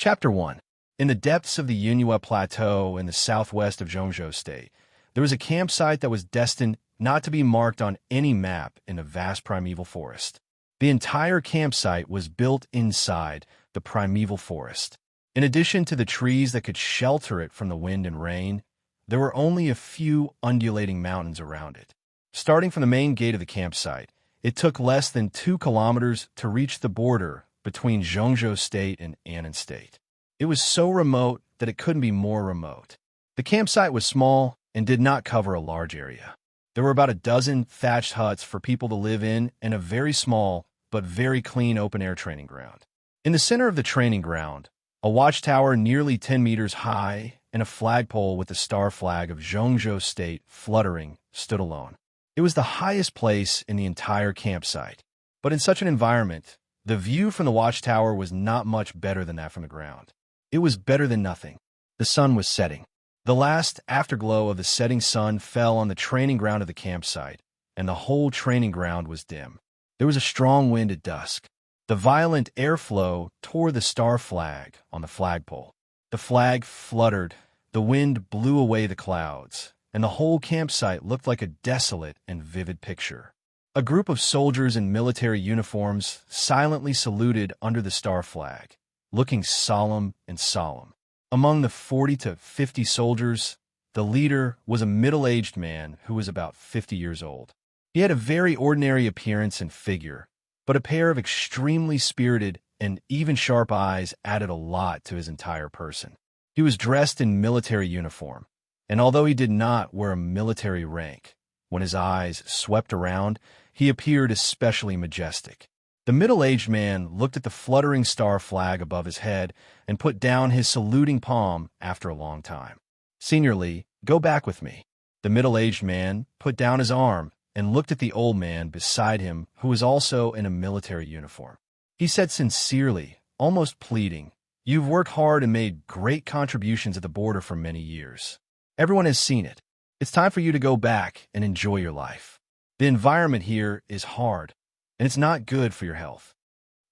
Chapter 1. In the depths of the Yunhua Plateau in the southwest of Zhongzhou State, there was a campsite that was destined not to be marked on any map in a vast primeval forest. The entire campsite was built inside the primeval forest. In addition to the trees that could shelter it from the wind and rain, there were only a few undulating mountains around it. Starting from the main gate of the campsite, it took less than 2 kilometers to reach the border between Zhongzhou State and Annan State. It was so remote that it couldn't be more remote. The campsite was small and did not cover a large area. There were about a dozen thatched huts for people to live in and a very small but very clean open-air training ground. In the center of the training ground, a watchtower nearly 10 meters high and a flagpole with the star flag of Zhongzhou State fluttering stood alone. It was the highest place in the entire campsite, but in such an environment, the view from the watchtower was not much better than that from the ground. It was better than nothing. The sun was setting. The last afterglow of the setting sun fell on the training ground of the campsite, and the whole training ground was dim. There was a strong wind at dusk. The violent airflow tore the star flag on the flagpole. The flag fluttered, the wind blew away the clouds, and the whole campsite looked like a desolate and vivid picture. A group of soldiers in military uniforms silently saluted under the star flag, looking solemn and solemn. Among the 40 to 50 soldiers, the leader was a middle-aged man who was about 50 years old. He had a very ordinary appearance and figure, but a pair of extremely spirited and even sharp eyes added a lot to his entire person. He was dressed in military uniform, and although he did not wear a military rank, when his eyes swept around, he appeared especially majestic. The middle-aged man looked at the fluttering star flag above his head and put down his saluting palm after a long time. "Senior Li, go back with me." The middle-aged man put down his arm and looked at the old man beside him, who was also in a military uniform. He said sincerely, almost pleading, "You've worked hard and made great contributions at the border for many years. Everyone has seen it. It's time for you to go back and enjoy your life. The environment here is hard, and it's not good for your health."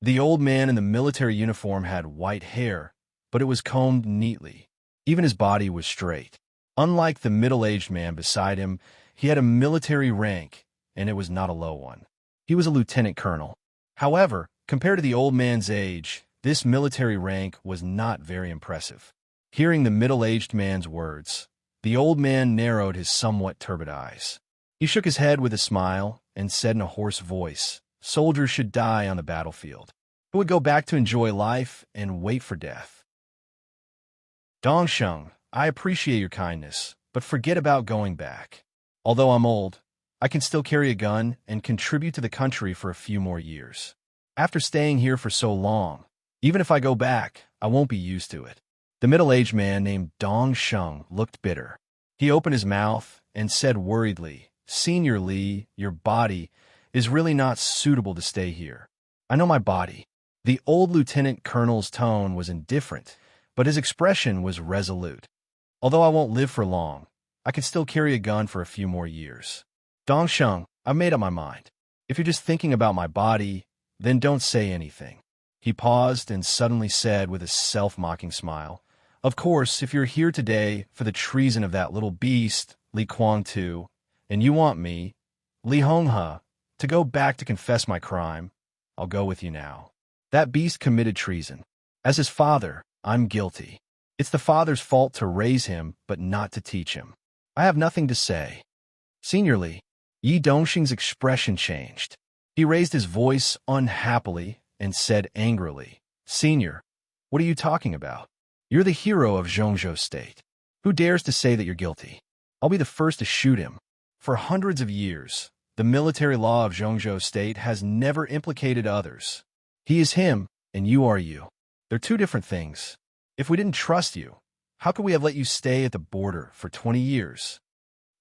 The old man in the military uniform had white hair, but it was combed neatly. Even his body was straight. Unlike the middle-aged man beside him, he had a military rank, and it was not a low one. He was a lieutenant colonel. However, compared to the old man's age, this military rank was not very impressive. Hearing the middle-aged man's words, the old man narrowed his somewhat turbid eyes. He shook his head with a smile and said in a hoarse voice, "Soldiers should die on the battlefield. Who would go back to enjoy life and wait for death?" "Dongsheng, I appreciate your kindness, but forget about going back. Although I'm old, I can still carry a gun and contribute to the country for a few more years. After staying here for so long, even if I go back, I won't be used to it." The middle-aged man named Dongsheng looked bitter. He opened his mouth and said worriedly, "Senior Li, your body is really not suitable to stay here." "I know my body." The old lieutenant colonel's tone was indifferent, but his expression was resolute. "Although I won't live for long, I can still carry a gun for a few more years. Dongsheng, I've made up my mind. If you're just thinking about my body, then don't say anything." He paused and suddenly said with a self-mocking smile, "Of course, if you're here today for the treason of that little beast, Li Kuang-tu, and you want me, Li Honghe, to go back to confess my crime, I'll go with you now. That beast committed treason. As his father, I'm guilty. It's the father's fault to raise him, but not to teach him. I have nothing to say." "Senior Li," Yi Dongxing's expression changed. He raised his voice unhappily and said angrily, "Senior, what are you talking about? You're the hero of Zhongzhou State. Who dares to say that you're guilty? I'll be the first to shoot him. For hundreds of years, the military law of Zhongzhou State has never implicated others. He is him, and you are you. They're two different things. If we didn't trust you, how could we have let you stay at the border for 20 years?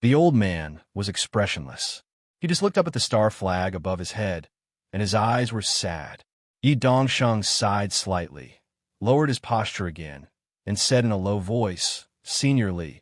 The old man was expressionless. He just looked up at the star flag above his head, and his eyes were sad. Yi Dongsheng sighed slightly, lowered his posture again, and said in a low voice, "Senior Li,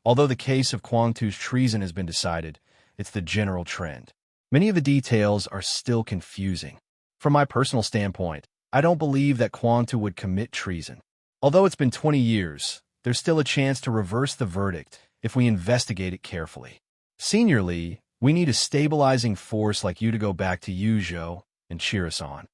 although the case of Kuang-tu's treason has been decided, it's the general trend. Many of the details are still confusing. From my personal standpoint, I don't believe that Kuang-tu would commit treason. Although it's been 20 years, there's still a chance to reverse the verdict if we investigate it carefully. Senior Lee, we need a stabilizing force like you to go back to Yuzhou and cheer us on.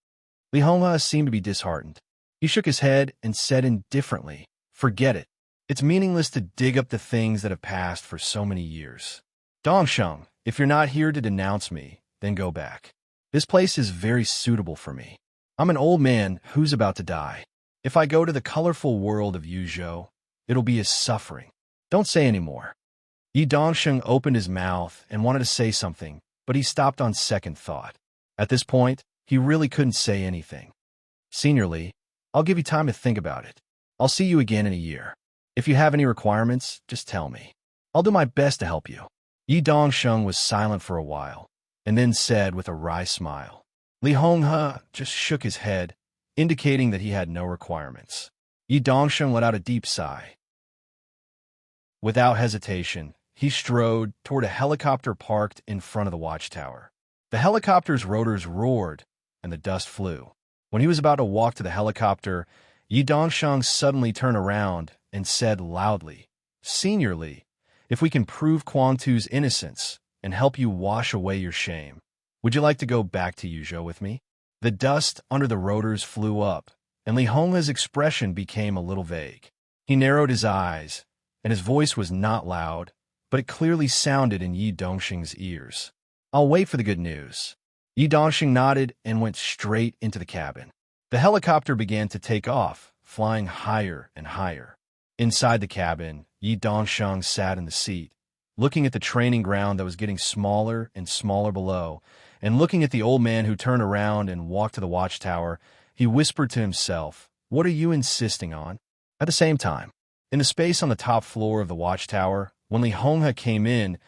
Li Honghe seemed to be disheartened. He shook his head and said indifferently, "Forget it. It's meaningless to dig up the things that have passed for so many years. Dongsheng, if you're not here to denounce me, then go back. This place is very suitable for me. I'm an old man who's about to die. If I go to the colorful world of Yuzhou, it'll be as suffering. Don't say any more." Yi Dongsheng opened his mouth and wanted to say something, but he stopped on second thought. At this point, he really couldn't say anything. "Senior Lee, I'll give you time to think about it. I'll see you again in a year. If you have any requirements, just tell me. I'll do my best to help you." Yi Dongsheng was silent for a while, and then said with a wry smile. Li Honghe just shook his head, indicating that he had no requirements. Yi Dongsheng let out a deep sigh. Without hesitation, he strode toward a helicopter parked in front of the watchtower. The helicopter's rotors roared, and the dust flew. When he was about to walk to the helicopter, Yi Dongsheng suddenly turned around and said loudly, "Senior Lee, if we can prove Quang-Tu's innocence and help you wash away your shame, would you like to go back to Yuzhou with me?" The dust under the rotors flew up, and Li Honghe's expression became a little vague. He narrowed his eyes, and his voice was not loud, but it clearly sounded in Yi Dongsheng's ears. "I'll wait for the good news." Yi Dongsheng nodded and went straight into the cabin. The helicopter began to take off, flying higher and higher. Inside the cabin, Yi Dongsheng sat in the seat, looking at the training ground that was getting smaller and smaller below, and looking at the old man who turned around and walked to the watchtower. He whispered to himself, "What are you insisting on?" At the same time, in the space on the top floor of the watchtower, when Li Honghe came in,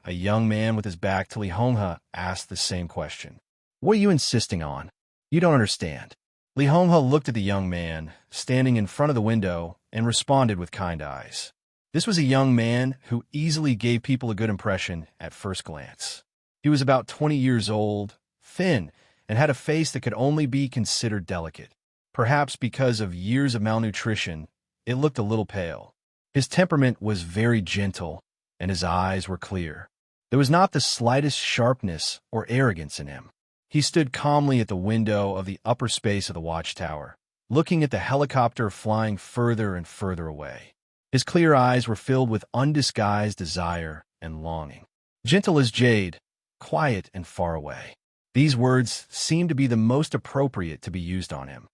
a young man with his back to Li Honghe asked the same question. "What are you insisting on? You don't understand." Li Honghe looked at the young man, standing in front of the window, and responded with kind eyes. This was a young man who easily gave people a good impression at first glance. He was about 20 years old, thin, and had a face that could only be considered delicate. Perhaps because of years of malnutrition, it looked a little pale. His temperament was very gentle, and his eyes were clear. There was not the slightest sharpness or arrogance in him. He stood calmly at the window of the upper space of the watchtower, looking at the helicopter flying further and further away. His clear eyes were filled with undisguised desire and longing. Gentle as jade, quiet and far away. These words seemed to be the most appropriate to be used on him.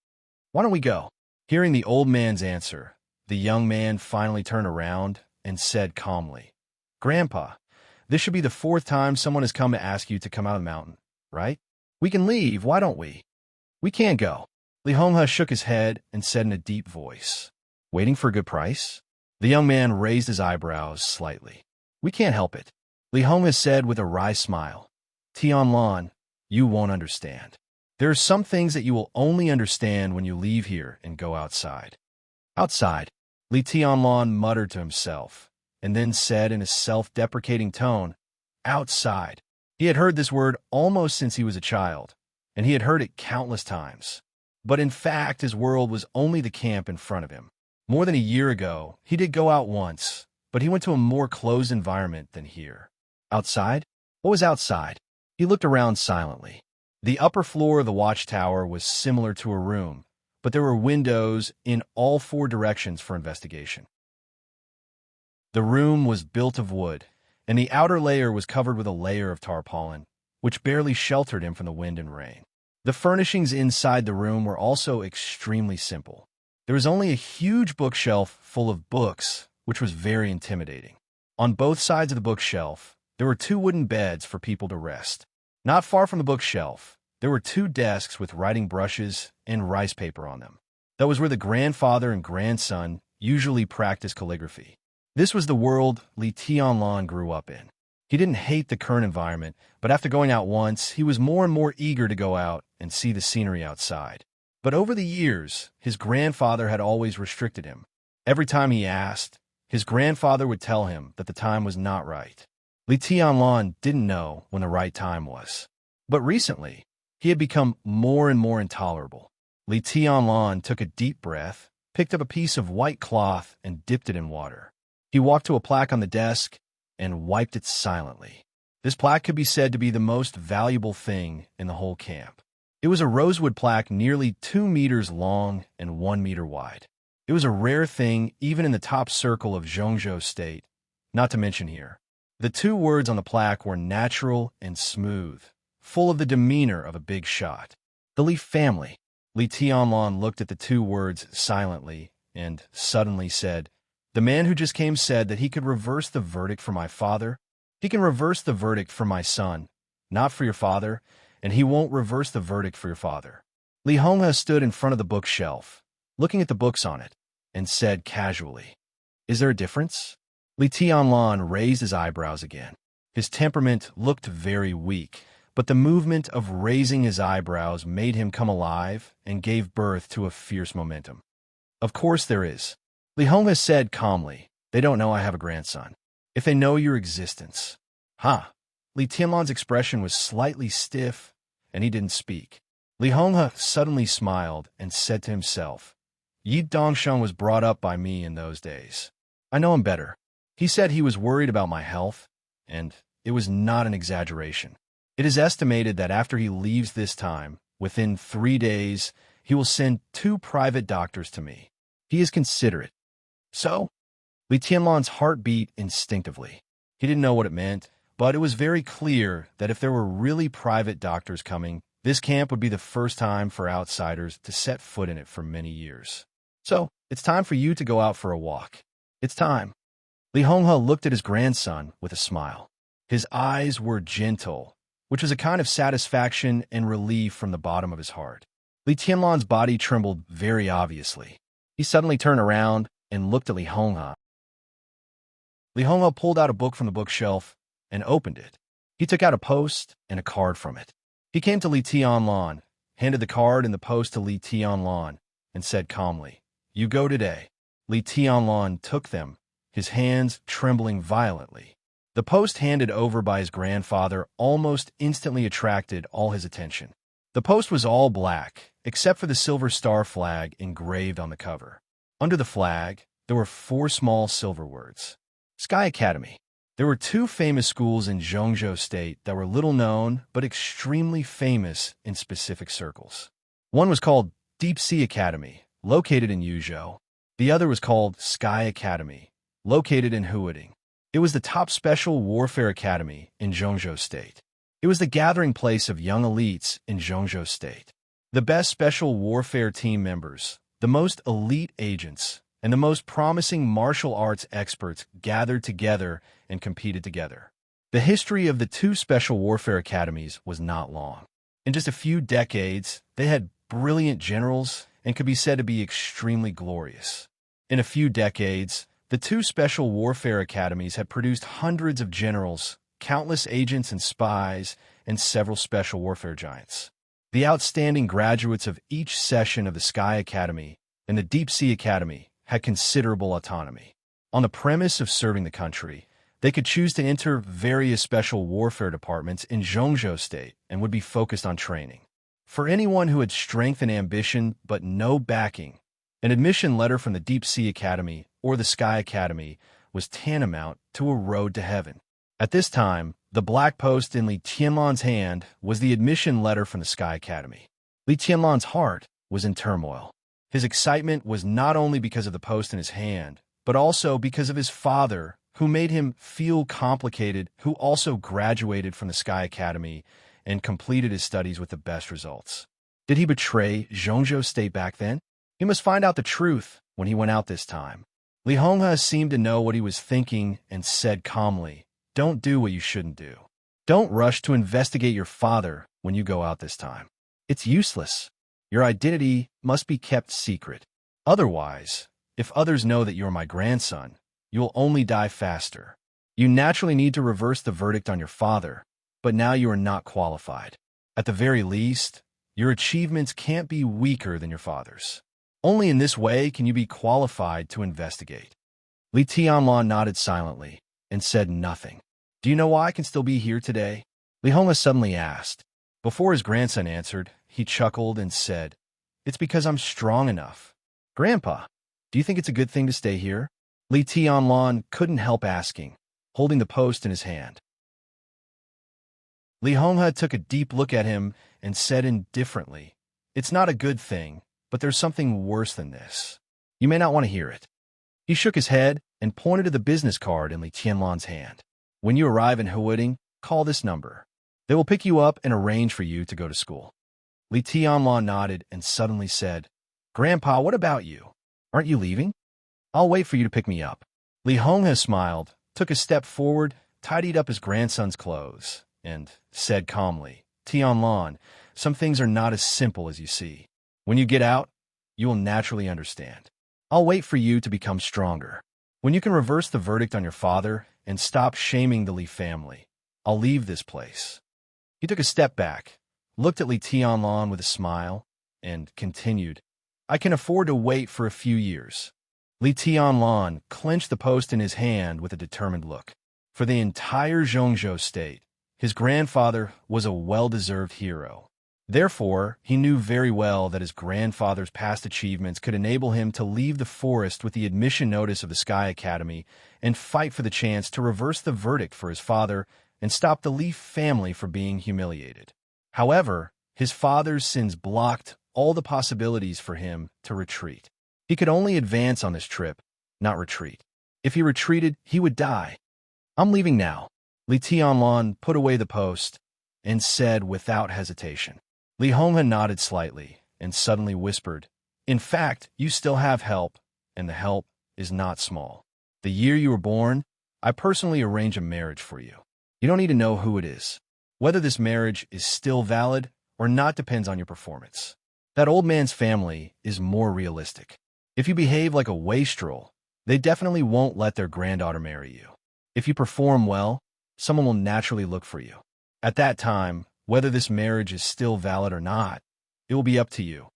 "Why don't we go?" Hearing the old man's answer, the young man finally turned around and said calmly, "Grandpa, this should be the 4th time someone has come to ask you to come out of the mountain, right? We can leave, why don't we?" "We can't go." Li Honghe shook his head and said in a deep voice, "Waiting for a good price?" The young man raised his eyebrows slightly. "We can't help it." Li Honghe said with a wry smile, "Tianlan, you won't understand. There are some things that you will only understand when you leave here and go outside." "Outside," Li Tianlan muttered to himself, and then said in a self-deprecating tone, "Outside." He had heard this word almost since he was a child, and he had heard it countless times. But in fact, his world was only the camp in front of him. More than a year ago, he did go out once, but he went to a more closed environment than here. Outside? What was outside? He looked around silently. The upper floor of the watchtower was similar to a room, but there were windows in all 4 directions for investigation. The room was built of wood, and the outer layer was covered with a layer of tarpaulin, which barely sheltered him from the wind and rain. The furnishings inside the room were also extremely simple. There was only a huge bookshelf full of books, which was very intimidating. On both sides of the bookshelf, there were 2 wooden beds for people to rest. Not far from the bookshelf, there were 2 desks with writing brushes and rice paper on them. That was where the grandfather and grandson usually practiced calligraphy. This was the world Li Tianlan grew up in. He didn't hate the current environment, but after going out once, he was more and more eager to go out and see the scenery outside. But over the years, his grandfather had always restricted him. Every time he asked, his grandfather would tell him that the time was not right. Li Tianlan didn't know when the right time was. But recently, he had become more and more intolerable. Li Tianlan took a deep breath picked up a piece of white cloth and dipped it in water. He walked to a plaque on the desk and wiped it silently. This plaque could be said to be the most valuable thing in the whole camp. It was a rosewood plaque nearly 2 meters long and 1 meter wide. It was a rare thing even in the top circle of Zhongzhou State, not to mention here. The 2 words on the plaque were natural and smooth, full of the demeanor of a big shot. The Li family. Li Tianlan looked at the 2 words silently and suddenly said, "The man who just came said that he could reverse the verdict for my father. He can reverse the verdict for my son, not for your father, and he won't reverse the verdict for your father." Li Honghe stood in front of the bookshelf, looking at the books on it, and said casually, "Is there a difference?" Li Tianlan raised his eyebrows again. His temperament looked very weak, but the movement of raising his eyebrows made him come alive and gave birth to a fierce momentum. "Of course there is," Li Honghe said calmly. "They don't know I have a grandson. If they know your existence." "Huh." Li Tianlan's expression was slightly stiff, and he didn't speak. Li Honghe suddenly smiled and said to himself, "Yi Dongsheng was brought up by me in those days. I know him better." He said he was worried about my health, and it was not an exaggeration. It is estimated that after he leaves this time, within 3 days, he will send 2 private doctors to me. He is considerate. So? Li Tianlan's heart beat instinctively. He didn't know what it meant, but it was very clear that if there were really private doctors coming, this camp would be the first time for outsiders to set foot in it for many years. "So, it's time for you to go out for a walk. It's time." Li Honghe looked at his grandson with a smile. His eyes were gentle, which was a kind of satisfaction and relief from the bottom of his heart. Li Tianlan's body trembled very obviously. He suddenly turned around and looked at Li Honghe. Li Honghe pulled out a book from the bookshelf and opened it. He took out a post and a card from it. He came to Li Tianlan, handed the card and the post to Li Tianlan, and said calmly, "You go today." Li Tianlan took them, his hands trembling violently. The post handed over by his grandfather almost instantly attracted all his attention. The post was all black, except for the silver star flag engraved on the cover. Under the flag, there were 4 small silver words. Sky Academy. There were 2 famous schools in Zhongzhou State that were little known but extremely famous in specific circles. One was called Deep Sea Academy, located in Yuzhou. The other was called Sky Academy, located in Huading. It was the top special warfare academy in Zhongzhou State. It was the gathering place of young elites in Zhongzhou State. The best special warfare team members, the most elite agents, and the most promising martial arts experts gathered together and competed together. The history of the 2 special warfare academies was not long. In just a few decades, they had brilliant generals and could be said to be extremely glorious. In a few decades, the 2 special warfare academies had produced hundreds of generals, countless agents and spies, and several special warfare giants. The outstanding graduates of each session of the Sky Academy and the Deep Sea Academy had considerable autonomy. On the premise of serving the country, they could choose to enter various special warfare departments in Zhongzhou State and would be focused on training. For anyone who had strength and ambition but no backing, an admission letter from the Deep Sea Academy or the Sky Academy was tantamount to a road to heaven. At this time, the black post in Li Tianlan's hand was the admission letter from the Sky Academy. Li Tianlan's heart was in turmoil. His excitement was not only because of the post in his hand, but also because of his father, who made him feel complicated, who also graduated from the Sky Academy and completed his studies with the best results. Did he betray Zhongzhou State back then? He must find out the truth when he went out this time. Li Honghe seemed to know what he was thinking and said calmly, "Don't do what you shouldn't do. Don't rush to investigate your father when you go out this time. It's useless. Your identity must be kept secret. Otherwise, if others know that you're my grandson, you will only die faster. You naturally need to reverse the verdict on your father, but now you are not qualified. At the very least, your achievements can't be weaker than your father's. Only in this way can you be qualified to investigate." Li Tianlan nodded silently and said nothing. "Do you know why I can still be here today?" Li Honghe suddenly asked. Before his grandson answered, he chuckled and said, "It's because I'm strong enough." "Grandpa," Do you think it's a good thing to stay here? Li Tianlan couldn't help asking, holding the post in his hand. Li Honghe took a deep look at him and said indifferently, "It's not a good thing, but there's something worse than this. You may not want to hear it." He shook his head and pointed to the business card in Li Tianlan's hand. "When you arrive in Huading, call this number. They will pick you up and arrange for you to go to school." Li Tianlan nodded and suddenly said, "Grandpa, what about you? Aren't you leaving? I'll wait for you to pick me up." Li Honghe smiled, took a step forward, tidied up his grandson's clothes, and said calmly, "Tianlan, some things are not as simple as you see. When you get out, you will naturally understand. I'll wait for you to become stronger. When you can reverse the verdict on your father and stop shaming the Li family, I'll leave this place." He took a step back, looked at Li Tianlan with a smile, and continued, "I can afford to wait for a few years." Li Tianlan clenched the post in his hand with a determined look. For the entire Zhongzhou state, his grandfather was a well-deserved hero. Therefore, he knew very well that his grandfather's past achievements could enable him to leave the forest with the admission notice of the Sky Academy and fight for the chance to reverse the verdict for his father and stop the Li family from being humiliated. However, his father's sins blocked all the possibilities for him to retreat. He could only advance on this trip, not retreat. If he retreated, he would die. "I'm leaving now." Li Tianlan put away the post and said without hesitation. Li Honghe nodded slightly and suddenly whispered, "In fact, you still have help, and the help is not small. The year you were born, I personally arrange a marriage for you. You don't need to know who it is. Whether this marriage is still valid or not depends on your performance. That old man's family is more realistic. If you behave like a wastrel, they definitely won't let their granddaughter marry you. If you perform well, someone will naturally look for you. At that time, whether this marriage is still valid or not, it will be up to you."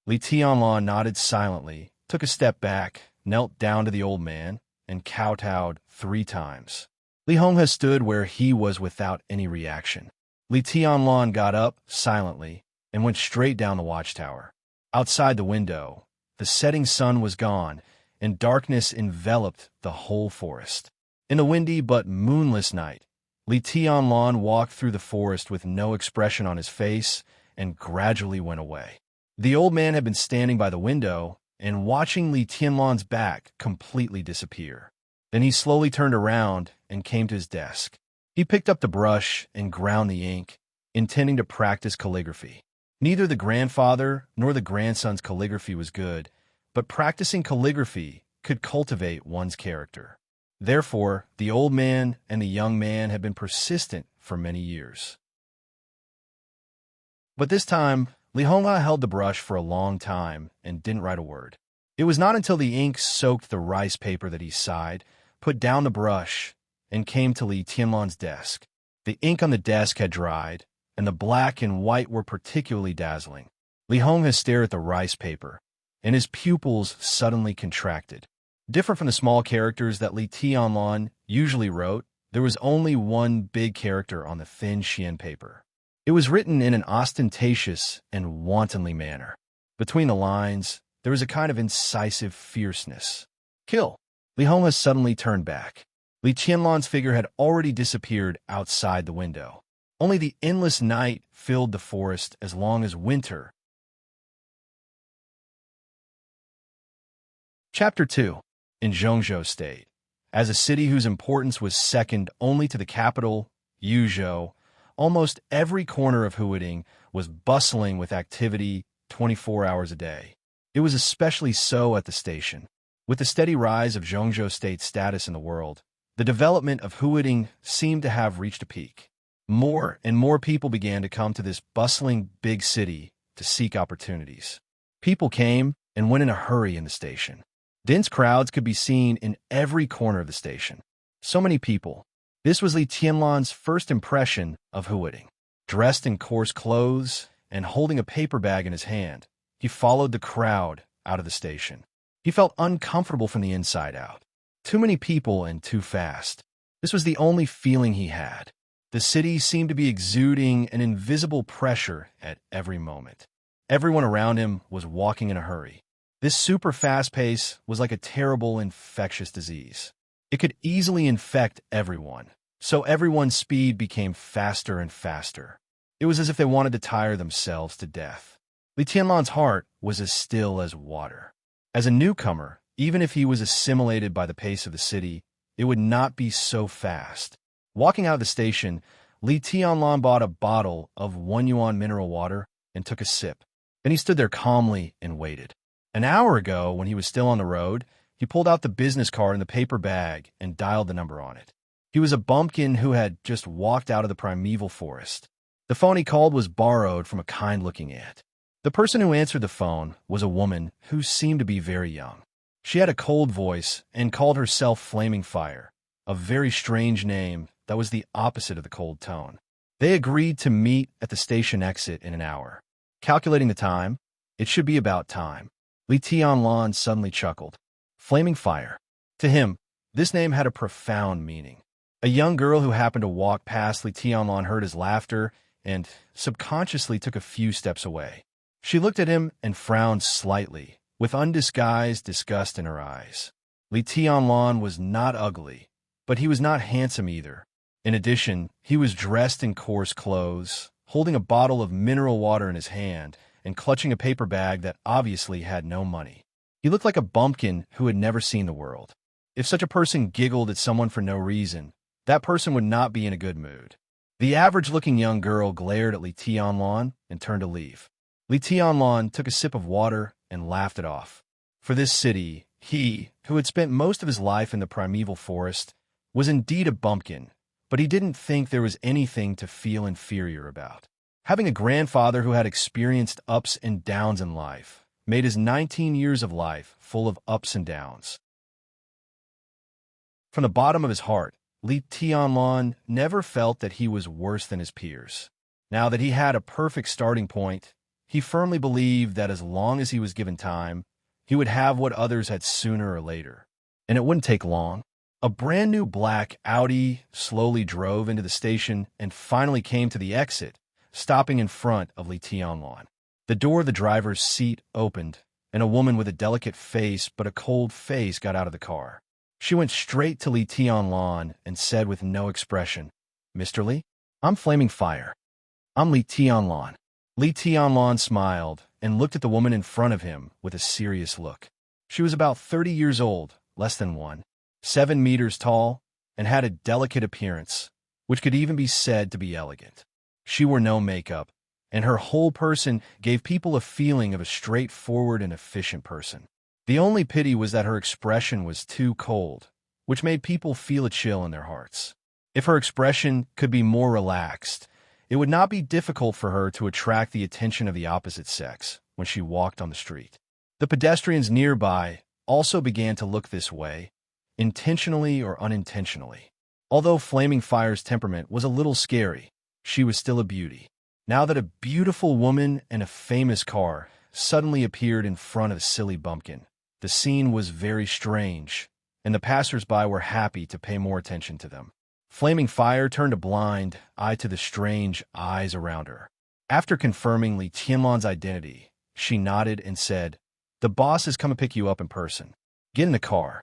Li Tianlan nodded silently, took a step back, knelt down to the old man, and kowtowed 3 times. Li Honghe stood where he was without any reaction. Li Tianlan got up silently and went straight down the watchtower. Outside the window, the setting sun was gone, and darkness enveloped the whole forest. In the windy but moonless night, Li Tianlan walked through the forest with no expression on his face and gradually went away. The old man had been standing by the window and watching Li Tianlan's back completely disappear. Then he slowly turned around and came to his desk. He picked up the brush and ground the ink, intending to practice calligraphy. Neither the grandfather nor the grandson's calligraphy was good, but practicing calligraphy could cultivate one's character. Therefore, the old man and the young man had been persistent for many years. But this time, Li Honghe held the brush for a long time and didn't write a word. It was not until the ink soaked the rice paper that he sighed, put down the brush, and came to Li Tianlan's desk. The ink on the desk had dried, and the black and white were particularly dazzling. Li Honghe stared at the rice paper, and his pupils suddenly contracted. Different from the small characters that Li Tianlan usually wrote, there was only one big character on the thin Xian paper. It was written in an ostentatious and wantonly manner. Between the lines, there was a kind of incisive fierceness. "Kill!" Li Honghe suddenly turned back. Li Tianlan's figure had already disappeared outside the window. Only the endless night filled the forest as long as winter. Chapter 2. In Zhongzhou State. As a city whose importance was second only to the capital, Yuzhou, almost every corner of Huading was bustling with activity 24 hours a day. It was especially so at the station. With the steady rise of Zhongzhou State's status in the world, the development of Huading seemed to have reached a peak. More and more people began to come to this bustling big city to seek opportunities. People came and went in a hurry in the station. Dense crowds could be seen in every corner of the station. So many people. This was Li Tianlan's first impression of Huading. Dressed in coarse clothes and holding a paper bag in his hand, he followed the crowd out of the station. He felt uncomfortable from the inside out. Too many people and too fast. This was the only feeling he had. The city seemed to be exuding an invisible pressure at every moment. Everyone around him was walking in a hurry. This super fast pace was like a terrible infectious disease. It could easily infect everyone, so everyone's speed became faster and faster. It was as if they wanted to tire themselves to death. Li Tianlan's heart was as still as water. As a newcomer, even if he was assimilated by the pace of the city, it would not be so fast. Walking out of the station, Li Tianlan bought a bottle of 1 yuan mineral water and took a sip. Then he stood there calmly and waited. An hour ago, when he was still on the road, he pulled out the business card in the paper bag and dialed the number on it. He was a bumpkin who had just walked out of the primeval forest. The phone he called was borrowed from a kind-looking ant. The person who answered the phone was a woman who seemed to be very young. She had a cold voice and called herself Flaming Fire, a very strange name that was the opposite of the cold tone. They agreed to meet at the station exit in an hour. Calculating the time, it should be about time. Li Tianlan suddenly chuckled. Flaming Fire. To him, this name had a profound meaning. A young girl who happened to walk past Li Tianlan heard his laughter and subconsciously took a few steps away. She looked at him and frowned slightly, with undisguised disgust in her eyes. Li Tianlan was not ugly, but he was not handsome either. In addition, he was dressed in coarse clothes, holding a bottle of mineral water in his hand, and clutching a paper bag that obviously had no money. He looked like a bumpkin who had never seen the world. If such a person giggled at someone for no reason, that person would not be in a good mood. The average-looking young girl glared at Li Tianlan and turned to leave. Li Tianlan took a sip of water and laughed it off. For this city, he, who had spent most of his life in the primeval forest, was indeed a bumpkin, but he didn't think there was anything to feel inferior about. Having a grandfather who had experienced ups and downs in life made his 19 years of life full of ups and downs. From the bottom of his heart, Li Tianlan never felt that he was worse than his peers. Now that he had a perfect starting point, he firmly believed that as long as he was given time, he would have what others had sooner or later. And it wouldn't take long. A brand new black Audi slowly drove into the station and finally came to the exit, stopping in front of Li Tianlan. The door of the driver's seat opened, and a woman with a delicate face but a cold face got out of the car. She went straight to Li Tianlan and said with no expression, "Mr. Li, I'm Flaming Fire. I'm Li Tianlan." Li Tianlan smiled and looked at the woman in front of him with a serious look. She was about 30 years old, less than 7 meters tall, and had a delicate appearance, which could even be said to be elegant. She wore no makeup, and her whole person gave people a feeling of a straightforward and efficient person. The only pity was that her expression was too cold, which made people feel a chill in their hearts. If her expression could be more relaxed, it would not be difficult for her to attract the attention of the opposite sex when she walked on the street. The pedestrians nearby also began to look this way, intentionally or unintentionally. Although Flaming Fire's temperament was a little scary, she was still a beauty. Now that a beautiful woman and a famous car suddenly appeared in front of a silly bumpkin, the scene was very strange, and the passers-by were happy to pay more attention to them. Flaming Fire turned a blind eye to the strange eyes around her. After confirming Li Tianlan's identity, she nodded and said, "The boss has come to pick you up in person. Get in the car."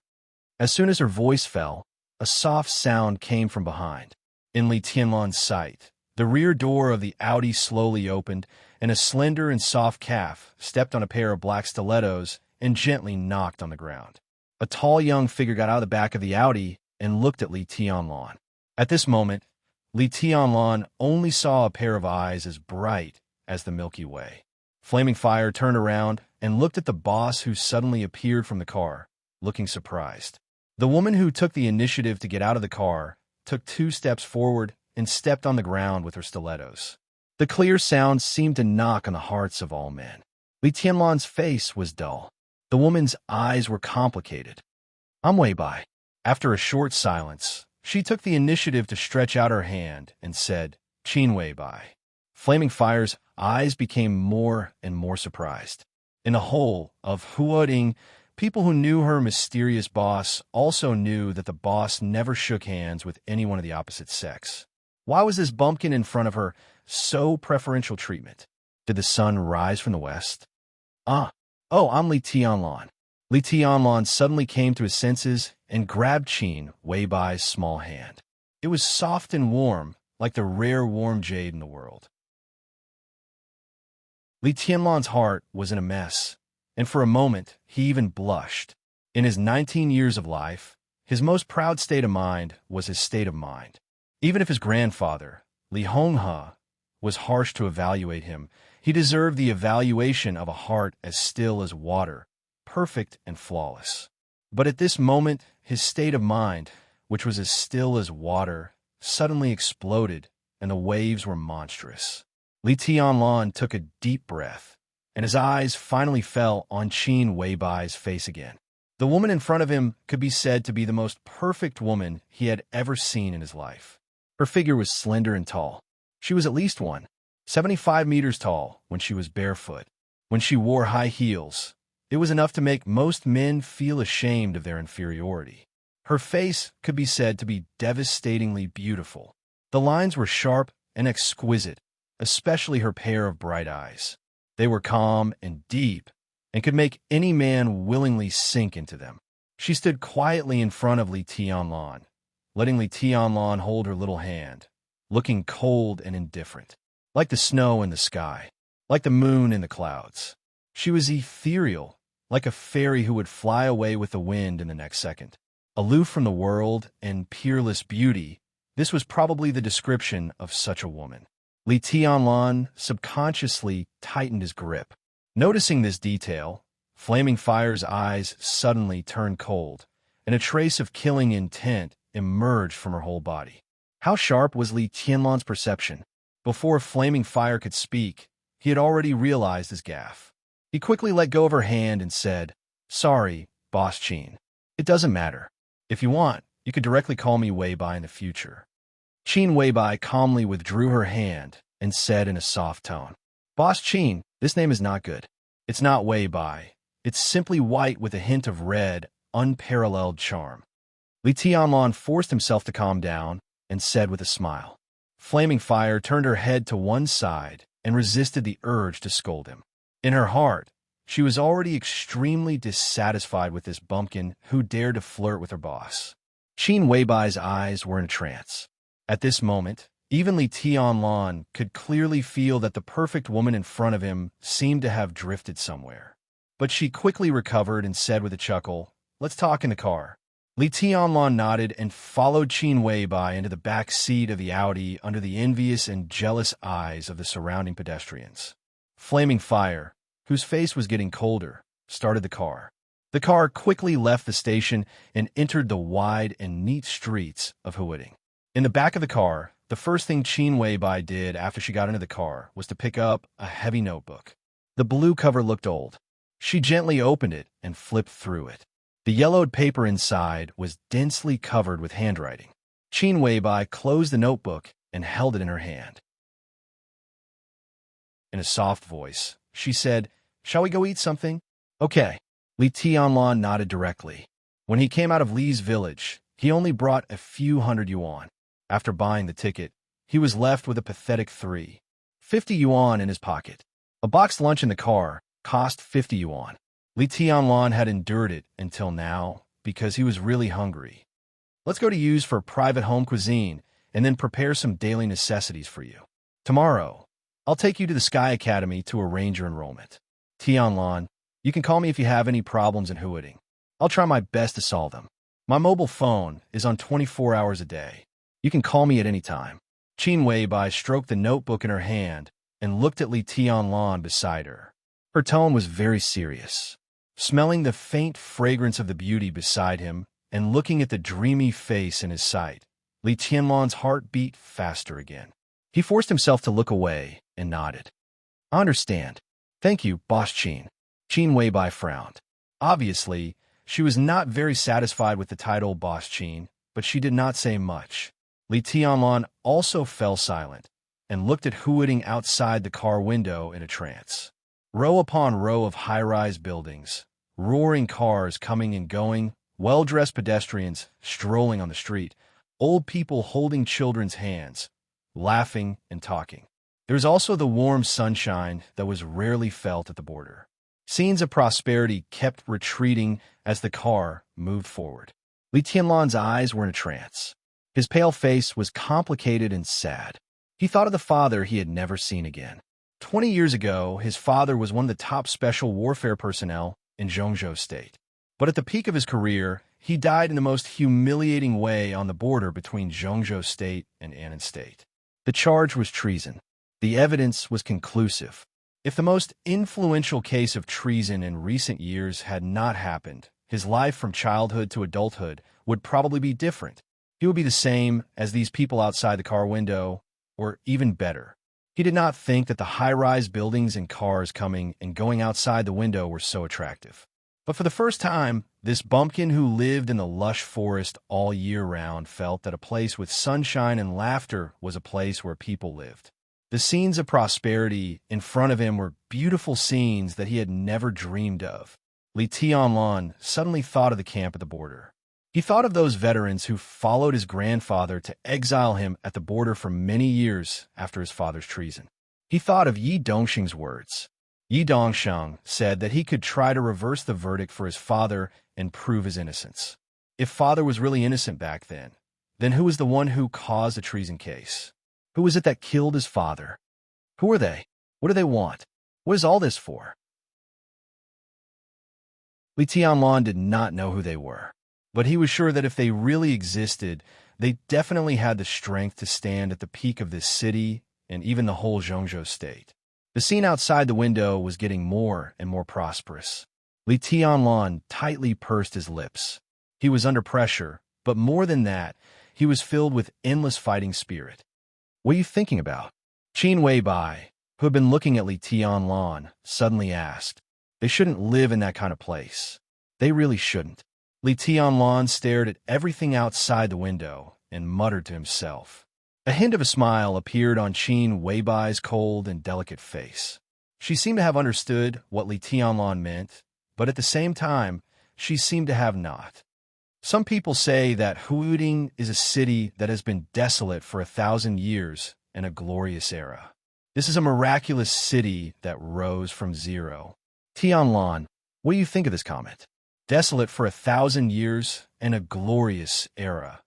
As soon as her voice fell, a soft sound came from behind. In Li Tianlan's sight, the rear door of the Audi slowly opened, and a slender and soft calf stepped on a pair of black stilettos and gently knocked on the ground. A tall young figure got out of the back of the Audi and looked at Li Tianlan. At this moment, Li Tianlan only saw a pair of eyes as bright as the Milky Way. Flaming Fire turned around and looked at the boss who suddenly appeared from the car, looking surprised. The woman who took the initiative to get out of the car took 2 steps forward and stepped on the ground with her stilettos. The clear sound seemed to knock on the hearts of all men. Li Tianlan's face was dull. The woman's eyes were complicated. "I'm way by." After a short silence, she took the initiative to stretch out her hand and said, "Qin Wei Bai." Flaming Fire's eyes became more and more surprised. In the whole of Huading, people who knew her mysterious boss also knew that the boss never shook hands with anyone of the opposite sex. Why was this bumpkin in front of her so preferential treatment? Did the sun rise from the west? Ah, "Oh, I'm Li Tianlan." Li Tianlan suddenly came to his senses and grabbed Qin Wei Bai's small hand. It was soft and warm, like the rare warm jade in the world. Li Tianlan's heart was in a mess, and for a moment he even blushed. In his 19 years of life, his most proud state of mind was his state of mind. Even if his grandfather, Li Honghe, was harsh to evaluate him, he deserved the evaluation of a heart as still as water, perfect and flawless. But at this moment, his state of mind, which was as still as water, suddenly exploded, and the waves were monstrous. Li Tianlan took a deep breath, and his eyes finally fell on Qin Wei Bai's face again. The woman in front of him could be said to be the most perfect woman he had ever seen in his life. Her figure was slender and tall. She was at least 175 meters tall when she was barefoot. When she wore high heels, it was enough to make most men feel ashamed of their inferiority. Her face could be said to be devastatingly beautiful. The lines were sharp and exquisite, especially her pair of bright eyes. They were calm and deep, and could make any man willingly sink into them. She stood quietly in front of Li Tianlan, letting Li Tianlan hold her little hand, looking cold and indifferent, like the snow in the sky, like the moon in the clouds. She was ethereal, like a fairy who would fly away with the wind in the next second. Aloof from the world and peerless beauty, this was probably the description of such a woman. Li Tianlan subconsciously tightened his grip. Noticing this detail, Flaming Fire's eyes suddenly turned cold, and a trace of killing intent emerged from her whole body. How sharp was Li Tianlan's perception? Before Flaming Fire could speak, he had already realized his gaffe. He quickly let go of her hand and said, "Sorry, Boss Qin. It doesn't matter. If you want, you could directly call me Wei Bai in the future." Qin Wei Bai calmly withdrew her hand and said in a soft tone, "Boss Qin, this name is not good. It's not Wei Bai. It's simply white with a hint of red, unparalleled charm." Li Tianlan forced himself to calm down and said with a smile. Flaming Fire turned her head to one side and resisted the urge to scold him. In her heart, she was already extremely dissatisfied with this bumpkin who dared to flirt with her boss. Qin Wei Bai's eyes were in a trance. At this moment, even Li Tianlan could clearly feel that the perfect woman in front of him seemed to have drifted somewhere. But she quickly recovered and said with a chuckle, "Let's talk in the car." Li Tianlan nodded and followed Qin Wei Bai into the back seat of the Audi under the envious and jealous eyes of the surrounding pedestrians. Flaming Fire, whose face was getting colder, started the car. The car quickly left the station and entered the wide and neat streets of Huading. In the back of the car, the first thing Qin Wei Bai did after she got into the car was to pick up a heavy notebook. The blue cover looked old. She gently opened it and flipped through it. The yellowed paper inside was densely covered with handwriting. Qin Wei Bai closed the notebook and held it in her hand. In a soft voice, she said, "Shall we go eat something?" "Okay." Li Tianlan nodded directly. When he came out of Li's village, he only brought a few hundred yuan. After buying the ticket, he was left with a pathetic 350 yuan in his pocket. A boxed lunch in the car cost 50 yuan. Li Tianlan had endured it until now because he was really hungry. "Let's go to use for private home cuisine and then prepare some daily necessities for you. Tomorrow, I'll take you to the Sky Academy to arrange your enrollment. Tianlan, you can call me if you have any problems in Huading. I'll try my best to solve them. My mobile phone is on 24 hours a day. You can call me at any time." Qin Wei Bai stroked the notebook in her hand and looked at Li Tianlan beside her. Her tone was very serious. Smelling the faint fragrance of the beauty beside him and looking at the dreamy face in his sight, Li Tianlan's heart beat faster again. He forced himself to look away and nodded. "I understand. Thank you, Boss Qin." Qin Wei Bai frowned. Obviously, she was not very satisfied with the title Boss Qin, but she did not say much. Li Tianlan also fell silent and looked at Huading outside the car window in a trance. Row upon row of high-rise buildings, roaring cars coming and going, well-dressed pedestrians strolling on the street, old people holding children's hands, laughing and talking. There's also the warm sunshine that was rarely felt at the border. Scenes of prosperity kept retreating as the car moved forward. Li Tianlan's eyes were in a trance. His pale face was complicated and sad. He thought of the father he had never seen again. 20 years ago, his father was one of the top special warfare personnel in Zhongzhou State. But at the peak of his career, he died in the most humiliating way on the border between Zhongzhou State and Annan State. The charge was treason. The evidence was conclusive. If the most influential case of treason in recent years had not happened, his life from childhood to adulthood would probably be different. He would be the same as these people outside the car window, or even better. He did not think that the high-rise buildings and cars coming and going outside the window were so attractive. But for the first time, this bumpkin who lived in the lush forest all year round felt that a place with sunshine and laughter was a place where people lived. The scenes of prosperity in front of him were beautiful scenes that he had never dreamed of. Li Tianlan suddenly thought of the camp at the border. He thought of those veterans who followed his grandfather to exile him at the border for many years after his father's treason. He thought of Yi Dongxing's words. Yi Dongxing said that he could try to reverse the verdict for his father and prove his innocence. If father was really innocent back then who was the one who caused the treason case? Who was it that killed his father? Who are they? What do they want? What is all this for? Li Tianlan did not know who they were, but he was sure that if they really existed, they definitely had the strength to stand at the peak of this city and even the whole Zhongzhou state. The scene outside the window was getting more and more prosperous. Li Tianlan tightly pursed his lips. He was under pressure, but more than that, he was filled with endless fighting spirit. What are you thinking about? Qin Weibai, who had been looking at Li Tianlan, suddenly asked. They shouldn't live in that kind of place. They really shouldn't. Li Tianlan stared at everything outside the window and muttered to himself. A hint of a smile appeared on Qin Weibai's cold and delicate face. She seemed to have understood what Li Tianlan meant, but at the same time, she seemed to have not. Some people say that Huiding is a city that has been desolate for 1,000 years and a glorious era. This is a miraculous city that rose from zero. Tianlan, what do you think of this comment? Desolate for 1,000 years and a glorious era.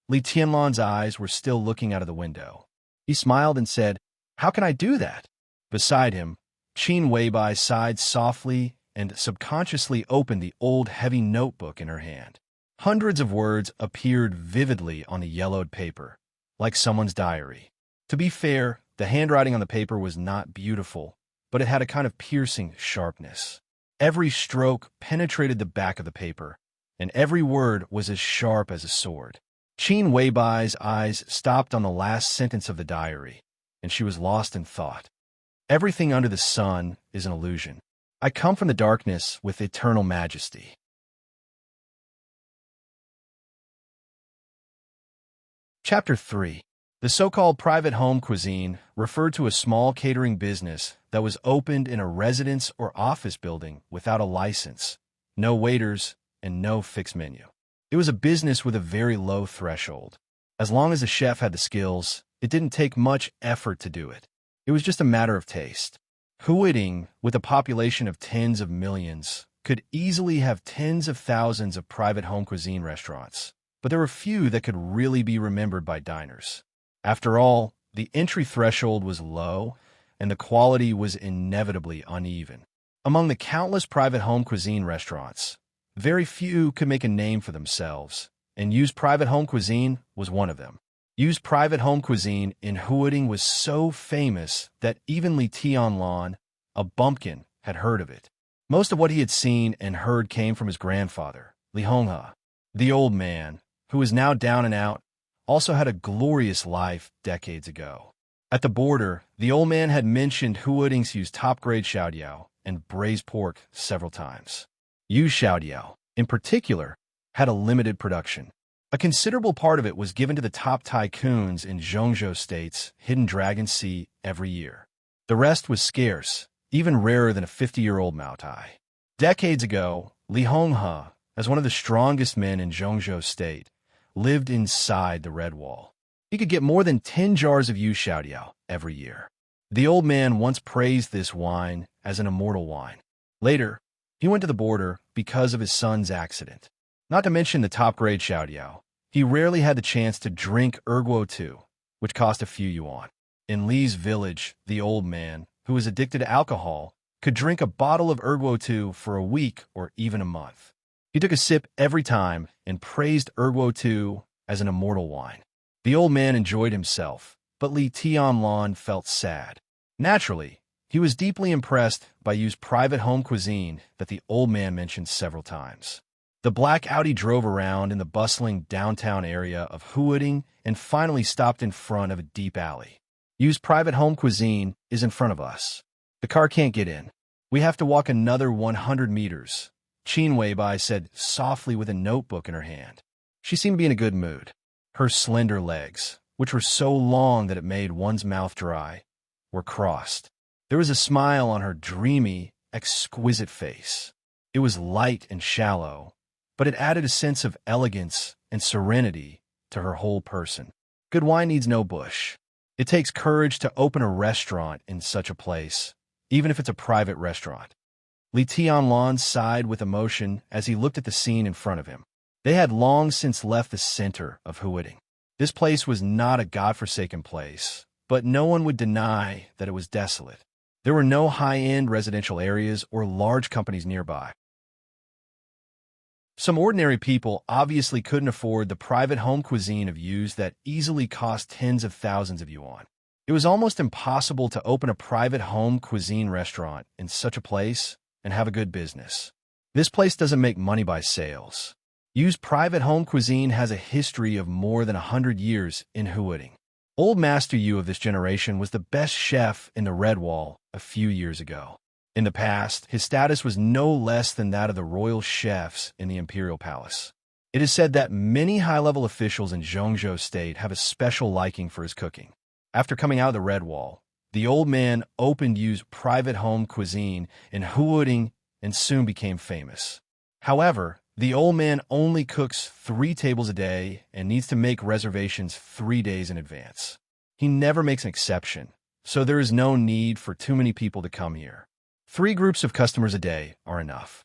Li Tianlan's eyes were still looking out of the window. He smiled and said, "How can I do that?" Beside him, Qin Weibai sighed softly and subconsciously opened the old heavy notebook in her hand. Hundreds of words appeared vividly on the yellowed paper, like someone's diary. To be fair, the handwriting on the paper was not beautiful, but it had a kind of piercing sharpness. Every stroke penetrated the back of the paper, and every word was as sharp as a sword. Qin Weibai's eyes stopped on the last sentence of the diary, and she was lost in thought. Everything under the sun is an illusion. I come from the darkness with eternal majesty. Chapter 3. The so-called private home cuisine referred to a small catering business that was opened in a residence or office building without a license, no waiters, and no fixed menu. It was a business with a very low threshold. As long as the chef had the skills, it didn't take much effort to do it. It was just a matter of taste. Huiding, with a population of tens of millions, could easily have tens of thousands of private home cuisine restaurants, but there were few that could really be remembered by diners. After all, the entry threshold was low, and the quality was inevitably uneven. Among the countless private home cuisine restaurants, very few could make a name for themselves, and Yu's Private Home Cuisine was one of them. Yu's Private Home Cuisine in Huiding was so famous that even Li Tianlan, a bumpkin, had heard of it. Most of what he had seen and heard came from his grandfather, Li Honghe. The old man, who was now down and out, also had a glorious life decades ago. At the border, the old man had mentioned Huiding's Yu's top-grade xiaodiao and braised pork several times. Yu's xiaodiao, in particular, had a limited production. A considerable part of it was given to the top tycoons in Zhongzhou State's Hidden Dragon Sea every year. The rest was scarce, even rarer than a 50-year-old Maotai. Decades ago, Li Honghe, as one of the strongest men in Zhongzhou State, lived inside the Red Wall. He could get more than 10 jars of Yu Xiaodiao every year. The old man once praised this wine as an immortal wine. Later, he went to the border because of his son's accident. Not to mention the top-grade xiaodiao. He rarely had the chance to drink erguo too, which cost a few yuan. In Li's village, the old man, who was addicted to alcohol, could drink a bottle of erguo too for a week or even a month. He took a sip every time and praised erguo too as an immortal wine. The old man enjoyed himself, but Li Tianlan felt sad. Naturally, he was deeply impressed by Yu's private home cuisine that the old man mentioned several times. The black Audi drove around in the bustling downtown area of Huading and finally stopped in front of a deep alley. Yu's private home cuisine is in front of us. The car can't get in. We have to walk another 100 meters, Qin Weibai said softly with a notebook in her hand. She seemed to be in a good mood. Her slender legs, which were so long that it made one's mouth dry, were crossed. There was a smile on her dreamy, exquisite face. It was light and shallow, but it added a sense of elegance and serenity to her whole person. Good wine needs no bush. It takes courage to open a restaurant in such a place, even if it's a private restaurant. Li Tianlan sighed with emotion as he looked at the scene in front of him. They had long since left the center of Huading. This place was not a godforsaken place, but no one would deny that it was desolate. There were no high-end residential areas or large companies nearby. Some ordinary people obviously couldn't afford the private home cuisine of Yu's that easily cost tens of thousands of yuan. It was almost impossible to open a private home cuisine restaurant in such a place and have a good business. This place doesn't make money by sales. Yu's private home cuisine has a history of more than 100 years in Huading. Old Master Yu of this generation was the best chef in the Red Wall a few years ago. In the past, his status was no less than that of the royal chefs in the imperial palace. It is said that many high-level officials in Zhongzhou State have a special liking for his cooking. After coming out of the Red Wall, the old man opened Yu's private home cuisine in Huading and soon became famous. However, the old man only cooks 3 tables a day and needs to make reservations 3 days in advance. He never makes an exception, so there is no need for too many people to come here. 3 groups of customers a day are enough.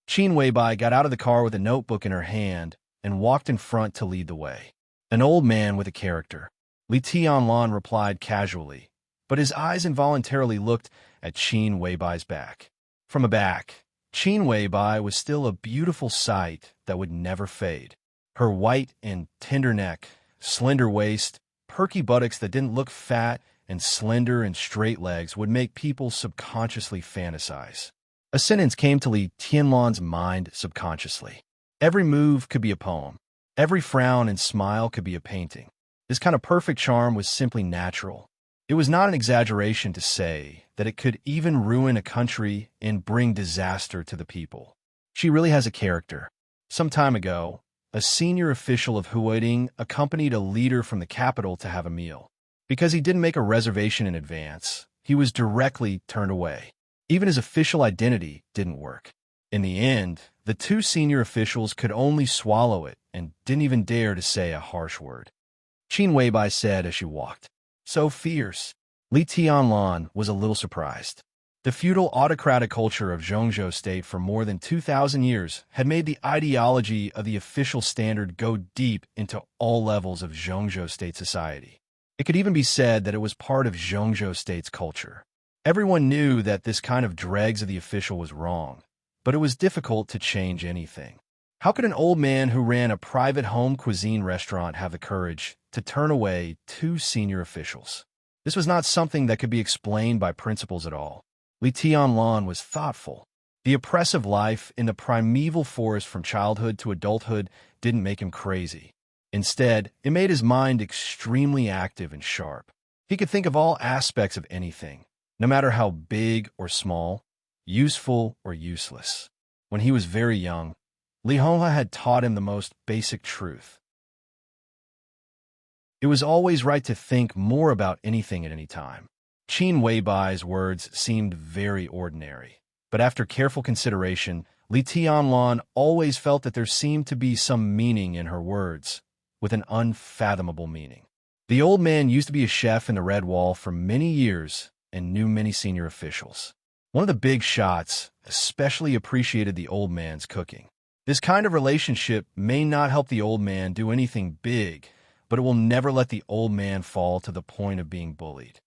Qin Weibai got out of the car with a notebook in her hand and walked in front to lead the way. An old man with a character. Li Tianlan replied casually, but his eyes involuntarily looked at Qin Weibai's back. From a back, Qin Weibai was still a beautiful sight that would never fade. Her white and tender neck, slender waist, perky buttocks that didn't look fat, and slender and straight legs would make people subconsciously fantasize. A sentence came to Li Tianlan's mind subconsciously. Every move could be a poem. Every frown and smile could be a painting. This kind of perfect charm was simply natural. It was not an exaggeration to say that it could even ruin a country and bring disaster to the people. She really has a character. Some time ago, a senior official of Huading accompanied a leader from the capital to have a meal. Because he didn't make a reservation in advance, he was directly turned away. Even his official identity didn't work. In the end, the 2 senior officials could only swallow it and didn't even dare to say a harsh word. Qin Weibai said as she walked. So fierce. Li Tianlan was a little surprised. The feudal autocratic culture of Zhongzhou State for more than 2,000 years had made the ideology of the official standard go deep into all levels of Zhongzhou State society. It could even be said that it was part of Zhongzhou State's culture. Everyone knew that this kind of dregs of the official was wrong, but it was difficult to change anything. How could an old man who ran a private home cuisine restaurant have the courage to turn away 2 senior officials? This was not something that could be explained by principles at all. Li Tianlan was thoughtful. The oppressive life in the primeval forest from childhood to adulthood didn't make him crazy. Instead, it made his mind extremely active and sharp. He could think of all aspects of anything, no matter how big or small, useful or useless. When he was very young, Li Honghe had taught him the most basic truth. It was always right to think more about anything at any time. Qin Weibai's words seemed very ordinary, but after careful consideration, Li Tianlan always felt that there seemed to be some meaning in her words, with an unfathomable meaning. The old man used to be a chef in the Red Wall for many years and knew many senior officials. One of the big shots especially appreciated the old man's cooking. This kind of relationship may not help the old man do anything big, but it will never let the old man fall to the point of being bullied.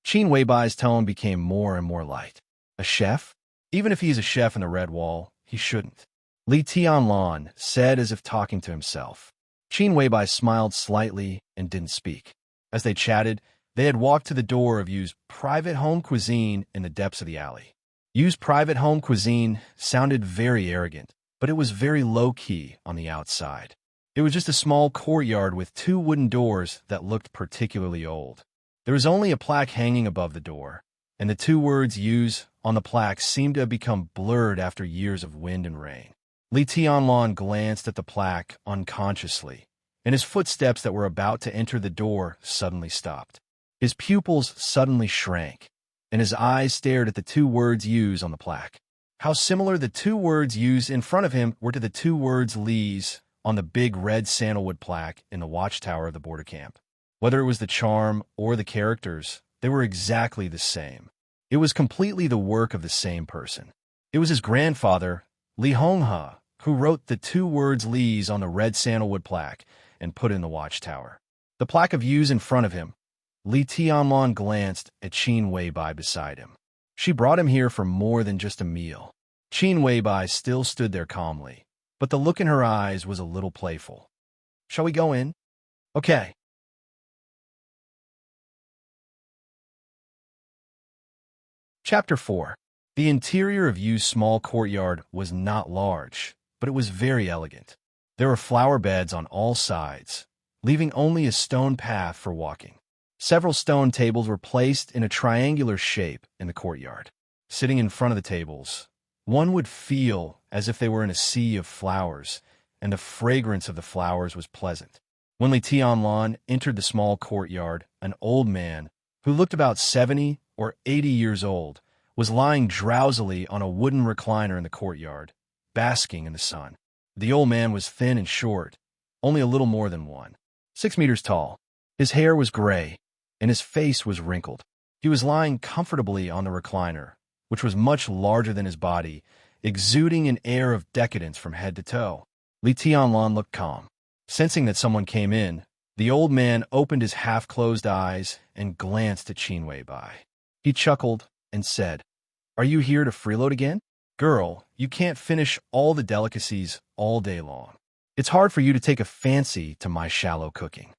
Qin Weibai's tone became more and more light. A chef? Even if he's a chef in the Red Wall, he shouldn't. Li Tianlan said as if talking to himself. Qin Weibai smiled slightly and didn't speak. As they chatted, they had walked to the door of Yu's private home cuisine in the depths of the alley. Yu's private home cuisine sounded very arrogant, but it was very low-key on the outside. It was just a small courtyard with 2 wooden doors that looked particularly old. There was only a plaque hanging above the door, and the 2 words Yu's on the plaque seemed to have become blurred after years of wind and rain. Li Tianlan glanced at the plaque unconsciously, and his footsteps that were about to enter the door suddenly stopped. His pupils suddenly shrank, and his eyes stared at the 2 words Yu's on the plaque. How similar the 2 words Yu's in front of him were to the 2 words Li's on the big red sandalwood plaque in the watchtower of the border camp. Whether it was the charm or the characters, they were exactly the same. It was completely the work of the same person. It was his grandfather, Li Honghe, who wrote the 2 words Li's on the red sandalwood plaque and put it in the watchtower. The plaque of Yu's in front of him. Li Tianlan glanced at Qin Weibai beside him. She brought him here for more than just a meal. Qin Weibai still stood there calmly, but the look in her eyes was a little playful. Shall we go in? Okay. Chapter 4. The interior of Yu's small courtyard was not large, but it was very elegant. There were flower beds on all sides, leaving only a stone path for walking. Several stone tables were placed in a triangular shape in the courtyard. Sitting in front of the tables, one would feel as if they were in a sea of flowers, and the fragrance of the flowers was pleasant. When Li Tianlan entered the small courtyard, an old man, who looked about 70 or 80 years old, was lying drowsily on a wooden recliner in the courtyard, basking in the sun. The old man was thin and short, only a little more than 6 meters tall. His hair was gray, and his face was wrinkled. He was lying comfortably on the recliner, which was much larger than his body, exuding an air of decadence from head to toe. Li Tianlan looked calm. Sensing that someone came in, the old man opened his half-closed eyes and glanced at Qin Weibai. He chuckled and said, "Are you here to freeload again? Girl, you can't finish all the delicacies all day long. It's hard for you to take a fancy to my shallow cooking."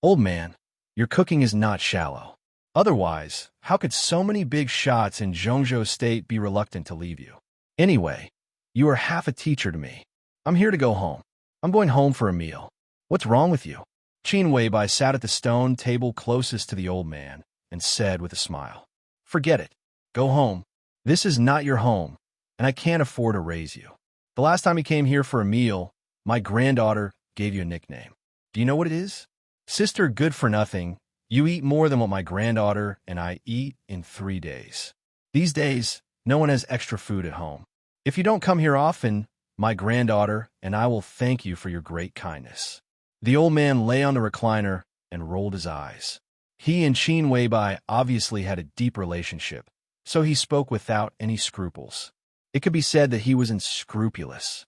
"Old man, your cooking is not shallow. Otherwise, how could so many big shots in Zhongzhou State be reluctant to leave you? Anyway, you are half a teacher to me. I'm here to go home. I'm going home for a meal. What's wrong with you?" Qin Weibai sat at the stone table closest to the old man and said with a smile, "Forget it. Go home. This is not your home, and I can't afford to raise you. The last time you came here for a meal, my granddaughter gave you a nickname. Do you know what it is? Sister Good for Nothing. You eat more than what my granddaughter and I eat in 3 days. These days, no one has extra food at home. If you don't come here often, my granddaughter and I will thank you for your great kindness." The old man lay on the recliner and rolled his eyes. He and Qin Weibai obviously had a deep relationship, so he spoke without any scruples. It could be said that he was unscrupulous.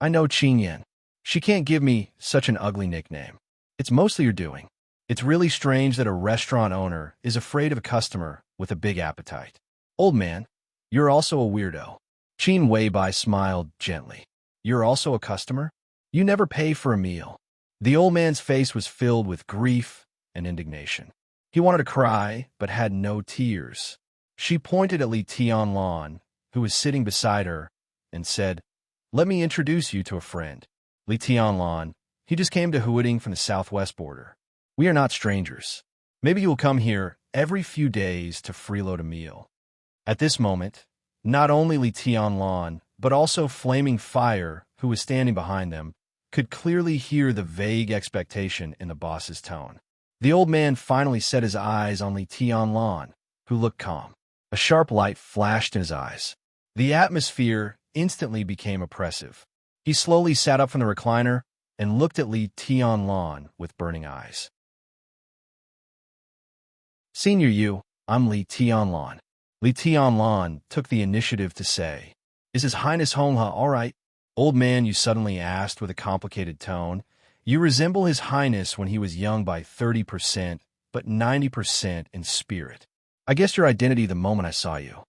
"I know Qin Yan. She can't give me such an ugly nickname. It's mostly your doing. It's really strange that a restaurant owner is afraid of a customer with a big appetite. Old man, you're also a weirdo." Qin Weibai smiled gently. "You're also a customer? You never pay for a meal." The old man's face was filled with grief and indignation. He wanted to cry, but had no tears. She pointed at Li Tianlan, who was sitting beside her, and said, "Let me introduce you to a friend. Li Tianlan, he just came to Huading from the southwest border. We are not strangers. Maybe you will come here every few days to freeload a meal." At this moment, not only Li Tianlan, but also Flaming Fire, who was standing behind them, could clearly hear the vague expectation in the boss's tone. The old man finally set his eyes on Li Tianlan, who looked calm. A sharp light flashed in his eyes. The atmosphere instantly became oppressive. He slowly sat up from the recliner and looked at Li Tianlan with burning eyes. "Senior Yu, I'm Li Tianlan." Li Tianlan took the initiative to say, Is His Highness Hongha all right? Old man, you suddenly asked with a complicated tone. You resemble His Highness when he was young by 30%, but 90% in spirit. I guessed your identity the moment I saw you.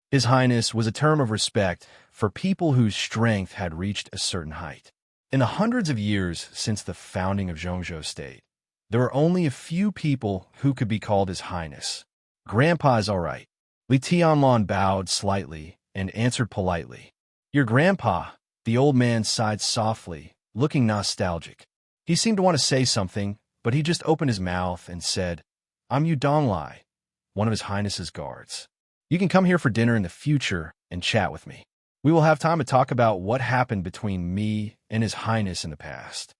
His Highness was a term of respect for people whose strength had reached a certain height. In the hundreds of years since the founding of Zhongzhou State, there were only a few people who could be called His Highness. Grandpa is all right. Li Tianlong bowed slightly and answered politely. Your grandpa, the old man sighed softly, looking nostalgic. He seemed to want to say something, but he just opened his mouth and said, I'm Yu Donglai, one of His Highness's guards. You can come here for dinner in the future and chat with me. We will have time to talk about what happened between me and His Highness in the past.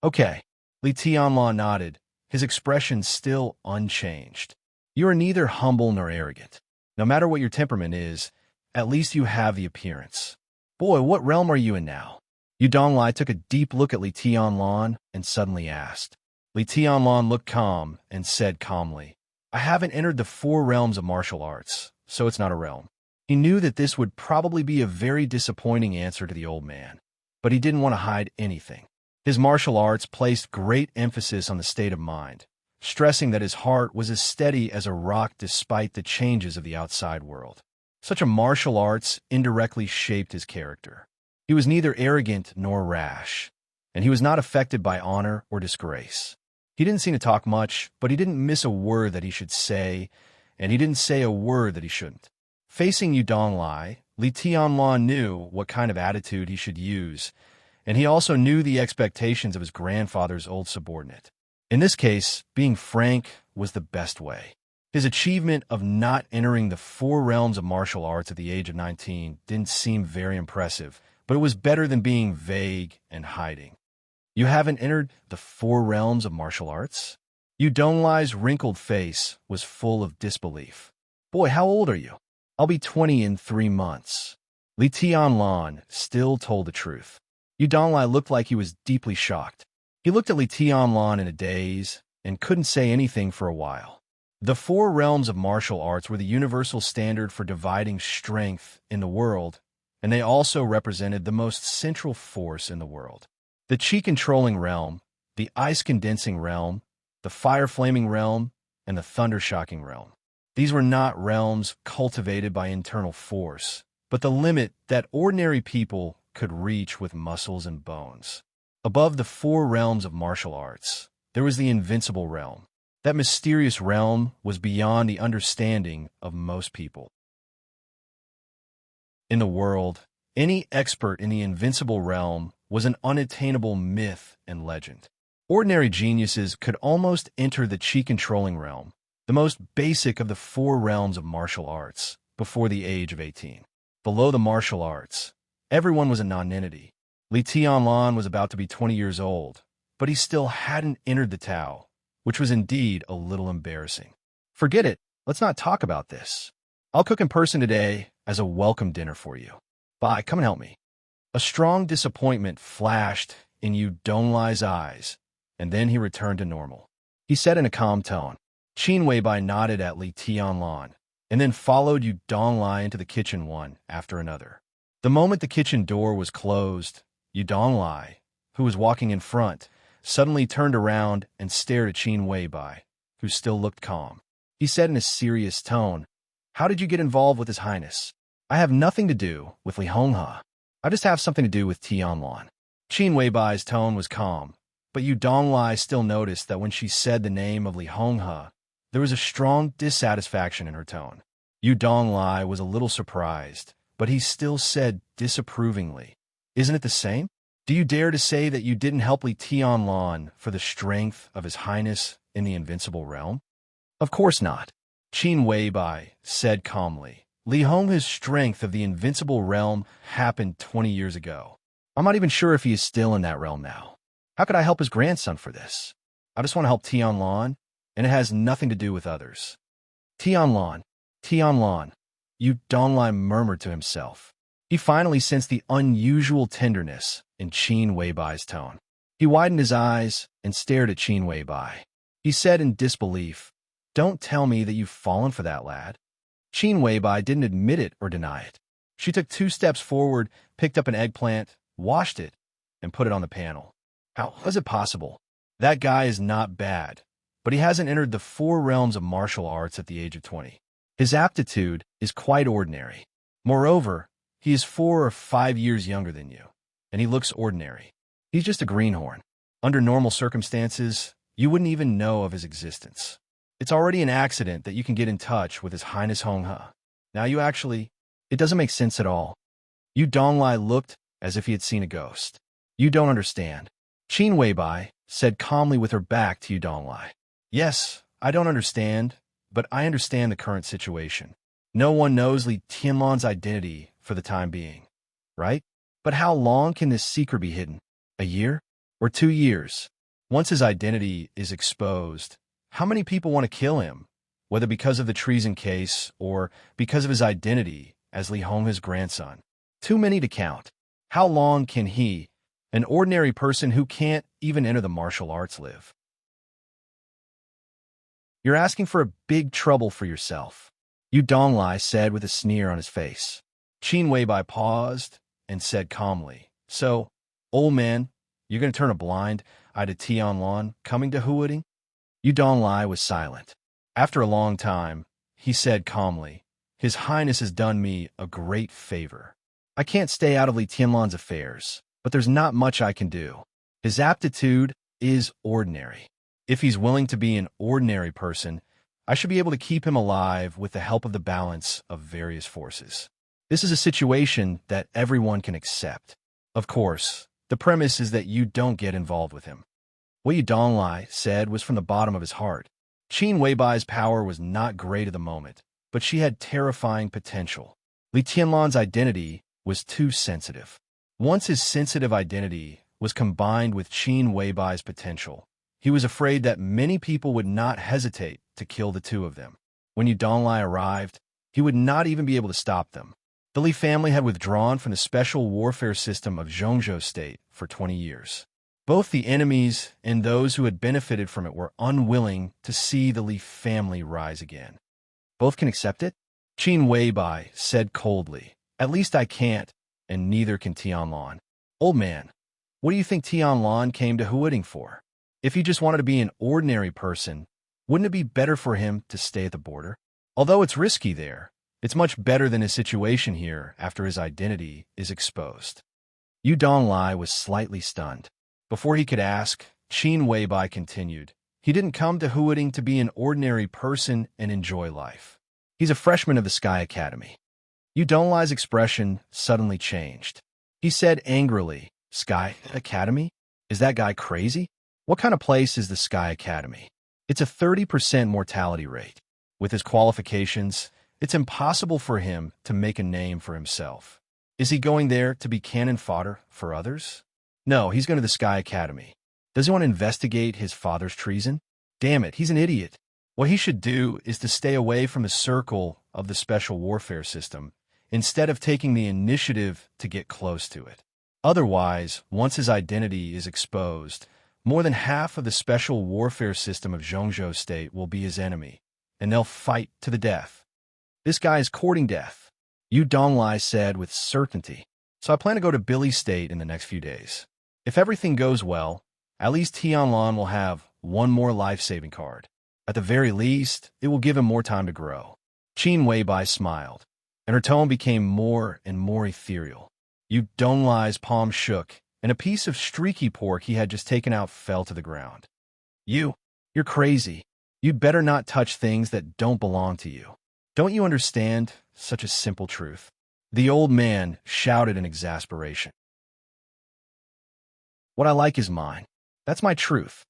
Okay, Li Tianlong nodded, his expression still unchanged. You are neither humble nor arrogant. No matter what your temperament is, at least you have the appearance. Boy, what realm are you in now? Yu Donglai took a deep look at Li Tianlong and suddenly asked. Li Tianlong looked calm and said calmly, I haven't entered the 4 realms of martial arts, so it's not a realm. He knew that this would probably be a very disappointing answer to the old man, but he didn't want to hide anything. His martial arts placed great emphasis on the state of mind, stressing that his heart was as steady as a rock despite the changes of the outside world. Such a martial arts indirectly shaped his character. He was neither arrogant nor rash, and he was not affected by honor or disgrace. He didn't seem to talk much, but he didn't miss a word that he should say, and he didn't say a word that he shouldn't. Facing Yu Donglai, Li Tianlong knew what kind of attitude he should use, and he also knew the expectations of his grandfather's old subordinate. In this case, being frank was the best way. His achievement of not entering the 4 realms of martial arts at the age of 19 didn't seem very impressive, but it was better than being vague and hiding. You haven't entered the 4 realms of martial arts? Yu Donglai's wrinkled face was full of disbelief. Boy, how old are you? I'll be 20 in 3 months. Li Tianlong still told the truth. Yu Donglai looked like he was deeply shocked. He looked at Li Tianlong in a daze and couldn't say anything for a while. The 4 realms of martial arts were the universal standard for dividing strength in the world, and they also represented the most central force in the world. The chi-controlling realm, the ice-condensing realm, the fire-flaming realm, and the thunder-shocking realm. These were not realms cultivated by internal force, but the limit that ordinary people could reach with muscles and bones. Above the 4 realms of martial arts, there was the invincible realm. That mysterious realm was beyond the understanding of most people. In the world, any expert in the invincible realm was an unattainable myth and legend. Ordinary geniuses could almost enter the chi-controlling realm, the most basic of the 4 realms of martial arts, before the age of 18. Below the martial arts, everyone was a nonentity. Li Tianlong was about to be 20 years old, but he still hadn't entered the Tao, which was indeed a little embarrassing. Forget it. Let's not talk about this. I'll cook in person today as a welcome dinner for you. Bye, come and help me. A strong disappointment flashed in Yu Donglai's eyes, and then he returned to normal. He said in a calm tone. Qin Weibai nodded at Li Tianlong, and then followed Yu Donglai into the kitchen one after another. The moment the kitchen door was closed, Yu Donglai, who was walking in front, suddenly turned around and stared at Qin Weibai, who still looked calm. He said in a serious tone, How did you get involved with His Highness? I have nothing to do with Li Honghe. I just have something to do with Tianlong. Qin Weibai's tone was calm, but Yu Donglai still noticed that when she said the name of Li Honghe, there was a strong dissatisfaction in her tone. Yu Donglai was a little surprised, but he still said disapprovingly, Isn't it the same? Do you dare to say that you didn't help Li Tianlong for the strength of His Highness in the invincible realm? Of course not. Qin Weibai said calmly. Li Honghe's strength of the invincible realm happened 20 years ago. I'm not even sure if he is still in that realm now. How could I help his grandson for this? I just want to help Tianlong, and it has nothing to do with others. Tianlong, Yu Donglai murmured to himself. He finally sensed the unusual tenderness in Qin Weibai's tone. He widened his eyes and stared at Qin Weibai. He said in disbelief, Don't tell me that you've fallen for that lad. Qin Weibai didn't admit it or deny it. She took 2 steps forward, picked up an eggplant, washed it, and put it on the panel. How is it possible? That guy is not bad, but he hasn't entered the 4 realms of martial arts at the age of 20. His aptitude is quite ordinary. Moreover, he is 4 or 5 years younger than you, and he looks ordinary. He's just a greenhorn. Under normal circumstances, you wouldn't even know of his existence. It's already an accident that you can get in touch with His Highness Hong He. Now you actually... It doesn't make sense at all. Yu Donglai looked as if he had seen a ghost. You don't understand. Qin Weibai said calmly with her back to Yu Donglai. Yes, I don't understand, but I understand the current situation. No one knows Li Tianlan's identity for the time being, right? But how long can this secret be hidden? A year? Or 2 years? Once his identity is exposed, how many people want to kill him, whether because of the treason case or because of his identity as Li Honghe's grandson? Too many to count. How long can he, an ordinary person who can't even enter the martial arts, live? You're asking for a big trouble for yourself, Yu Donglai said with a sneer on his face. Qin Weibai paused and said calmly, So, old man, you're going to turn a blind eye to Tianlan coming to Huading? Yu Donglai was silent. After a long time, he said calmly, His Highness has done me a great favor. I can't stay out of Li Tianlan's affairs, but there's not much I can do. His aptitude is ordinary. If he's willing to be an ordinary person, I should be able to keep him alive with the help of the balance of various forces. This is a situation that everyone can accept. Of course, the premise is that you don't get involved with him. What Yu Donglai said was from the bottom of his heart. Qin Weibai's power was not great at the moment, but she had terrifying potential. Li Tianlan's identity was too sensitive. Once his sensitive identity was combined with Qin Weibai's potential, he was afraid that many people would not hesitate to kill the two of them. When Yu Donglai arrived, he would not even be able to stop them. The Li family had withdrawn from the special warfare system of Zhongzhou State for 20 years. Both the enemies and those who had benefited from it were unwilling to see the Li family rise again. Both can accept it? Qin Weibai said coldly. At least I can't, and neither can Tianlan. Old man, what do you think Tianlan came to Huading for? If he just wanted to be an ordinary person, wouldn't it be better for him to stay at the border? Although it's risky there, it's much better than his situation here after his identity is exposed. Yu Donglai was slightly stunned. Before he could ask, Qin Weibai continued, He didn't come to Huading to be an ordinary person and enjoy life. He's a freshman of the Sky Academy. Yu Donglai's expression suddenly changed. He said angrily, Sky Academy? Is that guy crazy? What kind of place is the Sky Academy? It's a 30% mortality rate. With his qualifications, it's impossible for him to make a name for himself. Is he going there to be cannon fodder for others? No, he's going to the Sky Academy. Does he want to investigate his father's treason? Damn it, he's an idiot. What he should do is to stay away from the circle of the special warfare system instead of taking the initiative to get close to it. Otherwise, once his identity is exposed, more than half of the special warfare system of Zhongzhou State will be his enemy, and they'll fight to the death. This guy is courting death, Yu Donglai said with certainty. So I plan to go to Billy State in the next few days. If everything goes well, at least Tianlan will have one more life-saving card. At the very least, it will give him more time to grow. Qin Weibai smiled, and her tone became more and more ethereal. Yu Donglai's palm shook, and a piece of streaky pork he had just taken out fell to the ground. You're crazy. You'd better not touch things that don't belong to you. Don't you understand such a simple truth? The old man shouted in exasperation. What I like is mine. That's my truth.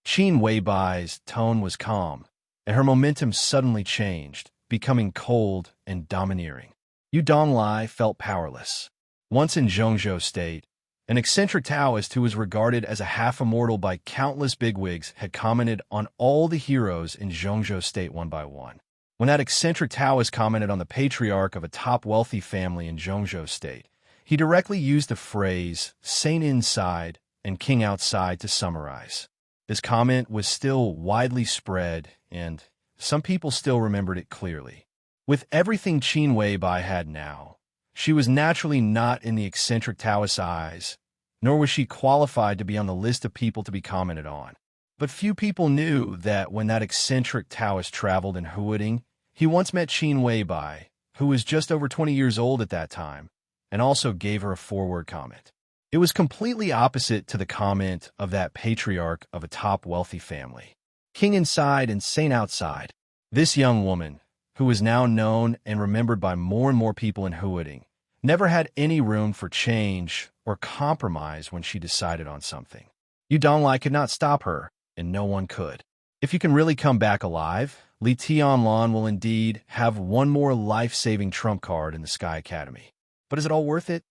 Qin Weibai's tone was calm, and her momentum suddenly changed, becoming cold and domineering. Yu Donglai felt powerless. Once in Zhongzhou State, an eccentric Taoist who was regarded as a half-immortal by countless bigwigs had commented on all the heroes in Zhongzhou State one by one. When that eccentric Taoist commented on the patriarch of a top wealthy family in Zhongzhou State, he directly used the phrase saint inside and king outside to summarize. This comment was still widely spread, and some people still remembered it clearly. With everything Qin Weibai had now, She was naturally not in the eccentric Taoist's eyes, nor was she qualified to be on the list of people to be commented on. But few people knew that when that eccentric Taoist traveled in Huading, he once met Qin Weibai, who was just over 20 years old at that time, and also gave her a forward comment. It was completely opposite to the comment of that patriarch of a top wealthy family. King inside and saint outside. This young woman, who was now known and remembered by more and more people in Huading, never had any room for change or compromise when she decided on something. Yu Donglai could not stop her, and no one could. If you can really come back alive, Li Tianlan will indeed have one more life-saving trump card in the Sky Academy. But is it all worth it?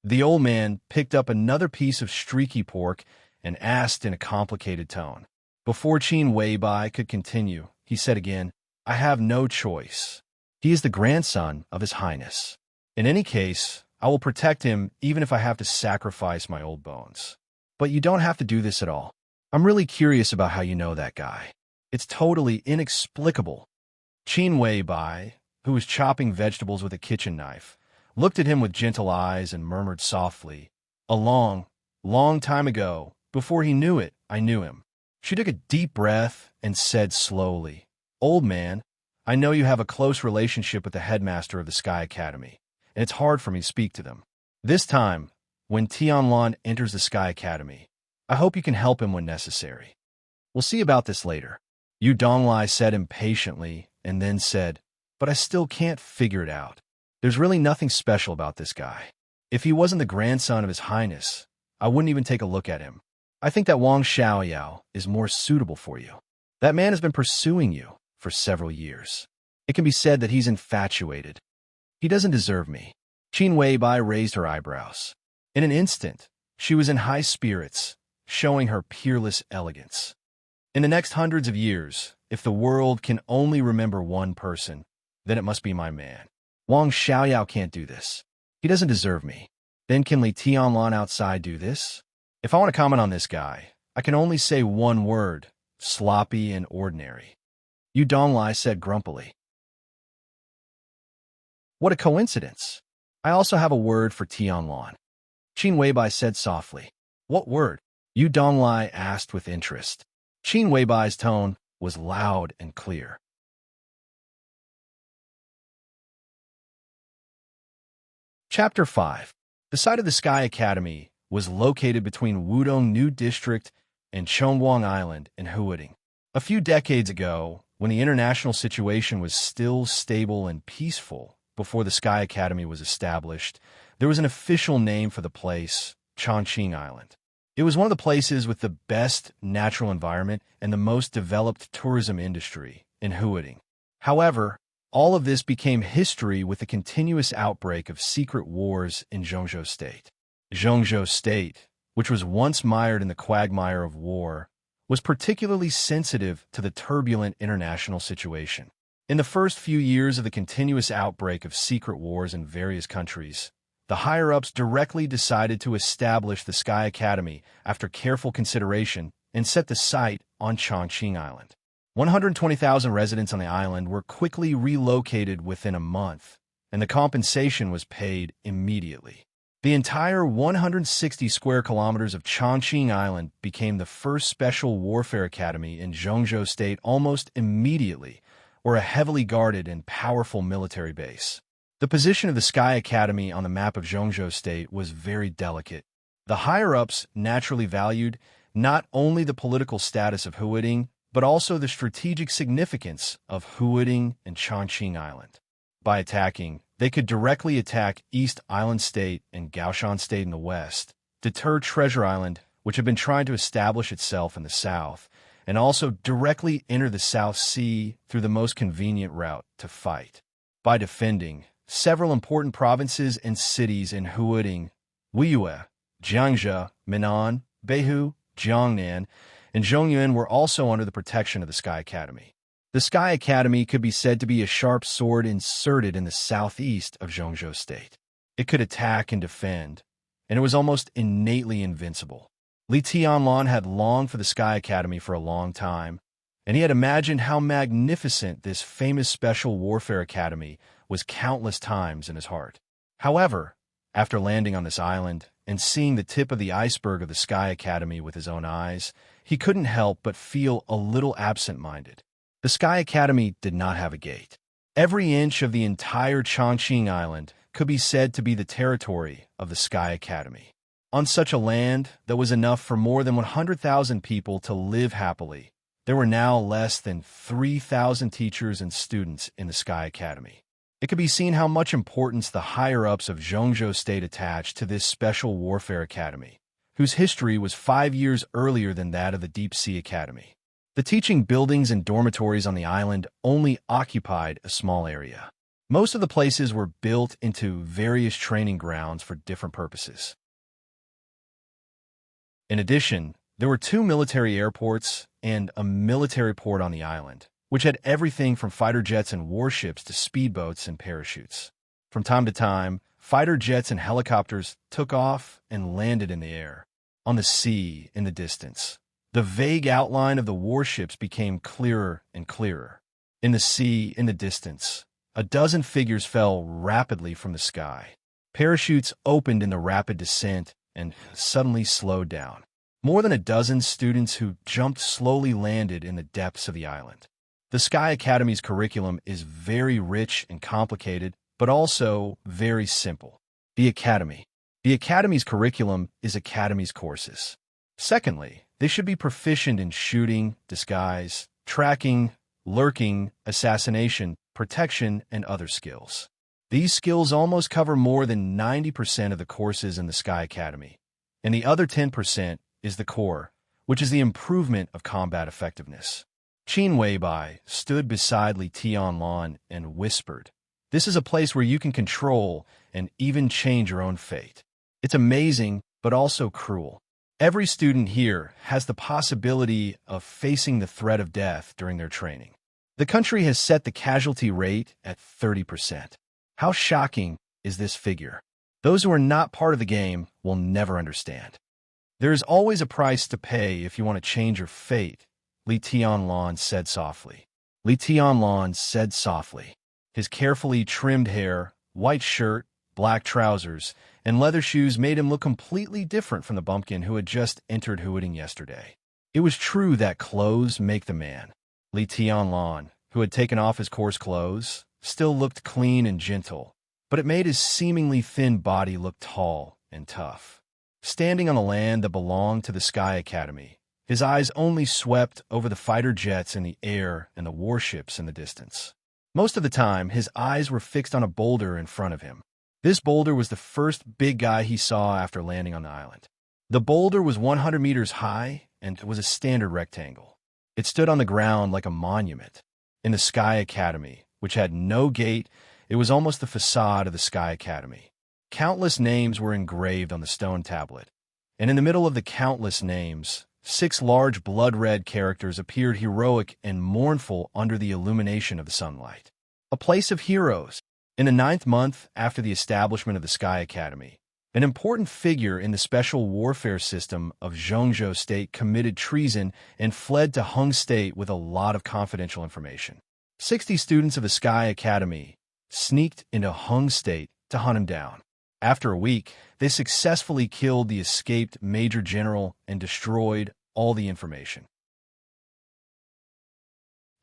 The old man picked up another piece of streaky pork and asked in a complicated tone. Before Qin Weibai could continue, he said again, I have no choice. He is the grandson of His Highness. In any case, I will protect him even if I have to sacrifice my old bones. But you don't have to do this at all. I'm really curious about how you know that guy. It's totally inexplicable. Qin Weibai, who was chopping vegetables with a kitchen knife, looked at him with gentle eyes and murmured softly, a long, long time ago, before he knew it, I knew him. She took a deep breath and said slowly, Old man, I know you have a close relationship with the headmaster of the Sky Academy, and it's hard for me to speak to them. This time, when Tianlan enters the Sky Academy, I hope you can help him when necessary. We'll see about this later. Yu Donglai said impatiently, and then said, But I still can't figure it out. There's really nothing special about this guy. If he wasn't the grandson of His Highness, I wouldn't even take a look at him. I think that Wang Xiaoyao is more suitable for you. That man has been pursuing you for several years. It can be said that he's infatuated. He doesn't deserve me. Qin Weibai raised her eyebrows. In an instant, she was in high spirits, showing her peerless elegance. In the next hundreds of years, if the world can only remember one person, then it must be my man. Wang Xiaoyao can't do this. He doesn't deserve me. Then can Li Tianlan outside do this? If I want to comment on this guy, I can only say one word, sloppy and ordinary. Yu Donglai said grumpily. What a coincidence. I also have a word for Tianlan. Qin Weibai said softly. What word? Yu Donglai asked with interest. Qin Weibai's tone was loud and clear. Chapter 5. The site of the Sky Academy was located between Wudong New District and Chongguang Island in Huading. A few decades ago, when the international situation was still stable and peaceful before the Sky Academy was established, there was an official name for the place, Chongqing Island. It was one of the places with the best natural environment and the most developed tourism industry in Huading. However, all of this became history with the continuous outbreak of secret wars in Zhongzhou State. Zhongzhou State, which was once mired in the quagmire of war, was particularly sensitive to the turbulent international situation. In the first few years of the continuous outbreak of secret wars in various countries, the higher-ups directly decided to establish the Sky Academy after careful consideration and set the site on Chongqing Island. 120,000 residents on the island were quickly relocated within a month, and the compensation was paid immediately. The entire 160 square kilometers of Chongqing Island became the first special warfare academy in Zhongzhou State almost immediately, or a heavily guarded and powerful military base. The position of the Sky Academy on the map of Zhongzhou State was very delicate. The higher-ups naturally valued not only the political status of Huading, but also the strategic significance of Huading and Chongqing Island. By attacking, they could directly attack East Island State and Gaoshan State in the west, deter Treasure Island, which had been trying to establish itself in the south, and also directly enter the South Sea through the most convenient route to fight. By defending, several important provinces and cities in Huading, Wuyue, Jiangzhou, Minnan, Beihu, Jiangnan, and Zhongyuan were also under the protection of the Sky Academy. The Sky Academy could be said to be a sharp sword inserted in the southeast of Zhongzhou State. It could attack and defend, and it was almost innately invincible. Li Tianlan had longed for the Sky Academy for a long time, and he had imagined how magnificent this famous special warfare academy was countless times in his heart. However, after landing on this island and seeing the tip of the iceberg of the Sky Academy with his own eyes, he couldn't help but feel a little absent-minded. The Sky Academy did not have a gate. Every inch of the entire Chongqing Island could be said to be the territory of the Sky Academy. On such a land that was enough for more than 100,000 people to live happily, there were now less than 3,000 teachers and students in the Sky Academy. It could be seen how much importance the higher-ups of Zhongzhou State attached to this special warfare academy, whose history was 5 years earlier than that of the Deep Sea Academy. The teaching buildings and dormitories on the island only occupied a small area. Most of the places were built into various training grounds for different purposes. In addition, there were 2 military airports and a military port on the island, which had everything from fighter jets and warships to speedboats and parachutes. From time to time, fighter jets and helicopters took off and landed in the air. On the sea, in the distance, the vague outline of the warships became clearer and clearer. In the sea, in the distance, a dozen figures fell rapidly from the sky. Parachutes opened in the rapid descent and suddenly slowed down. More than a dozen students who jumped slowly landed in the depths of the island. The Sky Academy's curriculum is very rich and complicated, but also very simple. The Academy. The Academy's curriculum is Academy's courses. Secondly, they should be proficient in shooting, disguise, tracking, lurking, assassination, protection, and other skills. These skills almost cover more than 90% of the courses in the Sky Academy, and the other 10% is the core, which is the improvement of combat effectiveness. Qin Weibai stood beside Li Tianlan and whispered, "This is a place where you can control and even change your own fate. It's amazing, but also cruel. Every student here has the possibility of facing the threat of death during their training. The country has set the casualty rate at 30%. How shocking is this figure? Those who are not part of the game will never understand. There is always a price to pay if you want to change your fate," Li Tianlan said softly. Li Tianlan said softly. His carefully trimmed hair, white shirt, black trousers, and leather shoes made him look completely different from the bumpkin who had just entered Huading yesterday. It was true that clothes make the man. Li Tianlan, who had taken off his coarse clothes, still looked clean and gentle, but it made his seemingly thin body look tall and tough. Standing on the land that belonged to the Sky Academy, his eyes only swept over the fighter jets in the air and the warships in the distance. Most of the time, his eyes were fixed on a boulder in front of him. This boulder was the first big guy he saw after landing on the island. The boulder was 100 meters high and was a standard rectangle. It stood on the ground like a monument. In the Sky Academy, which had no gate, it was almost the facade of the Sky Academy. Countless names were engraved on the stone tablet, and in the middle of the countless names, 6 large blood-red characters appeared heroic and mournful under the illumination of the sunlight. A place of heroes. In the 9th month after the establishment of the Sky Academy, an important figure in the special warfare system of Zhongzhou State committed treason and fled to Hung State with a lot of confidential information. 60 students of the Sky Academy sneaked into Hung State to hunt him down. After a week, they successfully killed the escaped Major General and destroyed all the information.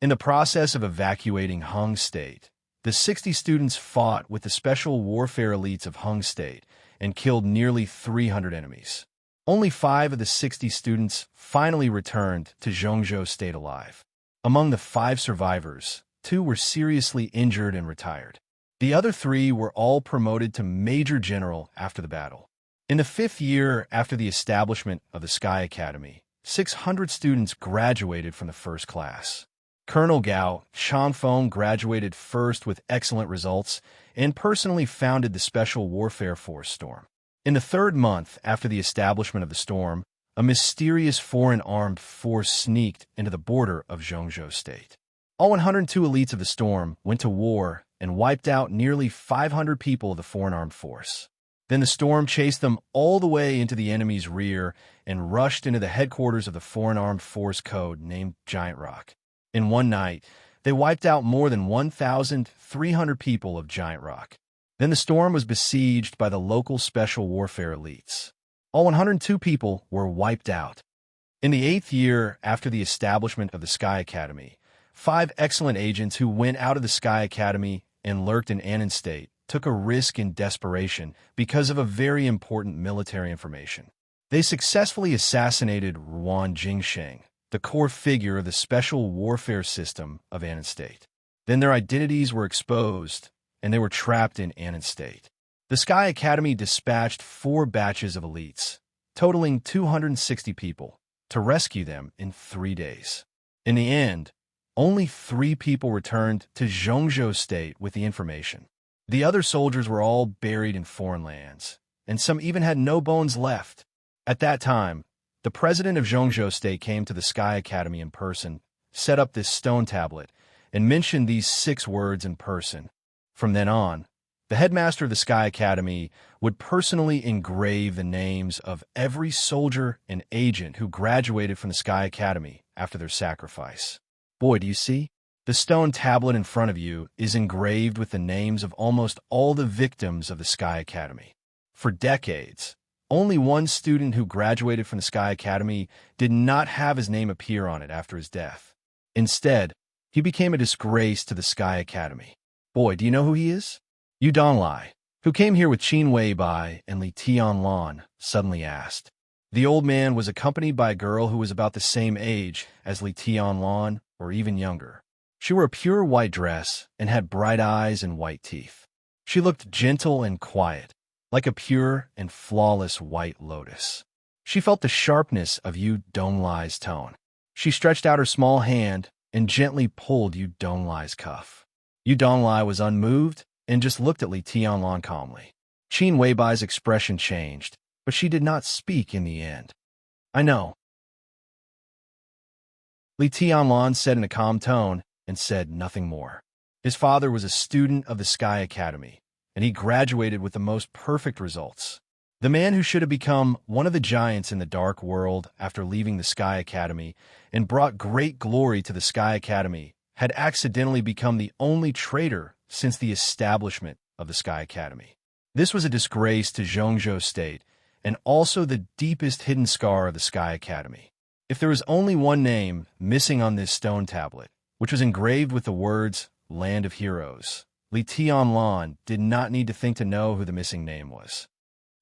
In the process of evacuating Hung State, the 60 students fought with the special warfare elites of Hung State and killed nearly 300 enemies. Only 5 of the 60 students finally returned to Zhongzhou State alive. Among the 5 survivors, 2 were seriously injured and retired. The other 3 were all promoted to Major General after the battle. In the 5th year after the establishment of the Sky Academy, 600 students graduated from the first class. Colonel Gao Chanfeng graduated first with excellent results and personally founded the Special Warfare Force Storm. In the 3rd month after the establishment of the Storm, a mysterious foreign armed force sneaked into the border of Zhongzhou State. All 102 elites of the Storm went to war and wiped out nearly 500 people of the foreign armed force. Then the Storm chased them all the way into the enemy's rear and rushed into the headquarters of the Foreign Armed Force Code named Giant Rock. In one night, they wiped out more than 1,300 people of Giant Rock. Then the storm was besieged by the local special warfare elites. All 102 people were wiped out. In the 8th year after the establishment of the Sky Academy, 5 excellent agents who went out of the Sky Academy and lurked in Annan State took a risk in desperation because of a very important military information. They successfully assassinated Ruan Jingsheng, the core figure of the special warfare system of Annan State. Then their identities were exposed, and they were trapped in Annan State. The Sky Academy dispatched 4 batches of elites, totaling 260 people, to rescue them in 3 days. In the end, only 3 people returned to Zhongzhou State with the information. The other soldiers were all buried in foreign lands, and some even had no bones left. At that time, the president of Zhongzhou State came to the Sky Academy in person, set up this stone tablet, and mentioned these 6 words in person. From then on, the headmaster of the Sky Academy would personally engrave the names of every soldier and agent who graduated from the Sky Academy after their sacrifice. Boy, do you see? The stone tablet in front of you is engraved with the names of almost all the victims of the Sky Academy. For decades, only one student who graduated from the Sky Academy did not have his name appear on it after his death. Instead, he became a disgrace to the Sky Academy. Boy, do you know who he is? Yu Donglai, who came here with Qin Weibai and Li Tianlan, suddenly asked. The old man was accompanied by a girl who was about the same age as Li Tianlan, or even younger. She wore a pure white dress and had bright eyes and white teeth. She looked gentle and quiet, like a pure and flawless white lotus. She felt the sharpness of Yu Donglai's tone. She stretched out her small hand and gently pulled Yu Donglai's cuff. Yu Donglai was unmoved and just looked at Li Tianlan calmly. Qin Weibai's expression changed, but she did not speak in the end. I know, Li Tianlan said in a calm tone, and said nothing more. His father was a student of the Sky Academy, and he graduated with the most perfect results. The man who should have become one of the giants in the dark world after leaving the Sky Academy and brought great glory to the Sky Academy had accidentally become the only traitor since the establishment of the Sky Academy. This was a disgrace to Zhongzhou State and also the deepest hidden scar of the Sky Academy. If there was only one name missing on this stone tablet, which was engraved with the words Land of Heroes, Li Tianlan did not need to think to know who the missing name was.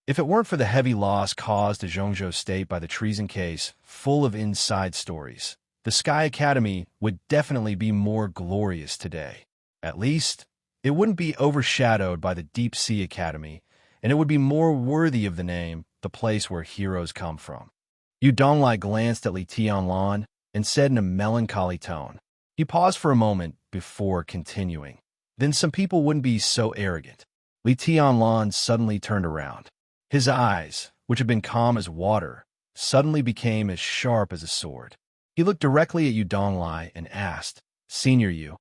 If it weren't for the heavy loss caused to Zhongzhou State by the treason case full of inside stories, the Sky Academy would definitely be more glorious today. At least, it wouldn't be overshadowed by the Deep Sea Academy, and it would be more worthy of the name, the place where heroes come from. Yu Donglai glanced at Li Tianlan and said in a melancholy tone. He paused for a moment before continuing. Then some people wouldn't be so arrogant. Li Tianlan suddenly turned around. His eyes, which had been calm as water, suddenly became as sharp as a sword. He looked directly at Yu Donglai and asked, Senior Yu,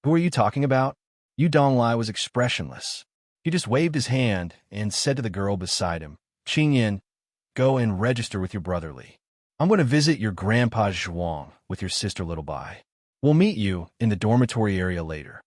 who are you talking about? Yu Donglai was expressionless. He just waved his hand and said to the girl beside him, Qingyin, go and register with your brother Li. I'm going to visit your grandpa Zhuang with your sister Little Bai. We'll meet you in the dormitory area later.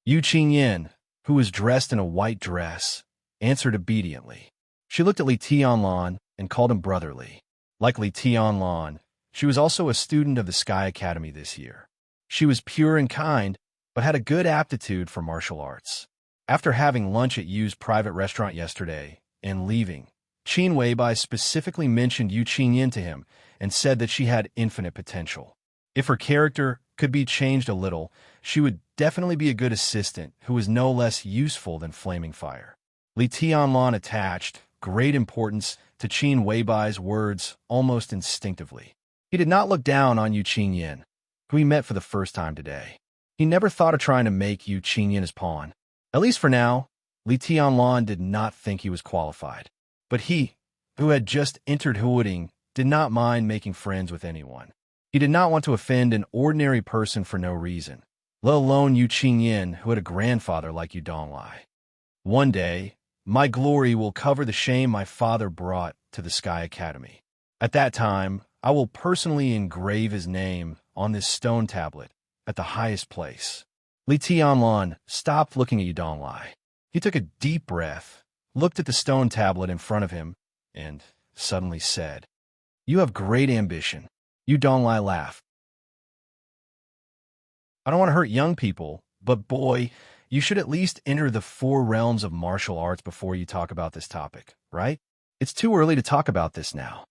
Yu Qingyin, who was dressed in a white dress, answered obediently. She looked at Li Tianlan and called him Brother Li. Like Li Tianlan, she was also a student of the Sky Academy this year. She was pure and kind, but had a good aptitude for martial arts. After having lunch at Yu's private restaurant yesterday and leaving, Qin Weibai specifically mentioned Yu Qingyin to him and said that she had infinite potential. If her character could be changed a little, she would definitely be a good assistant who was no less useful than Flaming Fire. Li Tianlan attached great importance to Qin Weibai's words almost instinctively. He did not look down on Yu Qingyin, who he met for the first time today. He never thought of trying to make Yu Qingyin his pawn. At least for now, Li Tianlan did not think he was qualified. But he, who had just entered Huading, did not mind making friends with anyone. He did not want to offend an ordinary person for no reason, let alone Yu Qingyin, who had a grandfather like Yu Donglai. One day, my glory will cover the shame my father brought to the Sky Academy. At that time, I will personally engrave his name on this stone tablet at the highest place. Li Tianlan stopped looking at Yu Donglai. He took a deep breath, looked at the stone tablet in front of him, and suddenly said, "You have great ambition." Yu Donglai laughed. "I don't want to hurt young people, but boy, you should at least enter the 4 realms of martial arts before you talk about this topic, right? It's too early to talk about this now."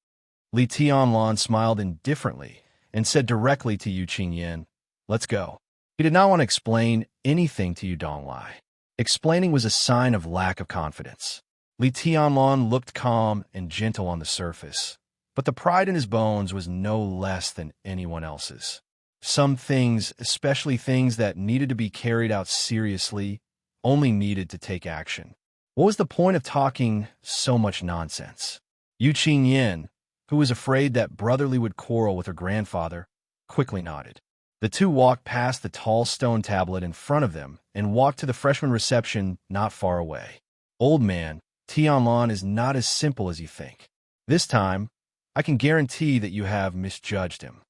Li Tianlan smiled indifferently and said directly to Yu Qingyan, "Let's go." He did not want to explain anything to Yu Donglai. Explaining was a sign of lack of confidence. Li Tianlan looked calm and gentle on the surface, but the pride in his bones was no less than anyone else's. Some things, especially things that needed to be carried out seriously, only needed to take action. What was the point of talking so much nonsense? Yu Qingyan, who was afraid that Brotherly would quarrel with her grandfather, quickly nodded. The two walked past the tall stone tablet in front of them and walked to the freshman reception not far away. "Old man, Tianlan is not as simple as you think. This time, I can guarantee that you have misjudged him."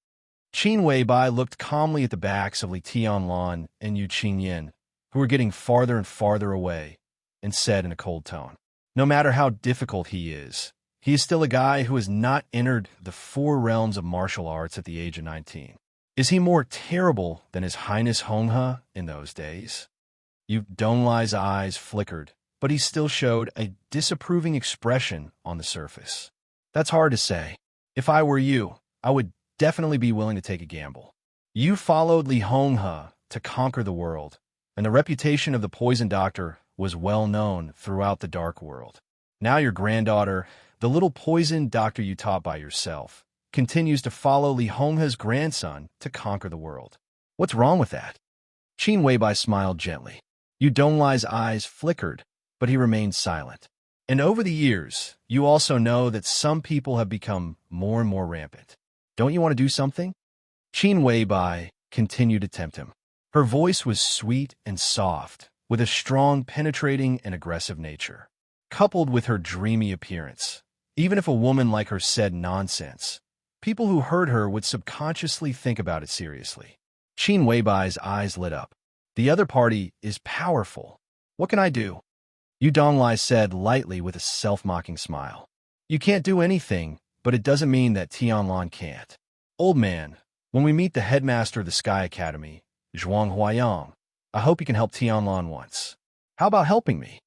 Qin Weibai looked calmly at the backs of Li Tianlan and Yu Qingyan, who were getting farther and farther away, and said in a cold tone, "No matter how difficult he is still a guy who has not entered the 4 realms of martial arts at the age of 19. Is he more terrible than His Highness Honghe in those days?" Yu Donglai's eyes flickered, but he still showed a disapproving expression on the surface. "That's hard to say. If I were you, I would definitely be willing to take a gamble. You followed Li Honghe to conquer the world, and the reputation of the poison doctor was well known throughout the dark world. Now your granddaughter, the little poison doctor you taught by yourself, continues to follow Li Honghe's grandson to conquer the world. What's wrong with that?" Qin Weibai smiled gently. Yu Donglai's eyes flickered, but he remained silent. "And over the years, you also know that some people have become more and more rampant. Don't you want to do something?" Qin Weibai continued to tempt him. Her voice was sweet and soft, with a strong, penetrating, and aggressive nature. Coupled with her dreamy appearance, even if a woman like her said nonsense, people who heard her would subconsciously think about it seriously. Qin Weibai's eyes lit up. "The other party is powerful. What can I do?" Yu Donglai said lightly with a self-mocking smile. "You can't do anything, but it doesn't mean that Tianlan can't. Old man, when we meet the headmaster of the Sky Academy, Zhuang Huayang, I hope you can help Tianlan once. How about helping me?"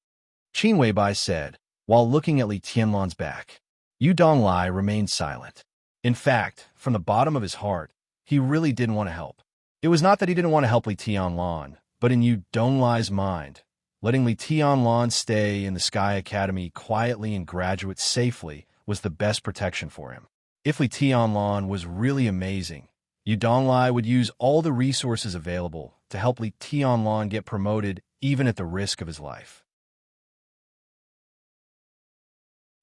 Qin Weibai said, while looking at Li Tianlan's back. Yu Donglai remained silent. In fact, from the bottom of his heart, he really didn't want to help. It was not that he didn't want to help Li Tianlan, but in Yu Donglai's mind, letting Li Tianlan stay in the Sky Academy quietly and graduate safely was the best protection for him. If Li Tianlan was really amazing, Yu Donglai would use all the resources available to help Li Tianlan get promoted even at the risk of his life.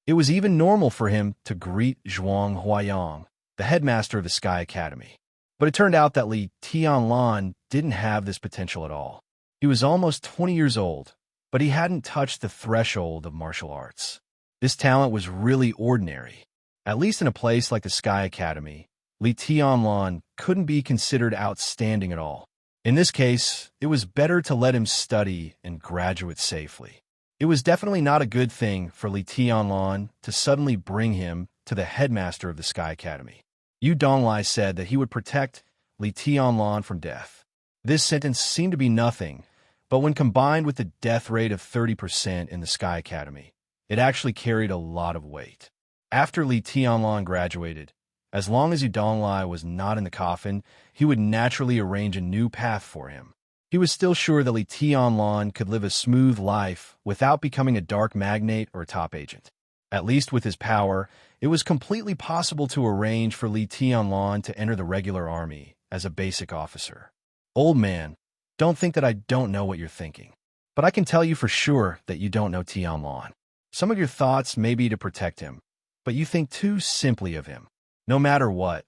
It was even normal for him to greet Zhuang Huayang, the headmaster of the Sky Academy. But it turned out that Li Tianlan didn't have this potential at all. He was almost 20 years old, but he hadn't touched the threshold of martial arts. This talent was really ordinary. At least in a place like the Sky Academy, Li Tianlan couldn't be considered outstanding at all. In this case, it was better to let him study and graduate safely. It was definitely not a good thing for Li Tianlan to suddenly bring him to the headmaster of the Sky Academy. Yu Donglai said that he would protect Li Tianlan from death. This sentence seemed to be nothing, but when combined with the death rate of 30% in the Sky Academy, it actually carried a lot of weight. After Li Tianlan graduated, as long as Yu Donglai was not in the coffin, he would naturally arrange a new path for him. He was still sure that Li Tianlan could live a smooth life without becoming a dark magnate or a top agent. At least with his power, it was completely possible to arrange for Li Tianlan to enter the regular army as a basic officer. "Old man, don't think that I don't know what you're thinking. But I can tell you for sure that you don't know Tianlan. Some of your thoughts may be to protect him, but you think too simply of him. No matter what,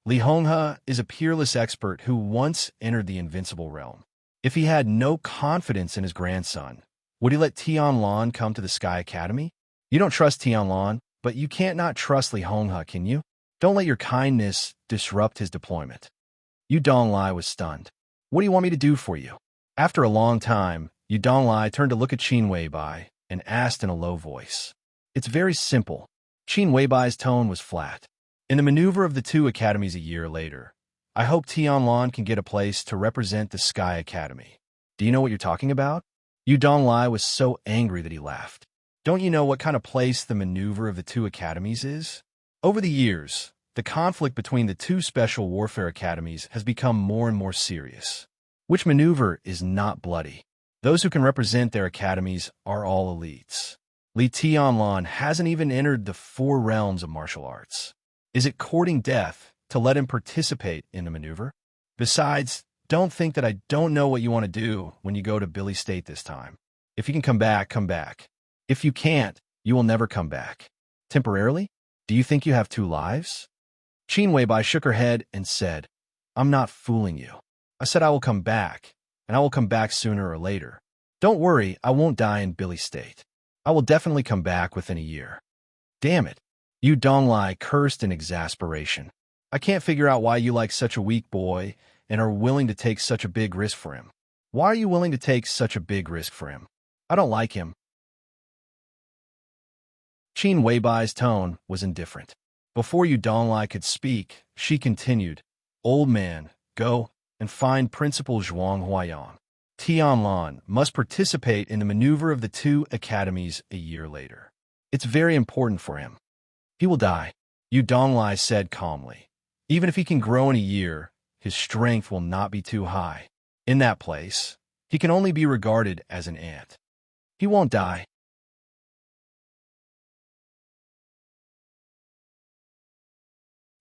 Li Honghe is a peerless expert who once entered the invincible realm. If he had no confidence in his grandson, would he let Tianlan come to the Sky Academy? You don't trust Tianlan, but you can't not trust Li Honghe, can you? Don't let your kindness disrupt his deployment." Yu Donglai was stunned. "What do you want me to do for you?" After a long time, Yu Donglai turned to look at Qin Weibai and asked in a low voice. It's very simple. Qin Weibai's tone was flat. In the maneuver of the two academies a year later, I hope Tianlan can get a place to represent the Sky Academy. Do you know what you're talking about? Yu Donglai was so angry that he laughed. Don't you know what kind of place the maneuver of the two academies is? Over the years, the conflict between the two special warfare academies has become more and more serious. Which maneuver is not bloody? Those who can represent their academies are all elites. Li Tianlan hasn't even entered the 4 realms of martial arts. Is it courting death to let him participate in the maneuver? Besides, don't think that I don't know what you want to do when you go to Billy State this time. If you can come back, come back. If you can't, you will never come back. Temporarily? Do you think you have 2 lives? Qin Weibai shook her head and said, I'm not fooling you. I said I will come back, and I will come back sooner or later. Don't worry, I won't die in Billy State. I will definitely come back within a year. Damn it. Yu Donglai cursed in exasperation. I can't figure out why you like such a weak boy and are willing to take such a big risk for him. Why are you willing to take such a big risk for him? I don't like him. Qin Weibai's tone was indifferent. Before Yu Donglai could speak, she continued, Old man, go and find Principal Zhuang Huayang. Tianlan must participate in the maneuver of the two academies a year later. It's very important for him. He will die, Yu Donglai said calmly. Even if he can grow in a year, his strength will not be too high. In that place, he can only be regarded as an ant. He won't die.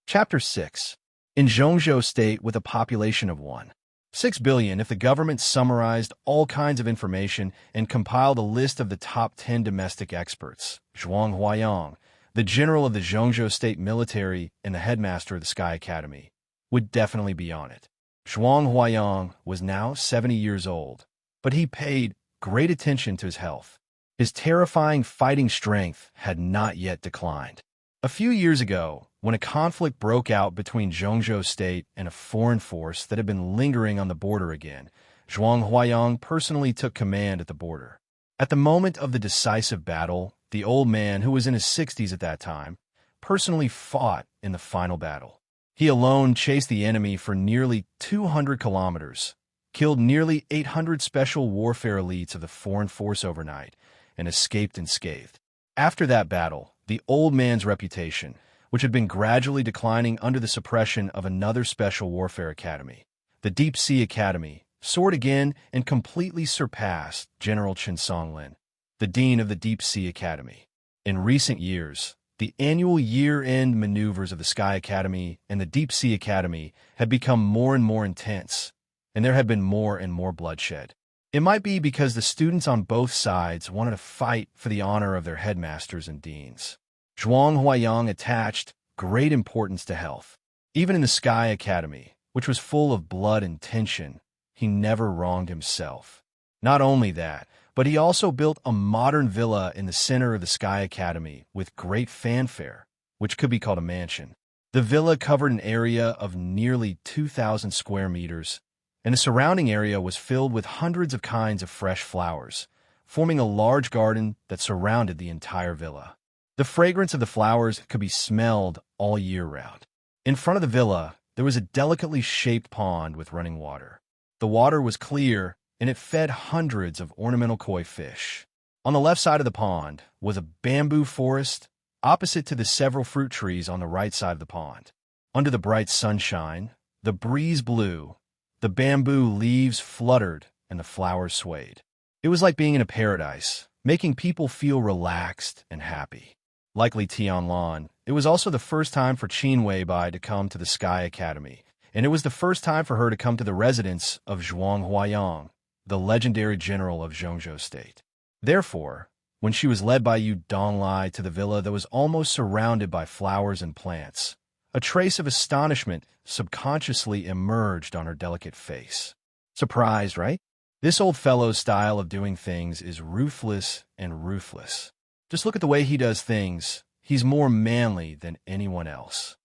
Chapter 6. In Zhongzhou State with a population of 1.6 billion, if the government summarized all kinds of information and compiled a list of the top 10 domestic experts, Zhuang Huayang, the general of the Zhongzhou State military and the headmaster of the Sky Academy, would definitely be on it. Zhuang Huayang was now 70 years old, but he paid great attention to his health. His terrifying fighting strength had not yet declined. A few years ago, when a conflict broke out between Zhongzhou State and a foreign force that had been lingering on the border again, Zhuang Huayang personally took command at the border. At the moment of the decisive battle, the old man, who was in his 60s at that time, personally fought in the final battle. He alone chased the enemy for nearly 200 kilometers, killed nearly 800 special warfare elites of the foreign force overnight, and escaped unscathed. After that battle, the old man's reputation, which had been gradually declining under the suppression of another special warfare academy, the Deep Sea Academy, soared again and completely surpassed General Chen Songlin, the dean of the Deep Sea Academy. In recent years, the annual year-end maneuvers of the Sky Academy and the Deep Sea Academy had become more and more intense, and there had been more and more bloodshed. It might be because the students on both sides wanted to fight for the honor of their headmasters and deans. Zhuang Huayang attached great importance to health. Even in the Sky Academy, which was full of blood and tension, he never wronged himself. Not only that, but he also built a modern villa in the center of the Sky Academy with great fanfare, which could be called a mansion. The villa covered an area of nearly 2,000 square meters, and the surrounding area was filled with hundreds of kinds of fresh flowers, forming a large garden that surrounded the entire villa. The fragrance of the flowers could be smelled all year round. In front of the villa, there was a delicately shaped pond with running water. The water was clear, and it fed hundreds of ornamental koi fish. On the left side of the pond was a bamboo forest, opposite to the several fruit trees on the right side of the pond. Under the bright sunshine, the breeze blew, the bamboo leaves fluttered, and the flowers swayed. It was like being in a paradise, making people feel relaxed and happy. Like Li Tianlan, it was also the first time for Qin Weibai to come to the Sky Academy, and it was the first time for her to come to the residence of Zhuang Huayang, the legendary general of Zhongzhou State. Therefore, when she was led by Yu Donglai to the villa that was almost surrounded by flowers and plants, a trace of astonishment subconsciously emerged on her delicate face. Surprised, right? This old fellow's style of doing things is ruthless and ruthless. Just look at the way he does things. He's more manly than anyone else.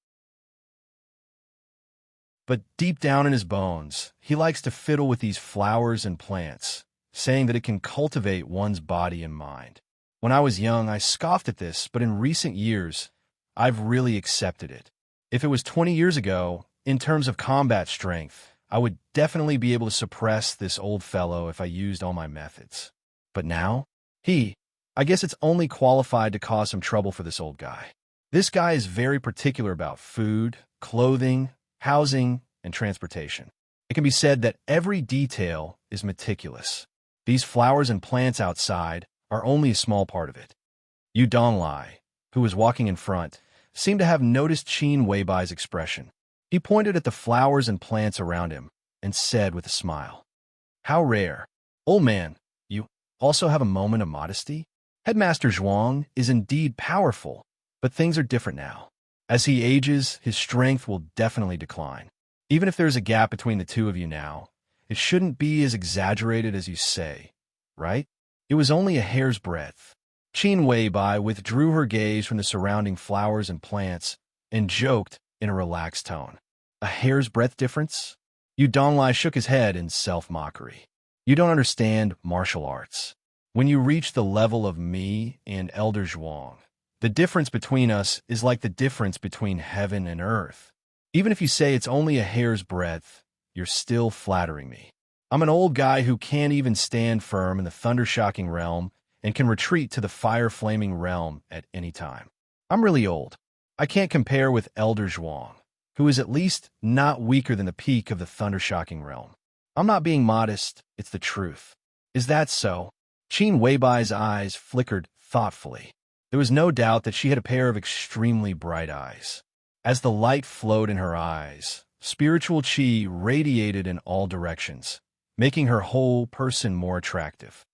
But deep down in his bones, he likes to fiddle with these flowers and plants, saying that it can cultivate one's body and mind. When I was young, I scoffed at this, but in recent years, I've really accepted it. If it was 20 years ago, in terms of combat strength, I would definitely be able to suppress this old fellow if I used all my methods. But now, I guess it's only qualified to cause some trouble for this old guy. This guy is very particular about food, clothing, housing, and transportation. It can be said that every detail is meticulous. These flowers and plants outside are only a small part of it. Yu Donglai, who was walking in front, seemed to have noticed Qin Weibai's expression. He pointed at the flowers and plants around him and said with a smile, "How rare. Old man, you also have a moment of modesty? Headmaster Zhuang is indeed powerful, but things are different now. As he ages, his strength will definitely decline. Even if there's a gap between the two of you now, it shouldn't be as exaggerated as you say, right? It was only a hair's breadth." Qin Weibai withdrew her gaze from the surrounding flowers and plants and joked in a relaxed tone. "A hair's breadth difference?" Yu Donglai shook his head in self-mockery. "You don't understand martial arts. When you reach the level of me and Elder Zhuang, the difference between us is like the difference between heaven and earth. Even if you say it's only a hair's breadth, you're still flattering me. I'm an old guy who can't even stand firm in the thunder-shocking realm and can retreat to the fire-flaming realm at any time. I'm really old. I can't compare with Elder Zhuang, who is at least not weaker than the peak of the thunder-shocking realm. I'm not being modest, it's the truth." "Is that so?" Qin Weibai's eyes flickered thoughtfully. There was no doubt that she had a pair of extremely bright eyes. As the light flowed in her eyes, spiritual qi radiated in all directions, making her whole person more attractive.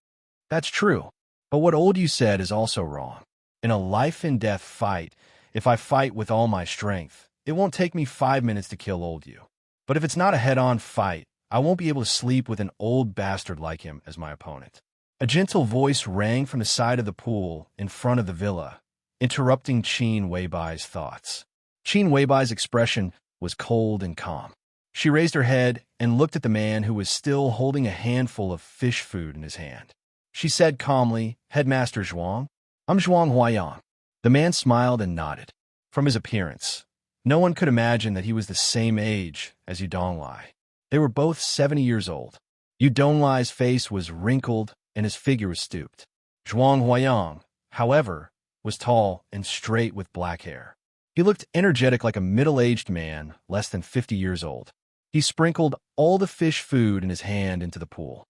"That's true. But what old you said is also wrong. In a life-and-death fight, if I fight with all my strength, it won't take me 5 minutes to kill old you. But if it's not a head-on fight, I won't be able to sleep with an old bastard like him as my opponent." A gentle voice rang from the side of the pool in front of the villa, interrupting Qin Weibai's thoughts. Qin Weibai's expression was cold and calm. She raised her head and looked at the man who was still holding a handful of fish food in his hand. She said calmly, "Headmaster Zhuang? I'm Zhuang Huayang." The man smiled and nodded. From his appearance, no one could imagine that he was the same age as Yu Donglai. They were both 70 years old. Yu Donglai's face was wrinkled and his figure was stooped. Zhuang Huayang, however, was tall and straight with black hair. He looked energetic like a middle-aged man, less than 50 years old. He sprinkled all the fish food in his hand into the pool.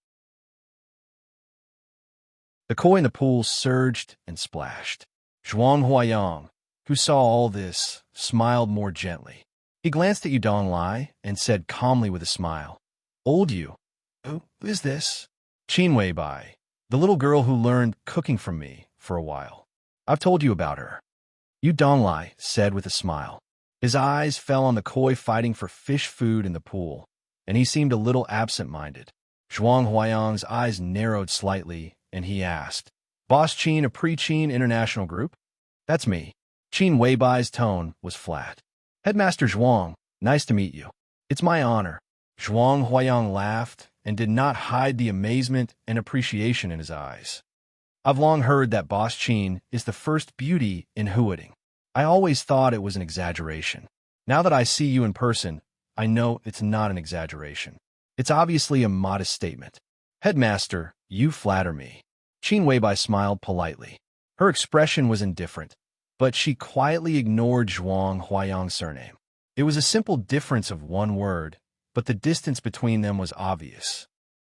The koi in the pool surged and splashed. Zhuang Huayang, who saw all this, smiled more gently. He glanced at Yu Donglai and said calmly with a smile, "Old Yu, who is this?" "Qin Weibai, the little girl who learned cooking from me for a while. I've told you about her." Yu Donglai said with a smile. His eyes fell on the koi fighting for fish food in the pool, and he seemed a little absent-minded. Zhuang Huayang's eyes narrowed slightly, and he asked, "Boss Qin a Pre-Qin International Group?" "That's me." Qin Weibai's tone was flat. "Headmaster Zhuang, nice to meet you." "It's my honor." Zhuang Huayang laughed and did not hide the amazement and appreciation in his eyes. "I've long heard that Boss Qin is the first beauty in Huading. I always thought it was an exaggeration. Now that I see you in person, I know it's not an exaggeration. It's obviously a modest statement." "Headmaster, you flatter me." Qin Weibai smiled politely. Her expression was indifferent, but she quietly ignored Zhuang Huayang's surname. It was a simple difference of one word, but the distance between them was obvious.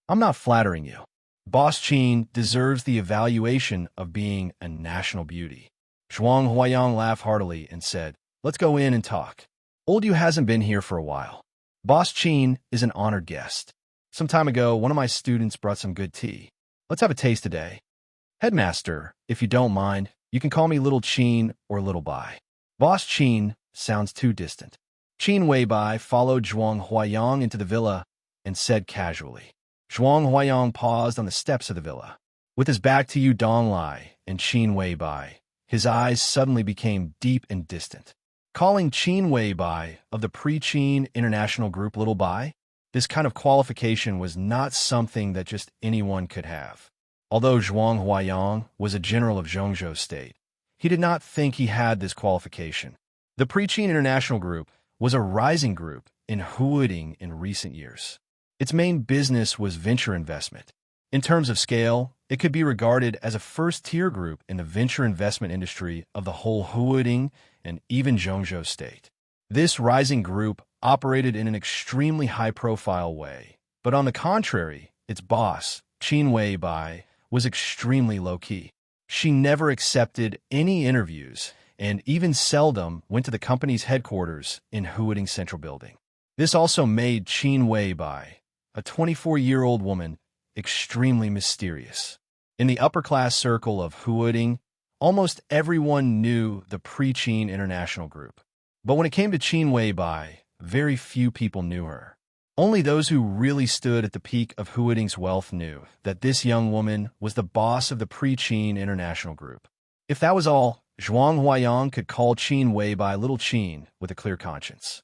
"I'm not flattering you. Boss Qin deserves the evaluation of being a national beauty." Zhuang Huayang laughed heartily and said, "Let's go in and talk. Old Yu hasn't been here for a while. Boss Qin is an honored guest. Some time ago, one of my students brought some good tea. Let's have a taste today. Headmaster, if you don't mind, you can call me Little Qin or Little Bai. Boss Qin sounds too distant." Qin Weibai followed Zhuang Huayang into the villa and said casually. Zhuang Huayang paused on the steps of the villa. With his back to Yu Donglai and Qin Weibai, his eyes suddenly became deep and distant. Calling Qin Weibai of the Pre-Qin International Group Little Bai, This kind of qualification was not something that just anyone could have. Although Zhuang Huaiyang was a general of Zhongzhou State, he did not think he had this qualification. The Preqin International Group was a rising group in Huading in recent years. Its main business was venture investment. In terms of scale, it could be regarded as a first-tier group in the venture investment industry of the whole Huading and even Zhongzhou State. This rising group operated in an extremely high-profile way, but on the contrary, its boss, Qin Weibai, was extremely low-key. She never accepted any interviews and even seldom went to the company's headquarters in Huading Central Building. This also made Qin Weibai, a 24-year-old woman, extremely mysterious. In the upper-class circle of Huading, almost everyone knew the Preqin International Group. But when it came to Qin Weibai, very few people knew her. Only those who really stood at the peak of Huading's wealth knew that this young woman was the boss of the Preqin International Group. If that was all, Zhuang Huaiyang could call Qin Weibai Little Qin with a clear conscience.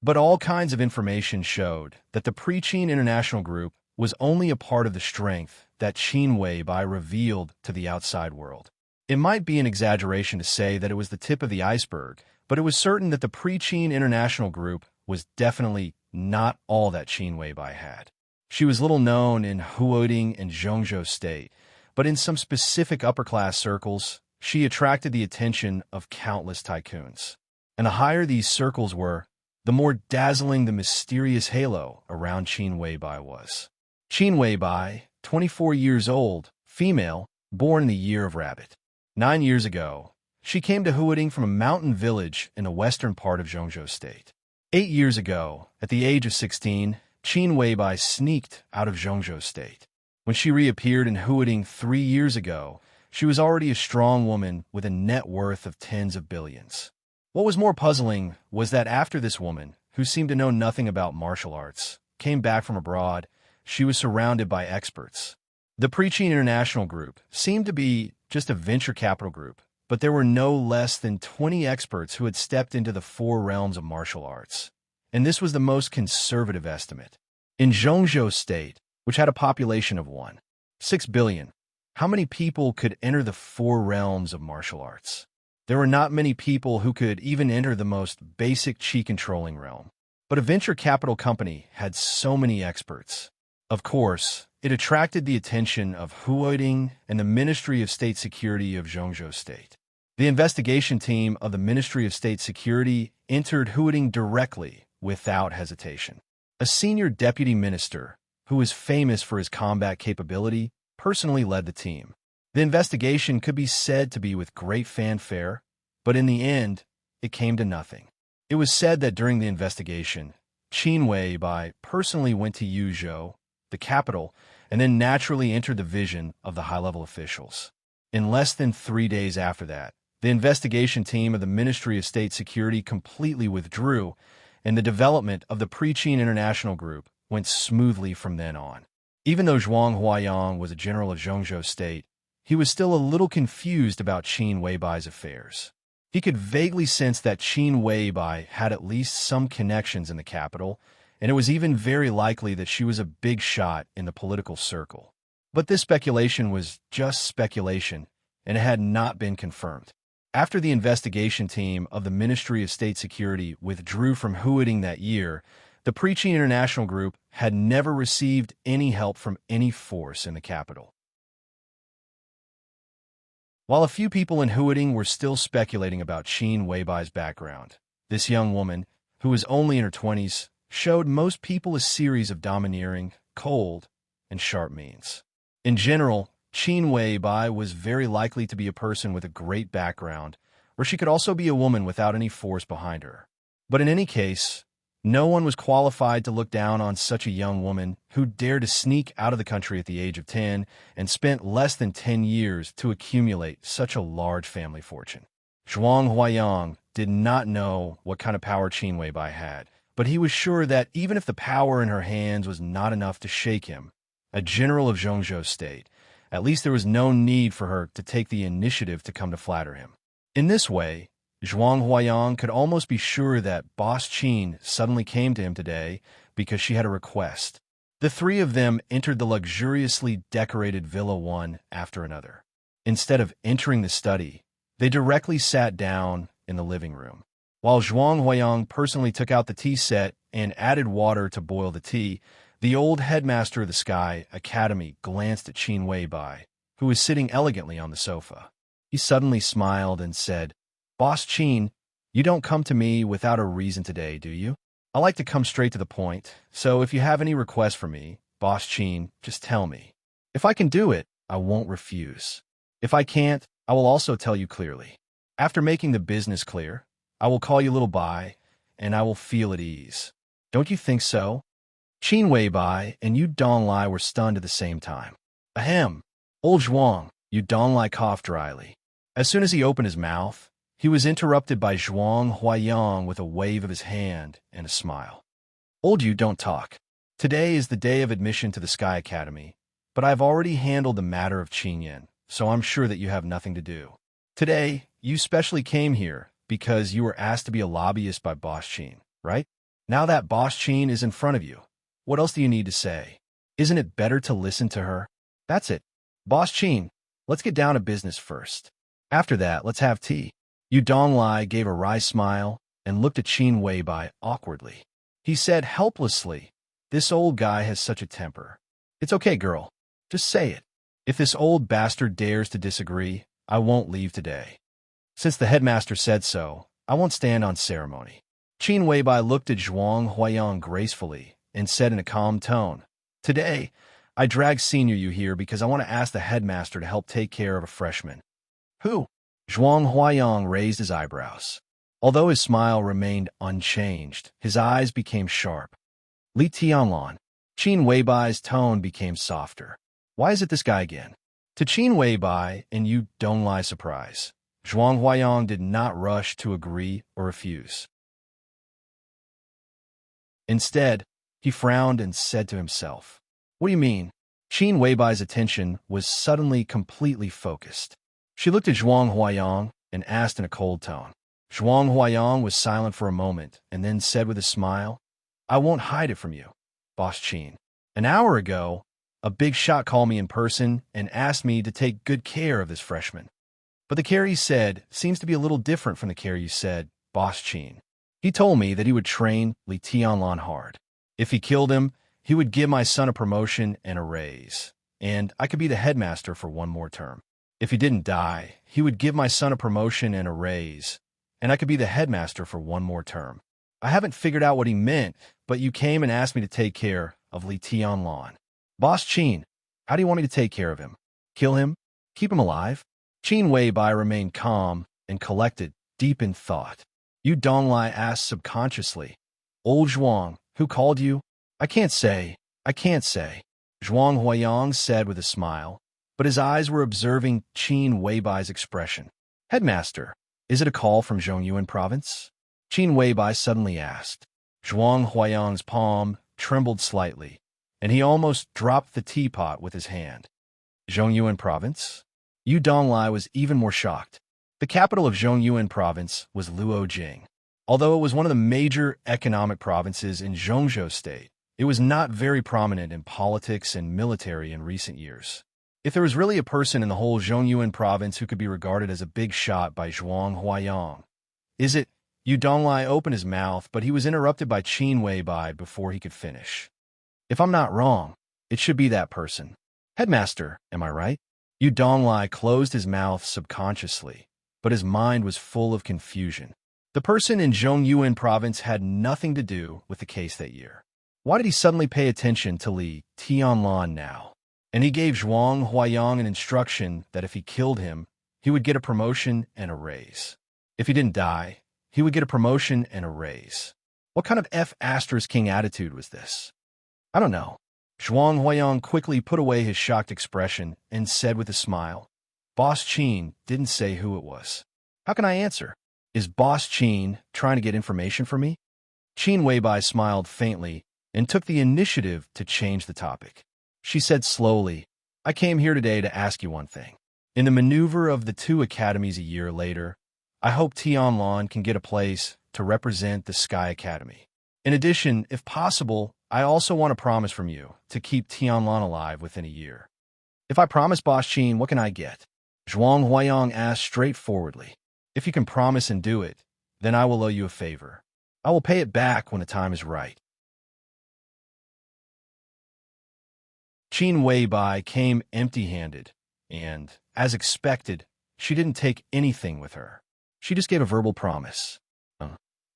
But all kinds of information showed that the Preqin International Group was only a part of the strength that Qin Weibai revealed to the outside world. It might be an exaggeration to say that it was the tip of the iceberg, but it was certain that the Preqin International Group was definitely not all that Qin Weibai had. She was little known in Huading and Zhongzhou State, but in some specific upper-class circles, she attracted the attention of countless tycoons. And the higher these circles were, the more dazzling the mysterious halo around Qin Weibai was. Qin Weibai, 24 years old, female, born in the year of rabbit. 9 years ago, she came to Huading from a mountain village in the western part of Zhongzhou State. 8 years ago, at the age of 16, Qin Weibai sneaked out of Zhongzhou State. When she reappeared in Huading 3 years ago, she was already a strong woman with a net worth of tens of billions. What was more puzzling was that after this woman, who seemed to know nothing about martial arts, came back from abroad, she was surrounded by experts. The Preqin International Group seemed to be just a venture capital group, but there were no less than 20 experts who had stepped into the 4 realms of martial arts. And this was the most conservative estimate. In Zhongzhou State, which had a population of 1.6 billion, how many people could enter the 4 realms of martial arts? There were not many people who could even enter the most basic chi-controlling realm. But a venture capital company had so many experts. Of course, it attracted the attention of Huading and the Ministry of State Security of Zhongzhou State. The investigation team of the Ministry of State Security entered Huading directly, without hesitation. A senior deputy minister, who was famous for his combat capability, personally led the team. The investigation could be said to be with great fanfare, but in the end, it came to nothing. It was said that during the investigation, Qin Weibai personally went to Yuzhou, the capital, and then naturally entered the vision of the high-level officials. In less than 3 days after that, the investigation team of the Ministry of State Security completely withdrew, and the development of the Preqin International Group went smoothly from then on. Even though Zhuang Huaiyang was a general of Zhongzhou State, he was still a little confused about Qin Weibai's affairs. He could vaguely sense that Qin Weibai had at least some connections in the capital, and it was even very likely that she was a big shot in the political circle. But this speculation was just speculation, and it had not been confirmed. After the investigation team of the Ministry of State Security withdrew from Huading that year, the Preqin International Group had never received any help from any force in the capital. While a few people in Huading were still speculating about Qin Weibai's background, this young woman, who was only in her 20s, showed most people a series of domineering, cold, and sharp means. In general, Qin Weibai was very likely to be a person with a great background, or she could also be a woman without any force behind her. But in any case, no one was qualified to look down on such a young woman who dared to sneak out of the country at the age of 10 and spent less than 10 years to accumulate such a large family fortune. Zhuang Huaiyang did not know what kind of power Qin Weibai had, but he was sure that even if the power in her hands was not enough to shake him, a general of Zhongzhou State, at least there was no need for her to take the initiative to come to flatter him. In this way, Zhuang Huayang could almost be sure that Boss Qin suddenly came to him today because she had a request. The three of them entered the luxuriously decorated villa one after another. Instead of entering the study, they directly sat down in the living room. While Zhuang Huayang personally took out the tea set and added water to boil the tea, the old headmaster of the Sky Academy glanced at Qin Weibai, who was sitting elegantly on the sofa. He suddenly smiled and said, "Boss Qin, you don't come to me without a reason today, do you? I like to come straight to the point, so if you have any requests for me, Boss Qin, just tell me. If I can do it, I won't refuse. If I can't, I will also tell you clearly. After making the business clear, I will call you Little Bai, and I will feel at ease. Don't you think so?" Qin Weibai and Yu Donglai were stunned at the same time. Ahem! Old Zhuang, Yu Donglai coughed dryly. As soon as he opened his mouth, he was interrupted by Zhuang Huayang with a wave of his hand and a smile. "Old Yu, don't talk. Today is the day of admission to the Sky Academy, but I've already handled the matter of Qinyan, so I'm sure that you have nothing to do. Today, you specially came here because you were asked to be a lobbyist by Boss Qin, right? Now that Boss Qin is in front of you, what else do you need to say? Isn't it better to listen to her? That's it. Boss Qin, let's get down to business first. After that, let's have tea." Yu Donglai gave a wry smile and looked at Qin Weibai awkwardly. He said helplessly, "This old guy has such a temper. It's okay, girl. Just say it. If this old bastard dares to disagree, I won't leave today. Since the headmaster said so, I won't stand on ceremony." Qin Weibai looked at Zhuang Huayang gracefully and said in a calm tone, "Today, I dragged Senior Yu here because I want to ask the headmaster to help take care of a freshman." "Who?" Zhuang Huayang raised his eyebrows. Although his smile remained unchanged, his eyes became sharp. "Li Tianlan." Qin Weibai's tone became softer. "Why is it this guy again?" To Qin Weibai and Yu Donglai's surprise, Zhuang Huayang did not rush to agree or refuse. Instead, he frowned and said to himself, "What do you mean?" Qin Weibai's attention was suddenly completely focused. She looked at Zhuang Huayang and asked in a cold tone. Zhuang Huayang was silent for a moment and then said with a smile, "I won't hide it from you, Boss Qin. An hour ago, a big shot called me in person and asked me to take good care of this freshman. But the care he said seems to be a little different from the care you said, Boss Qin. He told me that he would train Li Tianlan hard. If he killed him, he would give my son a promotion and a raise, and I could be the headmaster for one more term. If he didn't die, he would give my son a promotion and a raise, and I could be the headmaster for one more term. I haven't figured out what he meant, but you came and asked me to take care of Li Tianlan. Boss Qin, how do you want me to take care of him? Kill him? Keep him alive?" Qin Weibai remained calm and collected, deep in thought. Yu Donglai asked subconsciously, "Old Zhuang, who called you?" I can't say. Zhuang Huayang said with a smile, but his eyes were observing Qin Weibai's expression. "Headmaster, is it a call from Zhongyuan province?" Qin Weibai suddenly asked. Zhuang Huayang's palm trembled slightly, and he almost dropped the teapot with his hand. Zhongyuan province? Yu Donglai was even more shocked. The capital of Zhongyuan province was Luojing. Although it was one of the major economic provinces in Zhongzhou State, it was not very prominent in politics and military in recent years. If there was really a person in the whole Zhongyuan province who could be regarded as a big shot by Zhuang Huayang, is it? Yu Donglai opened his mouth, but he was interrupted by Qin Weibai before he could finish. If I'm not wrong, it should be that person. Headmaster, am I right? Yu Donglai closed his mouth subconsciously, but his mind was full of confusion. The person in Zhongyuan province had nothing to do with the case that year. Why did he suddenly pay attention to Li Tianlan now? And he gave Zhuang Huayang an instruction that if he killed him, he would get a promotion and a raise. If he didn't die, he would get a promotion and a raise. What kind of F***king attitude was this? I don't know. Zhuang Huayang quickly put away his shocked expression and said with a smile, Boss Qin didn't say who it was. How can I answer? Is Boss Qin trying to get information from me? Qin Weibai smiled faintly and took the initiative to change the topic. She said slowly, I came here today to ask you one thing. In the maneuver of the two academies a year later, I hope Tianlan can get a place to represent the Sky Academy. In addition, if possible, I also want a promise from you to keep Tianlan alive within a year. If I promise Boss Qin, what can I get? Zhuang Huayang asked straightforwardly. If you can promise and do it, then I will owe you a favor. I will pay it back when the time is right. Qin Weibai came empty-handed, and, as expected, she didn't take anything with her. She just gave a verbal promise.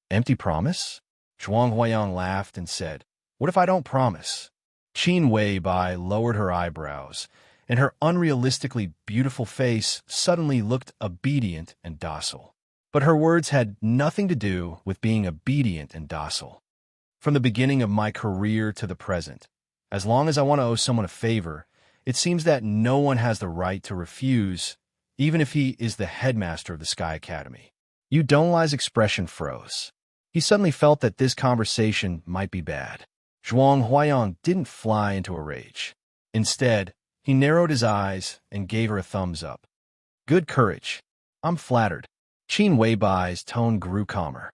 Empty promise? Zhuang Huayang laughed and said, "What if I don't promise?" Qin Weibai lowered her eyebrows, and her unrealistically beautiful face suddenly looked obedient and docile. But her words had nothing to do with being obedient and docile. From the beginning of my career to the present, as long as I want to owe someone a favor, it seems that no one has the right to refuse, even if he is the headmaster of the Sky Academy. Yu Donglai's expression froze. He suddenly felt that this conversation might be bad. Zhuang Huayang didn't fly into a rage. Instead, he narrowed his eyes and gave her a thumbs up. Good courage. I'm flattered. Qin Weibai's tone grew calmer.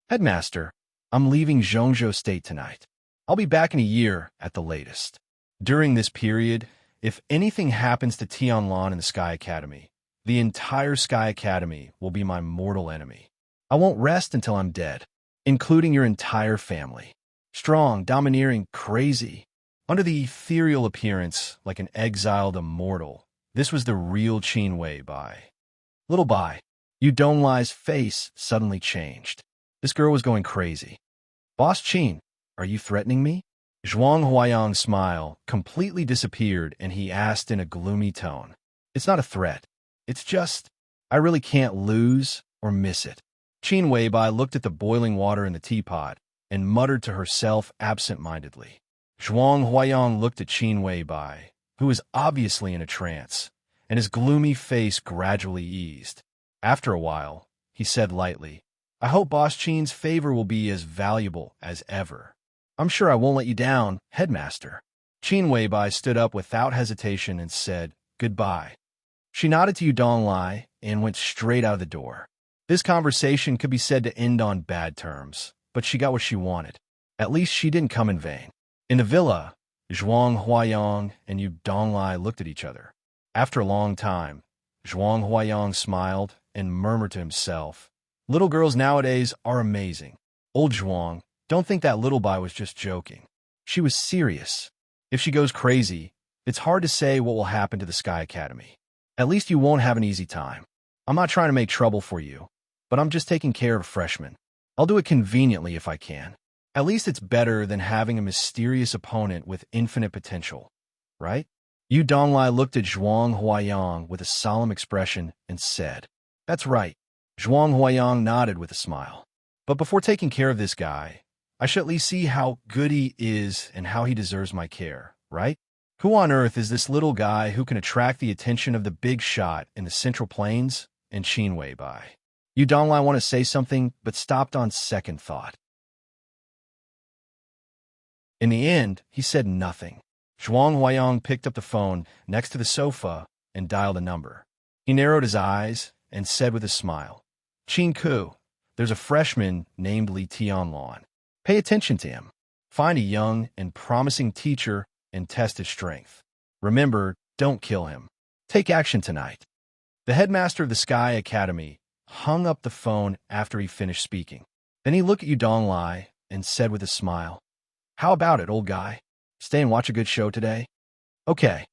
Headmaster, I'm leaving Zhongzhou State tonight. I'll be back in a year at the latest. During this period, if anything happens to Tianlan in the Sky Academy, the entire Sky Academy will be my mortal enemy. I won't rest until I'm dead, including your entire family. Strong, domineering, crazy. Under the ethereal appearance like an exiled immortal, this was the real Qin Weibai. Little Bai, Yu Donglai's face suddenly changed. This girl was going crazy. Boss Qin, are you threatening me? Zhuang Huayang's smile completely disappeared and he asked in a gloomy tone. It's not a threat. It's just, I really can't lose or miss it. Qin Weibai looked at the boiling water in the teapot and muttered to herself absent-mindedly. Zhuang Huayang looked at Qin Weibai, who was obviously in a trance, and his gloomy face gradually eased. After a while, he said lightly, I hope Boss Qin's favor will be as valuable as ever. I'm sure I won't let you down, Headmaster. Qin Weibai stood up without hesitation and said, Goodbye. She nodded to Yu Donglai and went straight out of the door. This conversation could be said to end on bad terms, but she got what she wanted. At least she didn't come in vain. In the villa, Zhuang Huayang and Yu Donglai looked at each other. After a long time, Zhuang Huayang smiled and murmured to himself, Little girls nowadays are amazing. Old Zhuang, don't think that little Bai was just joking. She was serious. If she goes crazy, it's hard to say what will happen to the Sky Academy. At least you won't have an easy time. I'm not trying to make trouble for you, but I'm just taking care of a freshman. I'll do it conveniently if I can. At least it's better than having a mysterious opponent with infinite potential, right? Yu Donglai looked at Zhuang Huayang with a solemn expression and said, That's right. Zhuang Huayang nodded with a smile. But before taking care of this guy, I should at least see how good he is and how he deserves my care, right? Who on earth is this little guy who can attract the attention of the big shot in the Central Plains and Qin Weibai? Yu Donglai wanted to say something, but stopped on second thought. In the end, he said nothing. Zhuang Huayang picked up the phone next to the sofa and dialed a number. He narrowed his eyes and said with a smile, Qin Ku, there's a freshman named Li Tianlan. Pay attention to him. Find a young and promising teacher and test his strength. Remember, don't kill him. Take action tonight. The headmaster of the Sky Academy hung up the phone after he finished speaking. Then he looked at Yu Donglai and said with a smile, How about it, old guy? Stay and watch a good show today? Okay.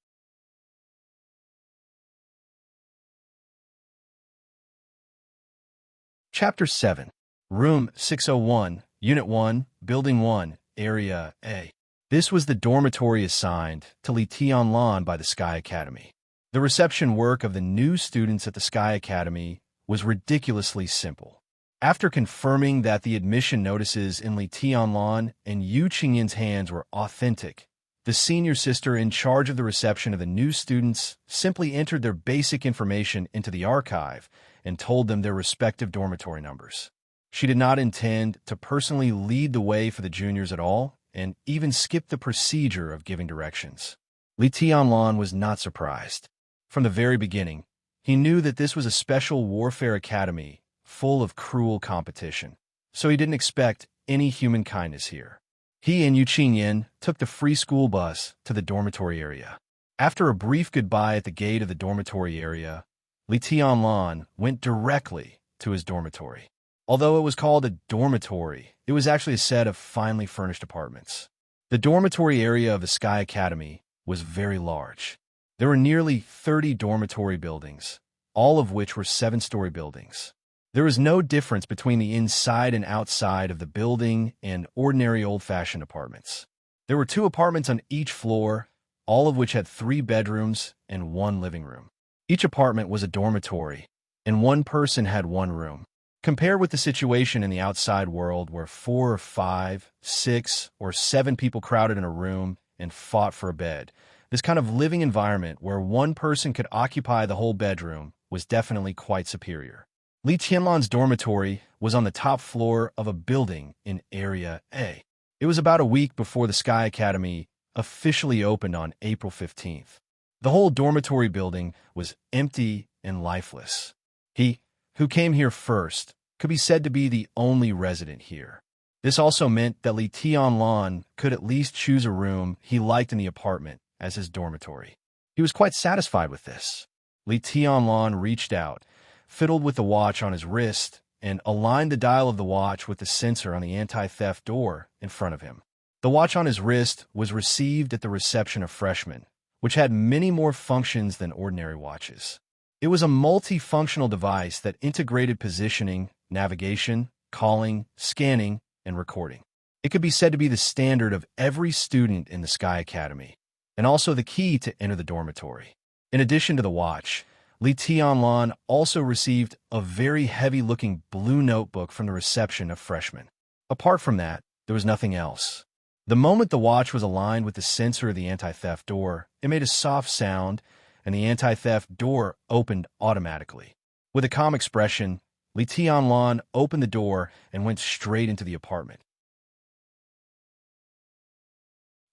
Chapter 7. Room 601, Unit 1, Building 1, Area A. This was the dormitory assigned to Li Tianlan by the Sky Academy. The reception work of the new students at the Sky Academy was ridiculously simple. After confirming that the admission notices in Li Tianlan and Yu Qingyin's hands were authentic, the senior sister in charge of the reception of the new students simply entered their basic information into the archive and told them their respective dormitory numbers. She did not intend to personally lead the way for the juniors at all, and even skipped the procedure of giving directions. Li Tianlan was not surprised. From the very beginning, he knew that this was a special warfare academy full of cruel competition, so he didn't expect any human kindness here. He and Yu Qinyan took the free school bus to the dormitory area. After a brief goodbye at the gate of the dormitory area, Li Tianlan went directly to his dormitory. Although it was called a dormitory, it was actually a set of finely furnished apartments. The dormitory area of the Sky Academy was very large. There were nearly 30 dormitory buildings, all of which were 7-story buildings. There was no difference between the inside and outside of the building and ordinary old-fashioned apartments. There were 2 apartments on each floor, all of which had 3 bedrooms and 1 living room. Each apartment was a dormitory, and 1 person had 1 room. Compare with the situation in the outside world where 4 or 5, 6, or 7 people crowded in a room and fought for a bed. This kind of living environment where 1 person could occupy the whole bedroom was definitely quite superior. Li Tianlan's dormitory was on the top floor of a building in Area A. It was about a week before the Sky Academy officially opened on April 15th. The whole dormitory building was empty and lifeless. He, who came here first, could be said to be the only resident here. This also meant that Li Tianlan could at least choose a room he liked in the apartment as his dormitory. He was quite satisfied with this. Li Tianlan reached out, fiddled with the watch on his wrist, and aligned the dial of the watch with the sensor on the anti-theft door in front of him. The watch on his wrist was received at the reception of freshmen, which had many more functions than ordinary watches. It was a multifunctional device that integrated positioning, navigation, calling, scanning, and recording. It could be said to be the standard of every student in the Sky Academy, and also the key to enter the dormitory. In addition to the watch, Li Tianlan also received a very heavy-looking blue notebook from the reception of freshmen. Apart from that, there was nothing else. The moment the watch was aligned with the sensor of the anti-theft door, it made a soft sound, and the anti-theft door opened automatically. With a calm expression, Li Tianlan opened the door and went straight into the apartment.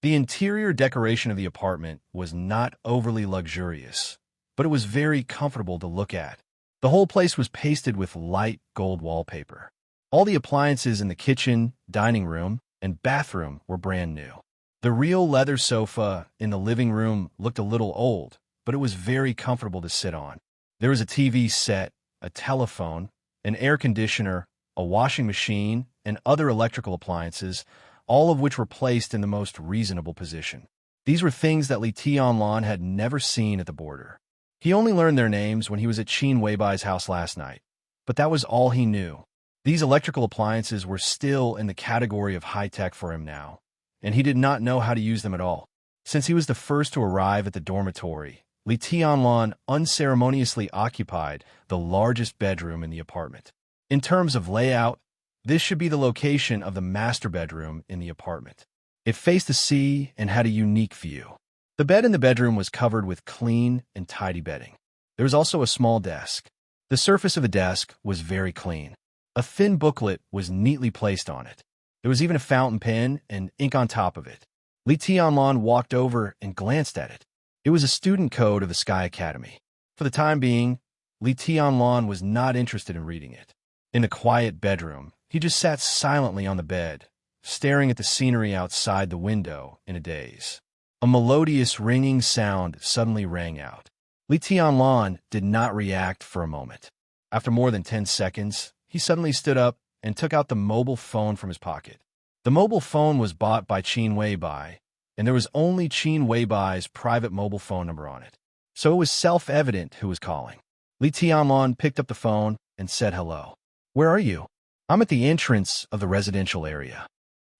The interior decoration of the apartment was not overly luxurious, but it was very comfortable to look at. The whole place was pasted with light gold wallpaper. All the appliances in the kitchen, dining room, and bathroom were brand new. The real leather sofa in the living room looked a little old, but it was very comfortable to sit on. There was a TV set, a telephone, an air conditioner, a washing machine, and other electrical appliances, all of which were placed in the most reasonable position. These were things that Li Tianlan had never seen at the border. He only learned their names when he was at Qin Weibai's house last night, but that was all he knew. These electrical appliances were still in the category of high-tech for him now, and he did not know how to use them at all. Since he was the first to arrive at the dormitory, Li Tianlan unceremoniously occupied the largest bedroom in the apartment. In terms of layout, this should be the location of the master bedroom in the apartment. It faced the sea and had a unique view. The bed in the bedroom was covered with clean and tidy bedding. There was also a small desk. The surface of the desk was very clean. A thin booklet was neatly placed on it. There was even a fountain pen and ink on top of it. Li Tianlan walked over and glanced at it. It was a student code of the Sky Academy. For the time being, Li Tianlan was not interested in reading it. In the quiet bedroom, he just sat silently on the bed, staring at the scenery outside the window in a daze. A melodious ringing sound suddenly rang out. Li Tianlan did not react for a moment. After more than 10 seconds, he suddenly stood up and took out the mobile phone from his pocket. The mobile phone was bought by Qin Weibai, and there was only Qin Weibai's private mobile phone number on it. So it was self-evident who was calling. Li Tianlan picked up the phone and said hello. "Where are you?" "I'm at the entrance of the residential area."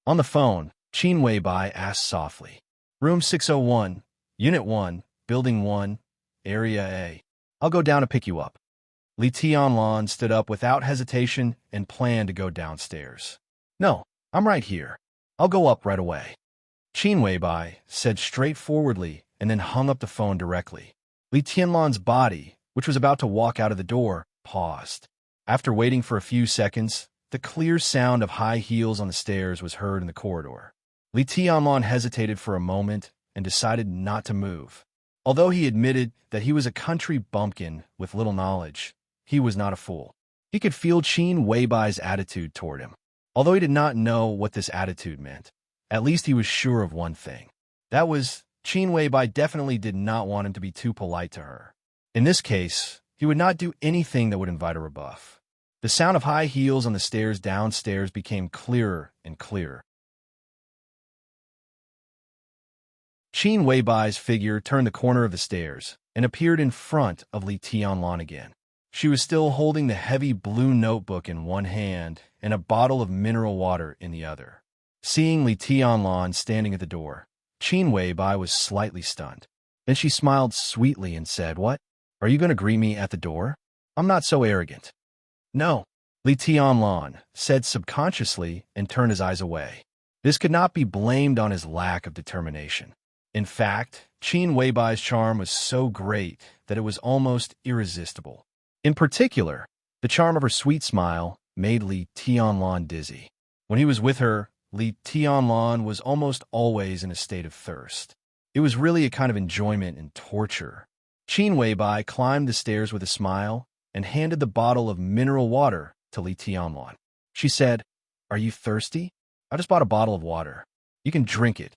On the phone, Qin Weibai asked softly. "Room 601, Unit 1, Building 1, Area A. I'll go down to pick you up." Li Tianlan stood up without hesitation and planned to go downstairs. "No, I'm right here. I'll go up right away," Qin Weibai said straightforwardly and then hung up the phone directly. Li Tianlan's body, which was about to walk out of the door, paused. After waiting for a few seconds, the clear sound of high heels on the stairs was heard in the corridor. Li Tianlan hesitated for a moment and decided not to move. Although he admitted that he was a country bumpkin with little knowledge, he was not a fool. He could feel Qin Weibai's attitude toward him. Although he did not know what this attitude meant, at least he was sure of one thing. That was, Qin Weibai definitely did not want him to be too polite to her. In this case, he would not do anything that would invite a rebuff. The sound of high heels on the stairs downstairs became clearer and clearer. Qin Weibai's figure turned the corner of the stairs and appeared in front of Li Tianlan again. She was still holding the heavy blue notebook in one hand and a bottle of mineral water in the other. Seeing Li Tianlan standing at the door, Qin Weibai was slightly stunned. Then she smiled sweetly and said, "What? Are you going to greet me at the door? I'm not so arrogant." "No," Li Tianlan said subconsciously and turned his eyes away. This could not be blamed on his lack of determination. In fact, Qin Weibai's charm was so great that it was almost irresistible. In particular, the charm of her sweet smile made Li Tianlan dizzy. When he was with her, Li Tianlan was almost always in a state of thirst. It was really a kind of enjoyment and torture. Qin Weibai climbed the stairs with a smile and handed the bottle of mineral water to Li Tianlan. She said, "Are you thirsty? I just bought a bottle of water. You can drink it."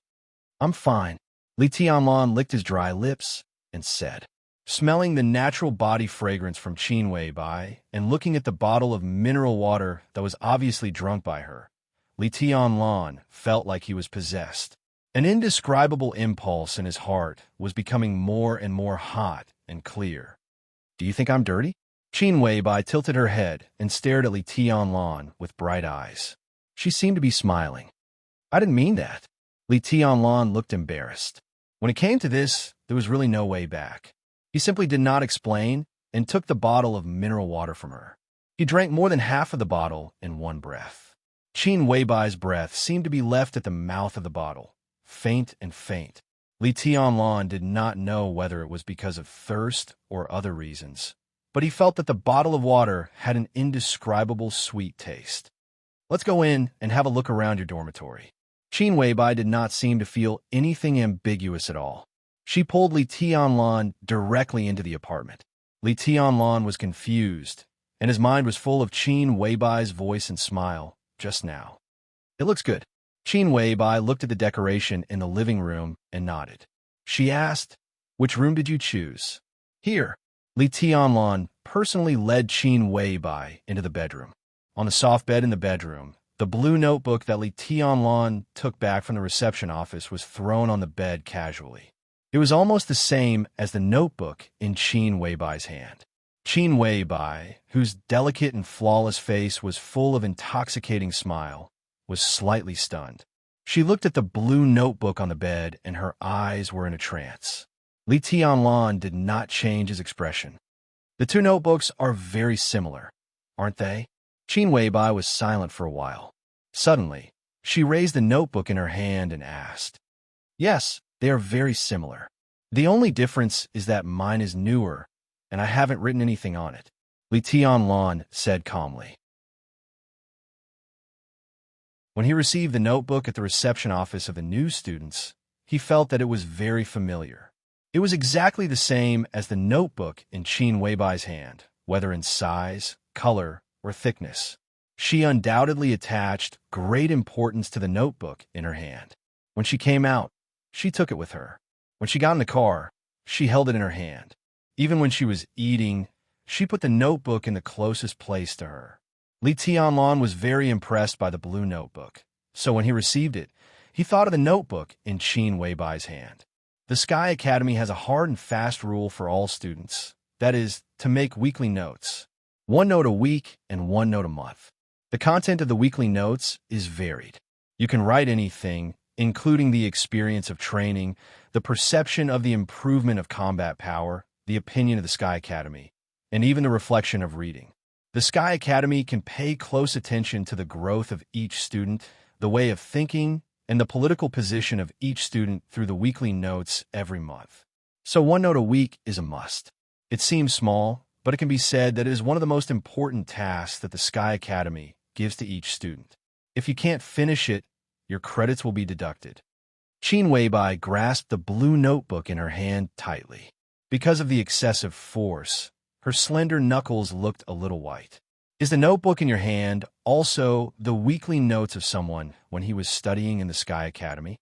"I'm fine." Li Tianlan licked his dry lips and said. Smelling the natural body fragrance from Qin Weibai and looking at the bottle of mineral water that was obviously drunk by her, Li Tianlan felt like he was possessed. An indescribable impulse in his heart was becoming more and more hot and clear. "Do you think I'm dirty?" Qin Weibai tilted her head and stared at Li Tianlan with bright eyes. She seemed to be smiling. "I didn't mean that." Li Tianlan looked embarrassed. When it came to this, there was really no way back. He simply did not explain and took the bottle of mineral water from her. He drank more than half of the bottle in one breath. Qin Weibai's breath seemed to be left at the mouth of the bottle, faint and faint. Li Tianlan did not know whether it was because of thirst or other reasons, but he felt that the bottle of water had an indescribable sweet taste. "Let's go in and have a look around your dormitory." Qin Weibai did not seem to feel anything ambiguous at all. She pulled Li Tianlan directly into the apartment. Li Tianlan was confused, and his mind was full of Qin Weibai's voice and smile just now. "It looks good." Qin Weibai looked at the decoration in the living room and nodded. She asked, "Which room did you choose?" "Here." Li Tianlan personally led Qin Weibai into the bedroom. On the soft bed in the bedroom, the blue notebook that Li Tianlan took back from the reception office was thrown on the bed casually. It was almost the same as the notebook in Qin Weibai's hand. Qin Weibai, whose delicate and flawless face was full of intoxicating smile, was slightly stunned. She looked at the blue notebook on the bed and her eyes were in a trance. Li Tianlan did not change his expression. "The two notebooks are very similar, aren't they?" Qin Weibai was silent for a while. Suddenly, she raised the notebook in her hand and asked, "Yes, they are very similar. The only difference is that mine is newer, and I haven't written anything on it," Li Tianlan said calmly. When he received the notebook at the reception office of the new students, he felt that it was very familiar. It was exactly the same as the notebook in Qin Weibai's hand, whether in size, color, or thickness. She undoubtedly attached great importance to the notebook in her hand. When she came out, she took it with her. When she got in the car, she held it in her hand. Even when she was eating, she put the notebook in the closest place to her. Li Tianlan was very impressed by the blue notebook, so when he received it, he thought of the notebook in Qin Weibai's hand. The Sky Academy has a hard and fast rule for all students, that is, to make weekly notes. 1 note a week and 1 note a month. The content of the weekly notes is varied. You can write anything, including the experience of training, the perception of the improvement of combat power, the opinion of the Sky Academy, and even the reflection of reading. The Sky Academy can pay close attention to the growth of each student, the way of thinking, and the political position of each student through the weekly notes every month. So 1 note a week is a must. It seems small, but it can be said that it is one of the most important tasks that the Sky Academy gives to each student. If you can't finish it, your credits will be deducted. Qin Weibai grasped the blue notebook in her hand tightly. Because of the excessive force, her slender knuckles looked a little white. Is the notebook in your hand also the weekly notes of someone when he was studying in the Sky Academy?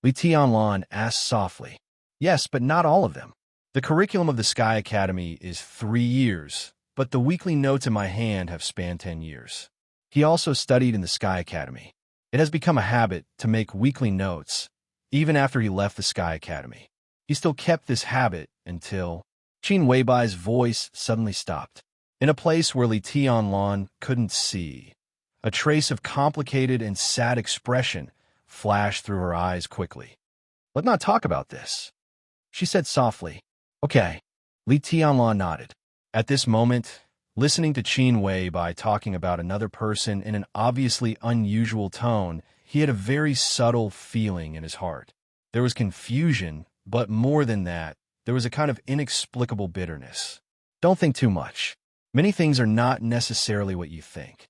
Li Tianlan asked softly. Yes, but not all of them. The curriculum of the Sky Academy is 3 years, but the weekly notes in my hand have spanned 10 years. He also studied in the Sky Academy. It has become a habit to make weekly notes, even after he left the Sky Academy. He still kept this habit until Qin Weibai's voice suddenly stopped. In a place where Li Tianlan couldn't see, a trace of complicated and sad expression flashed through her eyes quickly. Let's not talk about this, she said softly. Okay. Li Tianlan nodded. At this moment, listening to Qin Weibai talking about another person in an obviously unusual tone, he had a very subtle feeling in his heart. There was confusion, but more than that, there was a kind of inexplicable bitterness. Don't think too much. Many things are not necessarily what you think.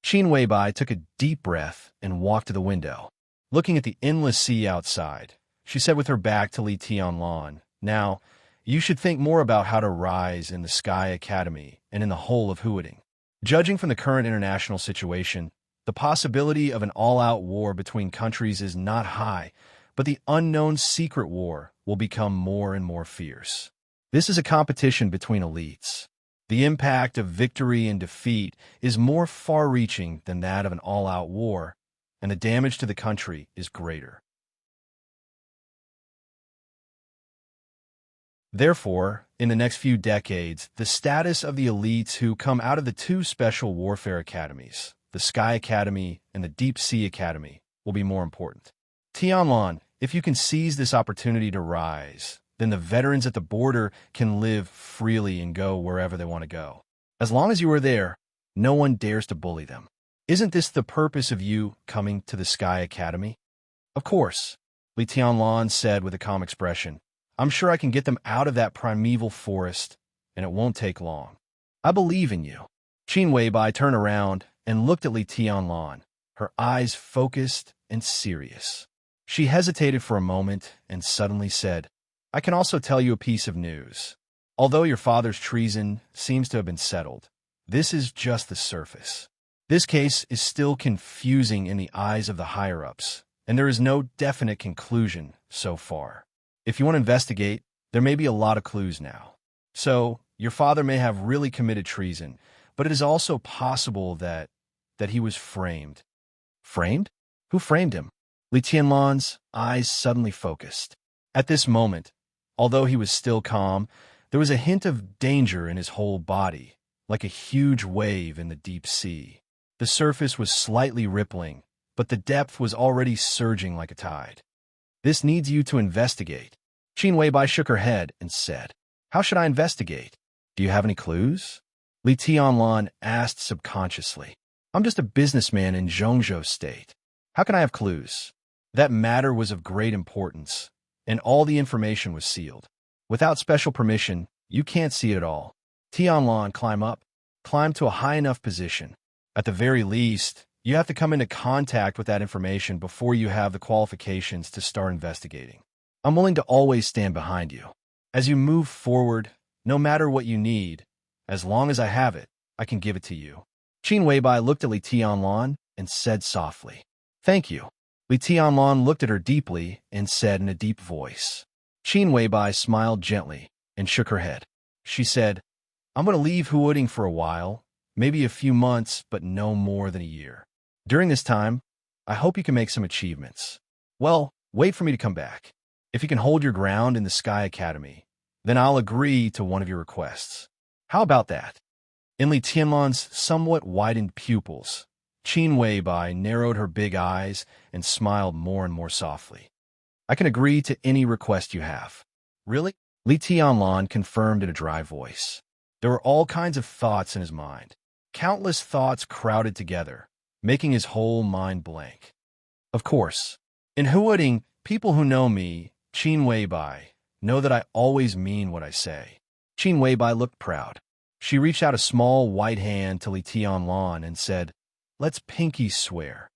Qin Weibai took a deep breath and walked to the window. Looking at the endless sea outside, she said with her back to Li Tianlan, Now, you should think more about how to rise in the Sky Academy and in the whole of Huading. Judging from the current international situation, the possibility of an all-out war between countries is not high, but the unknown secret war will become more and more fierce. This is a competition between elites. The impact of victory and defeat is more far-reaching than that of an all-out war, and the damage to the country is greater. Therefore, in the next few decades, the status of the elites who come out of the 2 special warfare academies, the Sky Academy and the Deep Sea Academy, will be more important. Tianlan, if you can seize this opportunity to rise, then the veterans at the border can live freely and go wherever they want to go. As long as you are there, no one dares to bully them. Isn't this the purpose of you coming to the Sky Academy? Of course, Li Tianlan said with a calm expression. I'm sure I can get them out of that primeval forest, and it won't take long. I believe in you. Qin Weibai turned around and looked at Li Tianlan, her eyes focused and serious. She hesitated for a moment and suddenly said, I can also tell you a piece of news. Although your father's treason seems to have been settled, this is just the surface. This case is still confusing in the eyes of the higher-ups, and there is no definite conclusion so far. If you want to investigate, there may be a lot of clues now. So, your father may have really committed treason, but it is also possible that he was framed. Framed? Who framed him? Li Tianlan's eyes suddenly focused. At this moment, although he was still calm, there was a hint of danger in his whole body, like a huge wave in the deep sea. The surface was slightly rippling, but the depth was already surging like a tide. This needs you to investigate. Qin Weibai shook her head and said, How should I investigate? Do you have any clues? Li Tianlan asked subconsciously. I'm just a businessman in Zhongzhou State. How can I have clues? That matter was of great importance, and all the information was sealed. Without special permission, you can't see it at all. Tianlan, climb to a high enough position. At the very least, you have to come into contact with that information before you have the qualifications to start investigating. I'm willing to always stand behind you. As you move forward, no matter what you need, as long as I have it, I can give it to you. Qin Weibai looked at Li Tianlan and said softly, Thank you. Li Tianlan looked at her deeply and said in a deep voice. Qin Weibai smiled gently and shook her head. She said, I'm going to leave Huading for a while, maybe a few months, but no more than a year. During this time, I hope you can make some achievements. Well, wait for me to come back. If you can hold your ground in the Sky Academy, then I'll agree to one of your requests. How about that? In Li Tianlan's somewhat widened pupils, Qin Weibai narrowed her big eyes and smiled more and more softly. I can agree to any request you have. Really? Li Tianlan confirmed in a dry voice. There were all kinds of thoughts in his mind. Countless thoughts crowded together, making his whole mind blank. Of course, in Huading, people who know me, Qin Weibai, know that I always mean what I say. Qin Weibai looked proud. She reached out a small white hand to Li Tianlan and said, Let's pinky swear.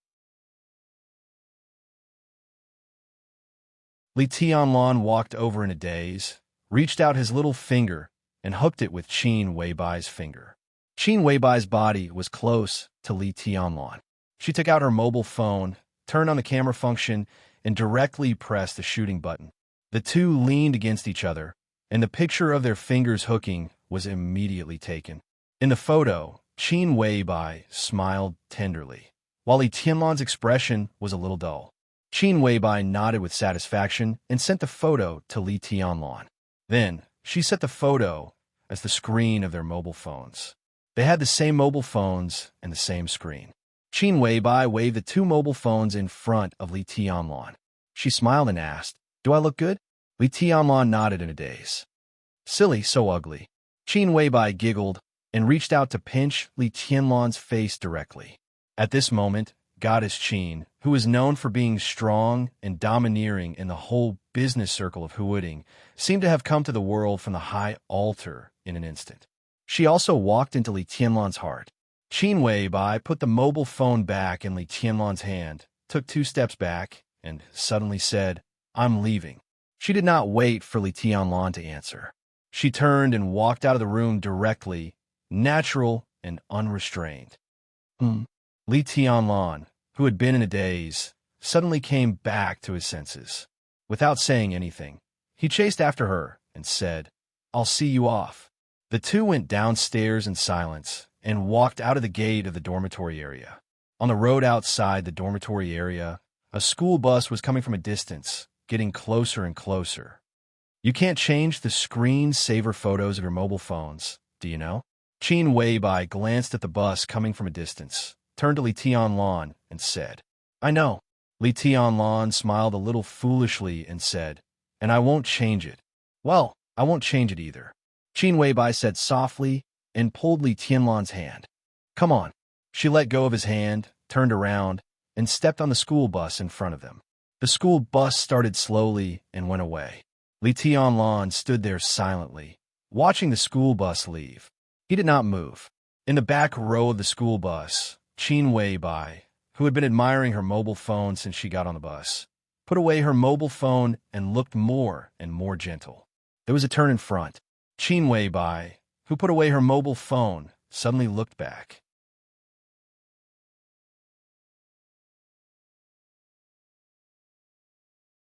Li Tianlan walked over in a daze, reached out his little finger, and hooked it with Qin Weibai's finger. Qin Weibai's body was close to Li Tianlan. She took out her mobile phone, turned on the camera function, and directly pressed the shooting button. The two leaned against each other, and the picture of their fingers hooking was immediately taken. In the photo, Qin Weibai smiled tenderly, while Li Tianlan's expression was a little dull. Qin Weibai nodded with satisfaction and sent the photo to Li Tianlan. Then, she set the photo as the screen of their mobile phones. They had the same mobile phones and the same screen. Qin Weibai waved the two mobile phones in front of Li Tianlan. She smiled and asked, "Do I look good?" Li Tianlan nodded in a daze. "Silly, so ugly." Qin Weibai giggled and reached out to pinch Li Tianlan's face directly. At this moment, Goddess Qin, who is known for being strong and domineering in the whole business circle of Huading, seemed to have come to the world from the high altar in an instant. She also walked into Li Tianlan's heart. Qin Weibai put the mobile phone back in Li Tianlan's hand, took 2 steps back, and suddenly said, "I'm leaving." She did not wait for Li Tianlan to answer. She turned and walked out of the room directly, natural and unrestrained. Li Tianlan, who had been in a daze, suddenly came back to his senses. Without saying anything, he chased after her and said, "I'll see you off." The two went downstairs in silence and walked out of the gate of the dormitory area. On the road outside the dormitory area, a school bus was coming from a distance, getting closer and closer. You can't change the screen-saver photos of your mobile phones, do you know? Qin Weibai glanced at the bus coming from a distance, turned to Li Tianlan, and said, "I know." Li Tianlan smiled a little foolishly and said, "And I won't change it." "Well, I won't change it either." Qin Weibai said softly and pulled Li Tianlan's hand. "Come on." She let go of his hand, turned around, and stepped on the school bus in front of them. The school bus started slowly and went away. Li Tianlan stood there silently, watching the school bus leave. He did not move. In the back row of the school bus, Qin Weibai, who had been admiring her mobile phone since she got on the bus, put away her mobile phone and looked more and more gentle. There was a turn in front. Qin Weibai, who put away her mobile phone, suddenly looked back.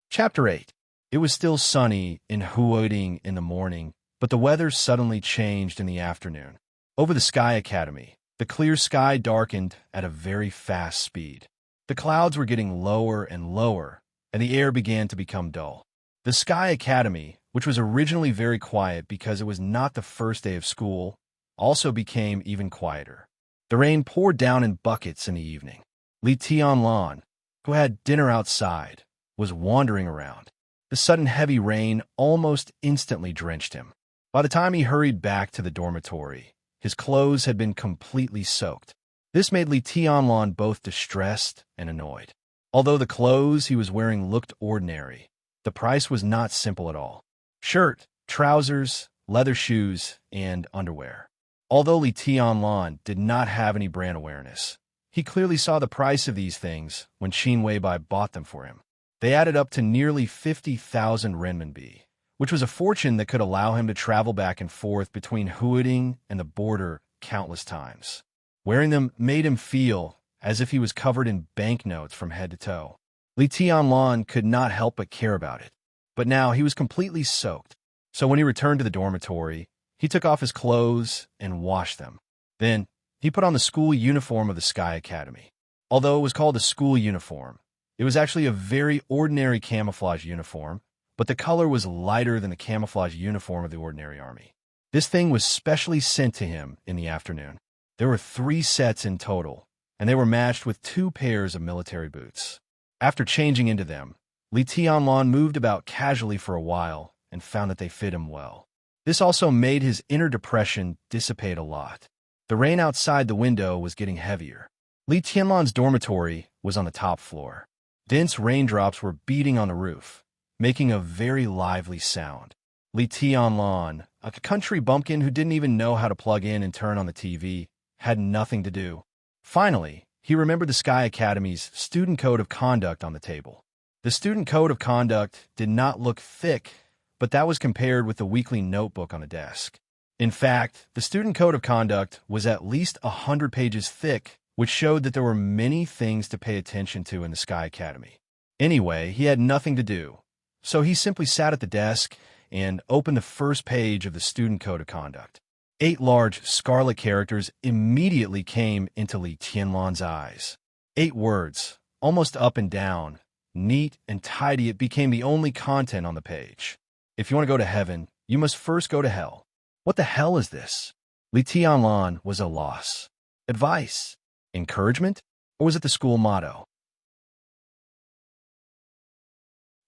Chapter 8. It was still sunny in Huading in the morning, but the weather suddenly changed in the afternoon. Over the Sky Academy, the clear sky darkened at a very fast speed. The clouds were getting lower and lower, and the air began to become dull. The Sky Academy, which was originally very quiet because it was not the first day of school, also became even quieter. The rain poured down in buckets in the evening. Li Tianlan, who had dinner outside, was wandering around. The sudden heavy rain almost instantly drenched him. By the time he hurried back to the dormitory, his clothes had been completely soaked. This made Li Tianlan both distressed and annoyed. Although the clothes he was wearing looked ordinary, the price was not simple at all. Shirt, trousers, leather shoes, and underwear. Although Li Tianlan did not have any brand awareness, he clearly saw the price of these things when Qin Weibai bought them for him. They added up to nearly 50,000 renminbi, which was a fortune that could allow him to travel back and forth between Huading and the border countless times. Wearing them made him feel as if he was covered in banknotes from head to toe. Li Tianlan could not help but care about it. But now he was completely soaked, so when he returned to the dormitory, he took off his clothes and washed them. Then, he put on the school uniform of the Sky Academy. Although it was called a school uniform, it was actually a very ordinary camouflage uniform, but the color was lighter than the camouflage uniform of the ordinary army. This thing was specially sent to him in the afternoon. There were 3 sets in total, and they were matched with 2 pairs of military boots. After changing into them, Li Tianlan moved about casually for a while and found that they fit him well. This also made his inner depression dissipate a lot. The rain outside the window was getting heavier. Li Tianlan's dormitory was on the top floor. Dense raindrops were beating on the roof, making a very lively sound. Li Tianlan, a country bumpkin who didn't even know how to plug in and turn on the TV, had nothing to do. Finally, he remembered the Sky Academy's student code of conduct on the table. The student code of conduct did not look thick, but that was compared with the weekly notebook on the desk. In fact, the student code of conduct was at least 100 pages thick, which showed that there were many things to pay attention to in the Sky Academy. Anyway, he had nothing to do, so he simply sat at the desk and opened the first page of the student code of conduct. 8 large scarlet characters immediately came into Li Tianlan's eyes. 8 words, almost up and down, neat and tidy. It became the only content on the page. If you want to go to heaven, you must first go to hell. What the hell is this? Li Tianlan was a loss. Advice? Encouragement? Or was it the school motto?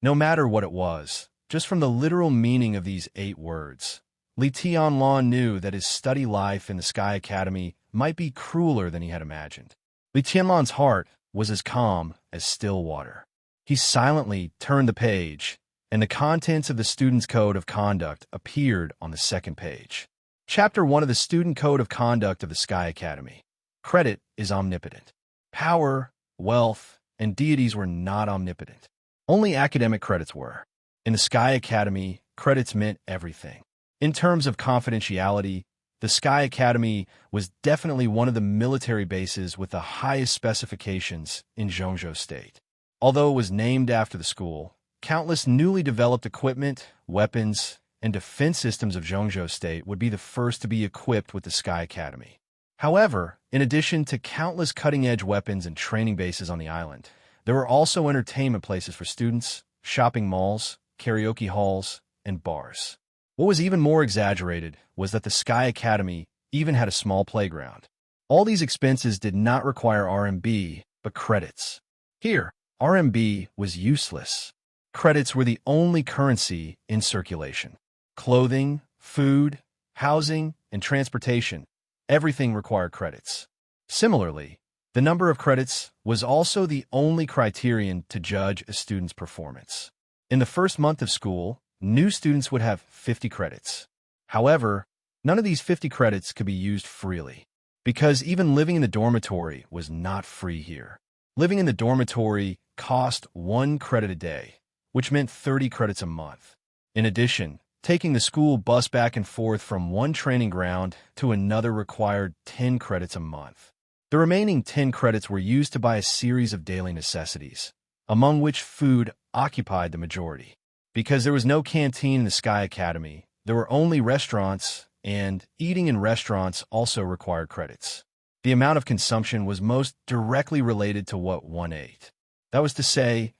No matter what it was, just from the literal meaning of these 8 words, Li Tianlan knew that his study life in the Sky Academy might be crueler than he had imagined. Li Tianlan's heart was as calm as still water. He silently turned the page, and the contents of the Student's Code of Conduct appeared on the second page. Chapter 1 of the Student Code of Conduct of the Sky Academy. Credit is omnipotent. Power, wealth, and deities were not omnipotent. Only academic credits were. In the Sky Academy, credits meant everything. In terms of confidentiality, the Sky Academy was definitely one of the military bases with the highest specifications in Zhongzhou State. Although it was named after the school, countless newly developed equipment, weapons, and defense systems of Zhongzhou State would be the first to be equipped with the Sky Academy. However, in addition to countless cutting-edge weapons and training bases on the island, there were also entertainment places for students, shopping malls, karaoke halls, and bars. What was even more exaggerated was that the Sky Academy even had a small playground. All these expenses did not require RMB, but credits. Here, RMB was useless. Credits were the only currency in circulation. Clothing, food, housing, and transportation, everything required credits. Similarly, the number of credits was also the only criterion to judge a student's performance. In the first month of school, new students would have 50 credits. However, none of these 50 credits could be used freely, because even living in the dormitory was not free here. Living in the dormitory cost 1 credit a day, which meant 30 credits a month. In addition, taking the school bus back and forth from one training ground to another required 10 credits a month. The remaining 10 credits were used to buy a series of daily necessities, among which food occupied the majority. Because there was no canteen in the Sky Academy, there were only restaurants, and eating in restaurants also required credits. The amount of consumption was most directly related to what one ate. That was to say,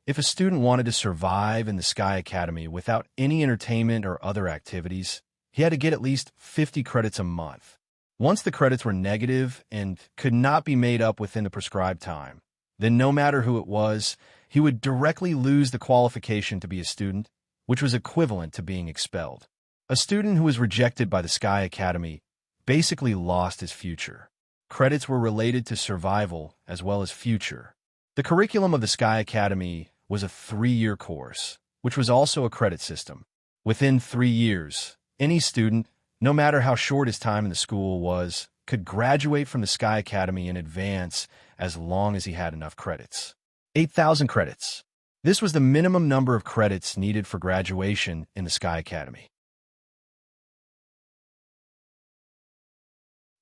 if a student wanted to survive in the Sky Academy without any entertainment or other activities, he had to get at least 50 credits a month. Once the credits were negative and could not be made up within the prescribed time, then no matter who it was, he would directly lose the qualification to be a student, which was equivalent to being expelled. A student who was rejected by the Sky Academy basically lost his future. Credits were related to survival as well as future. The curriculum of the Sky Academy was a 3-year course, which was also a credit system. Within 3 years, any student, no matter how short his time in the school was, could graduate from the Sky Academy in advance as long as he had enough credits. 8,000 credits. This was the minimum number of credits needed for graduation in the Sky Academy.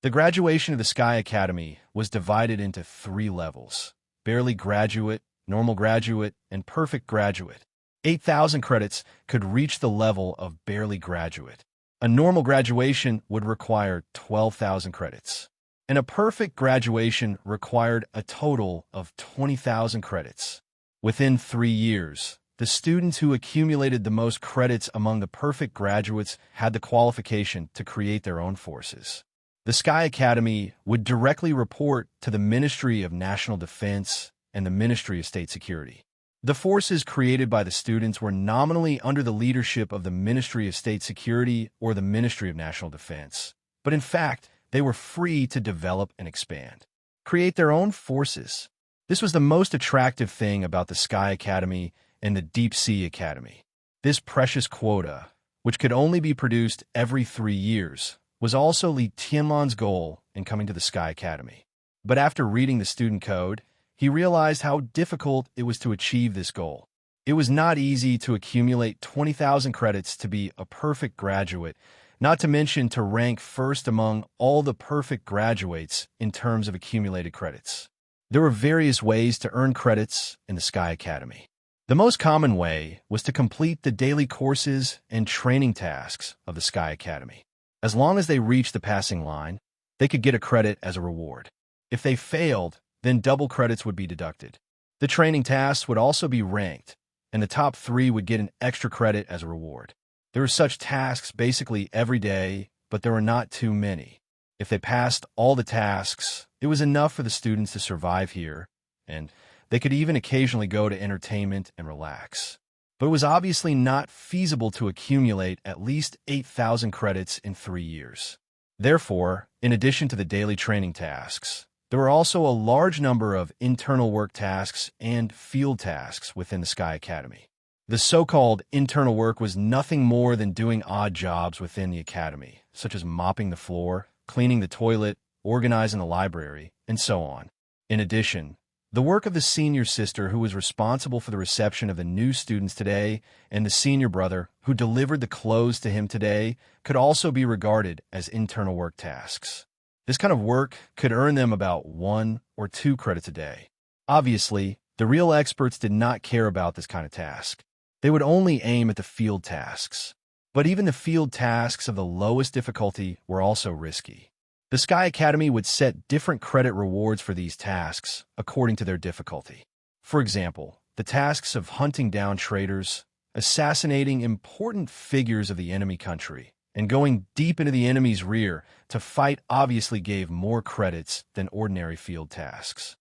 The graduation of the Sky Academy was divided into 3 levels: barely graduate, normal graduate, and perfect graduate. 8,000 credits could reach the level of barely graduate. A normal graduation would require 12,000 credits, and a perfect graduation required a total of 20,000 credits. Within 3 years, the students who accumulated the most credits among the perfect graduates had the qualification to create their own forces. The Sky Academy would directly report to the Ministry of National Defense and the Ministry of State Security. The forces created by the students were nominally under the leadership of the Ministry of State Security or the Ministry of National Defense, but in fact, they were free to develop and expand, create their own forces. This was the most attractive thing about the Sky Academy and the Deep Sea Academy. This precious quota, which could only be produced every 3 years, was also Li Tianlan's goal in coming to the Sky Academy. But after reading the student code, he realized how difficult it was to achieve this goal. It was not easy to accumulate 20,000 credits to be a perfect graduate, not to mention to rank first among all the perfect graduates in terms of accumulated credits. There were various ways to earn credits in the Sky Academy. The most common way was to complete the daily courses and training tasks of the Sky Academy. As long as they reached the passing line, they could get a credit as a reward. If they failed, then double credits would be deducted. The training tasks would also be ranked, and the top 3 would get an extra credit as a reward. There were such tasks basically every day, but there were not too many. If they passed all the tasks, it was enough for the students to survive here, and they could even occasionally go to entertainment and relax. But it was obviously not feasible to accumulate at least 8,000 credits in 3 years. Therefore, in addition to the daily training tasks, there were also a large number of internal work tasks and field tasks within the Sky Academy. The so-called internal work was nothing more than doing odd jobs within the academy, such as mopping the floor, cleaning the toilet, organizing the library, and so on. In addition, the work of the senior sister who was responsible for the reception of the new students today and the senior brother who delivered the clothes to him today could also be regarded as internal work tasks. This kind of work could earn them about 1 or 2 credits a day. Obviously, the real experts did not care about this kind of task. They would only aim at the field tasks. But even the field tasks of the lowest difficulty were also risky. The Sky Academy would set different credit rewards for these tasks according to their difficulty. For example, the tasks of hunting down traitors, assassinating important figures of the enemy country, and going deep into the enemy's rear to fight obviously gave more credits than ordinary field tasks.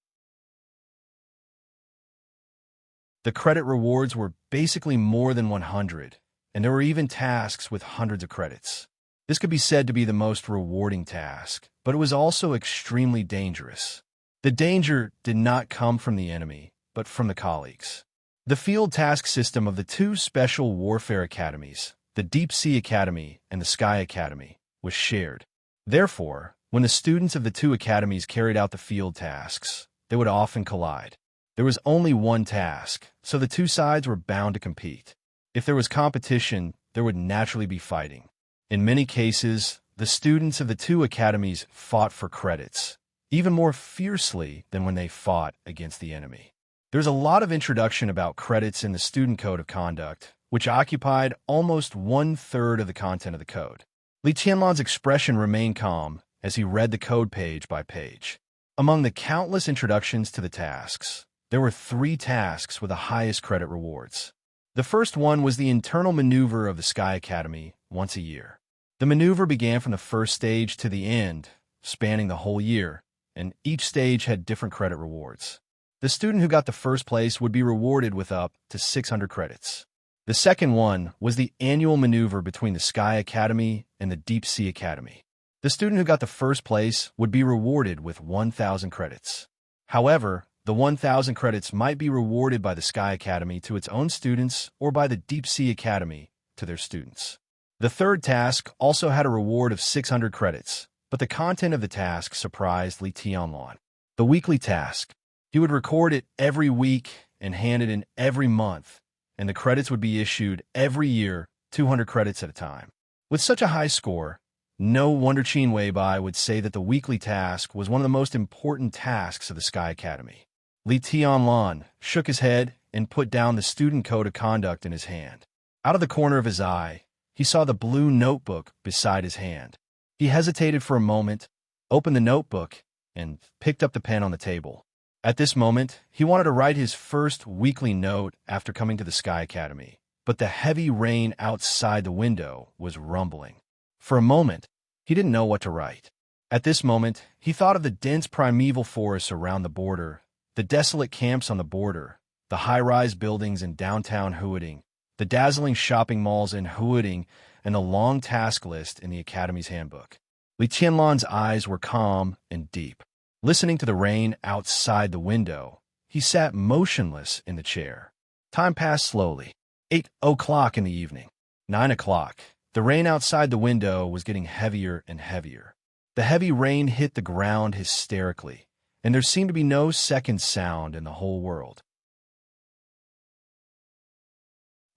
The credit rewards were basically more than 100, and there were even tasks with hundreds of credits. This could be said to be the most rewarding task, but it was also extremely dangerous. The danger did not come from the enemy, but from the colleagues. The field task system of the 2 special warfare academies, the Deep Sea Academy and the Sky Academy, was shared. Therefore, when the students of the 2 academies carried out the field tasks, they would often collide. There was only one task, so the 2 sides were bound to compete. If there was competition, there would naturally be fighting. In many cases, the students of the 2 academies fought for credits, even more fiercely than when they fought against the enemy. There's a lot of introduction about credits in the Student Code of Conduct, which occupied almost 1/3 of the content of the code. Li Tianlan's expression remained calm as he read the code page by page. Among the countless introductions to the tasks, there were 3 tasks with the highest credit rewards. The first one was the internal maneuver of the Sky Academy once a year. The maneuver began from the first stage to the end, spanning the whole year, and each stage had different credit rewards. The student who got the first place would be rewarded with up to 600 credits. The second one was the annual maneuver between the Sky Academy and the Deep Sea Academy. The student who got the first place would be rewarded with 1,000 credits. However, the 1,000 credits might be rewarded by the Sky Academy to its own students or by the Deep Sea Academy to their students. The third task also had a reward of 600 credits, but the content of the task surprised Li Tianlan. The weekly task. He would record it every week and hand it in every month, and the credits would be issued every year, 200 credits at a time. With such a high score, no wonder Qin Weibai would say that the weekly task was one of the most important tasks of the Sky Academy. Li Tianlan shook his head and put down the Student Code of Conduct in his hand. Out of the corner of his eye, he saw the blue notebook beside his hand. He hesitated for a moment, opened the notebook, and picked up the pen on the table. At this moment, he wanted to write his first weekly note after coming to the Sky Academy, but the heavy rain outside the window was rumbling. For a moment, he didn't know what to write. At this moment, he thought of the dense primeval forests around the border, the desolate camps on the border, the high-rise buildings in downtown Huading, the dazzling shopping malls in Huading, and the long task list in the Academy's handbook. Li Tianlan's eyes were calm and deep. Listening to the rain outside the window, he sat motionless in the chair. Time passed slowly. 8 o'clock in the evening. 9 o'clock. The rain outside the window was getting heavier and heavier. The heavy rain hit the ground hysterically, and there seemed to be no second sound in the whole world.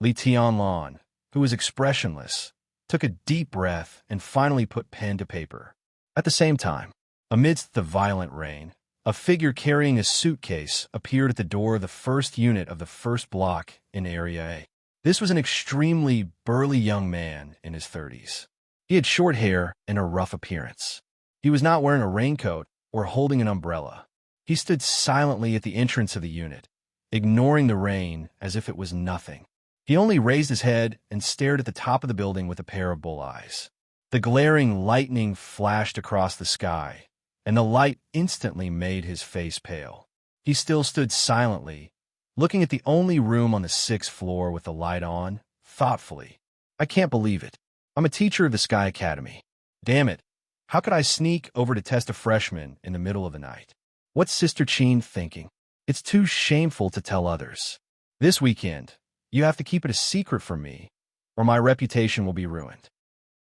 Li Tianlan, who was expressionless, took a deep breath, and finally put pen to paper. At the same time, amidst the violent rain, a figure carrying a suitcase appeared at the door of the first unit of the first block in Area A. This was an extremely burly young man in his 30s. He had short hair and a rough appearance. He was not wearing a raincoat or holding an umbrella. He stood silently at the entrance of the unit, ignoring the rain as if it was nothing. He only raised his head and stared at the top of the building with a pair of bull eyes. The glaring lightning flashed across the sky, and the light instantly made his face pale. He still stood silently, looking at the only room on the 6th floor with the light on, thoughtfully. I can't believe it. I'm a teacher of the Sky Academy. Damn it. How could I sneak over to test a freshman in the middle of the night? What's Sister Cheen thinking? It's too shameful to tell others. This weekend, you have to keep it a secret from me, or my reputation will be ruined.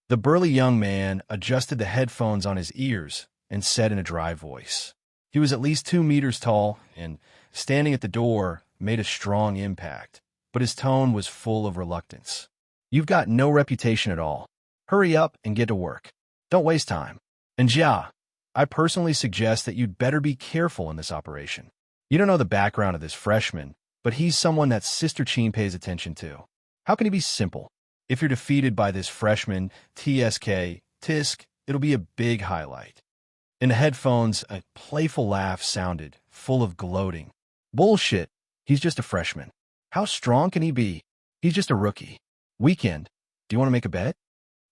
The burly young man adjusted the headphones on his ears and said in a dry voice. He was at least 2 meters tall and, standing at the door, made a strong impact, but his tone was full of reluctance. You've got no reputation at all. Hurry up and get to work. Don't waste time. And Jia, I personally suggest that you'd better be careful in this operation. You don't know the background of this freshman, but he's someone that Sister Cheen pays attention to. How can he be simple? If you're defeated by this freshman, Tisk, it'll be a big highlight. In the headphones, a playful laugh sounded, full of gloating. Bullshit. He's just a freshman. How strong can he be? He's just a rookie. Weekend. Do you want to make a bet?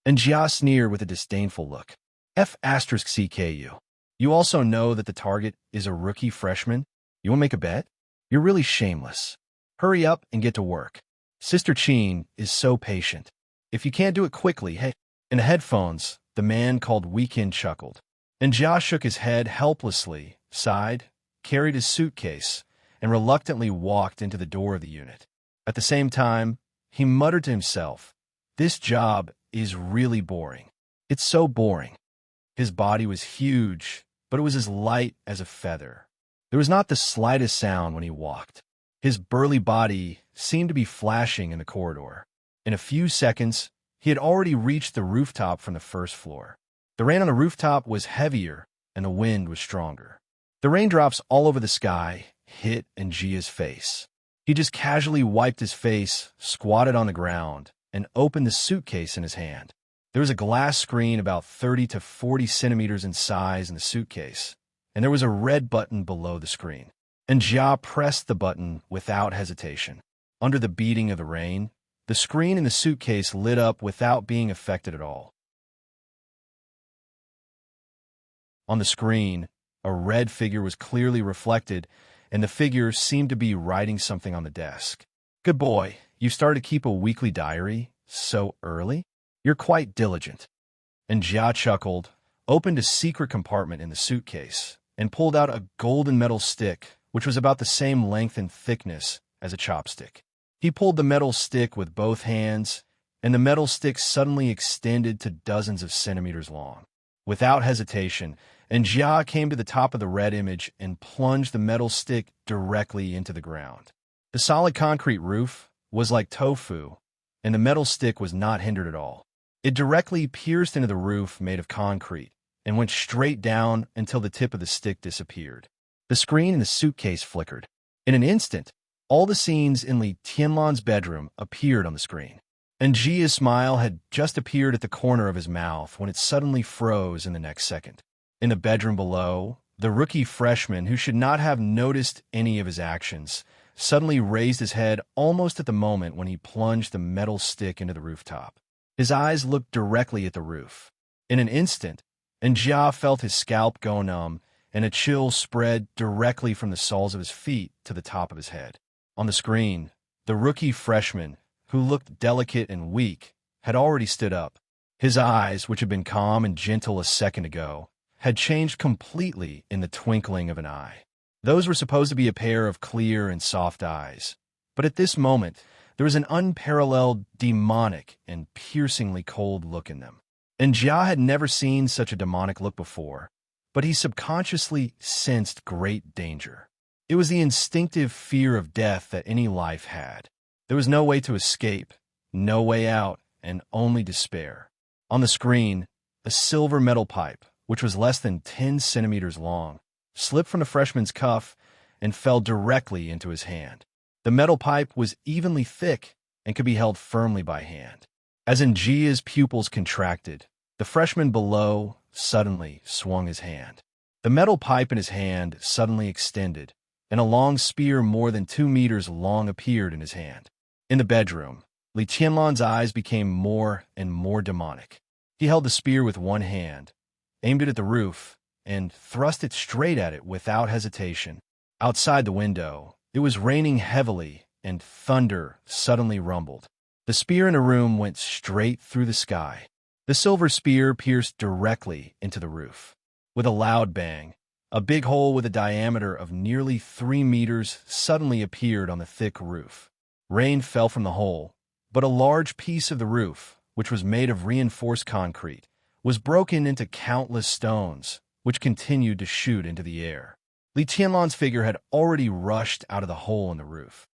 And Jia sneered with a disdainful look. F*CKU. You also know that the target is a rookie freshman? You want to make a bet? You're really shameless. Hurry up and get to work. Sister Cheen is so patient. If you can't do it quickly, hey. In the headphones, the man called Weekend chuckled. And Jia shook his head helplessly, sighed, carried his suitcase, and reluctantly walked into the door of the unit. At the same time, he muttered to himself, this job is really boring. It's so boring. His body was huge, but it was as light as a feather. There was not the slightest sound when he walked. His burly body seemed to be flashing in the corridor. In a few seconds, he had already reached the rooftop from the first floor. The rain on the rooftop was heavier, and the wind was stronger. The raindrops all over the sky hit Njia's face. He just casually wiped his face, squatted on the ground, and opened the suitcase in his hand. There was a glass screen about 30 to 40 centimeters in size in the suitcase, and there was a red button below the screen. And Jia pressed the button without hesitation. Under the beating of the rain, the screen in the suitcase lit up without being affected at all. On the screen, a red figure was clearly reflected, and the figure seemed to be writing something on the desk. Good boy, you started to keep a weekly diary so early? You're quite diligent. And Jia chuckled, opened a secret compartment in the suitcase, and pulled out a golden metal stick, which was about the same length and thickness as a chopstick. He pulled the metal stick with both hands, and the metal stick suddenly extended to dozens of centimeters long. Without hesitation, Jia came to the top of the red image and plunged the metal stick directly into the ground. The solid concrete roof was like tofu, and the metal stick was not hindered at all. It directly pierced into the roof made of concrete and went straight down until the tip of the stick disappeared. The screen in the suitcase flickered. In an instant, all the scenes in Li Tianlan's bedroom appeared on the screen. And Jia's smile had just appeared at the corner of his mouth when it suddenly froze in the next second. In the bedroom below, the rookie freshman, who should not have noticed any of his actions, suddenly raised his head almost at the moment when he plunged the metal stick into the rooftop. His eyes looked directly at the roof. In an instant, Jia felt his scalp go numb, and a chill spread directly from the soles of his feet to the top of his head. On the screen, the rookie freshman, who looked delicate and weak, had already stood up. His eyes, which had been calm and gentle a second ago, had changed completely in the twinkling of an eye. Those were supposed to be a pair of clear and soft eyes, but at this moment, there was an unparalleled, demonic, and piercingly cold look in them. And Jia had never seen such a demonic look before, but he subconsciously sensed great danger. It was the instinctive fear of death that any life had. There was no way to escape, no way out, and only despair. On the screen, a silver metal pipe, which was less than 10 centimeters long, slipped from the freshman's cuff and fell directly into his hand. The metal pipe was evenly thick and could be held firmly by hand. As Njia's pupils contracted, the freshman below suddenly swung his hand. The metal pipe in his hand suddenly extended, and a long spear more than 2 meters long appeared in his hand. In the bedroom, Li Tianlan's eyes became more and more demonic. He held the spear with one hand, aimed it at the roof, and thrust it straight at it without hesitation. Outside the window, it was raining heavily, and thunder suddenly rumbled. The spear in the room went straight through the sky. The silver spear pierced directly into the roof. With a loud bang, a big hole with a diameter of nearly 3 meters suddenly appeared on the thick roof. Rain fell from the hole, but a large piece of the roof, which was made of reinforced concrete, was broken into countless stones, which continued to shoot into the air. Li Tianlan's figure had already rushed out of the hole in the roof.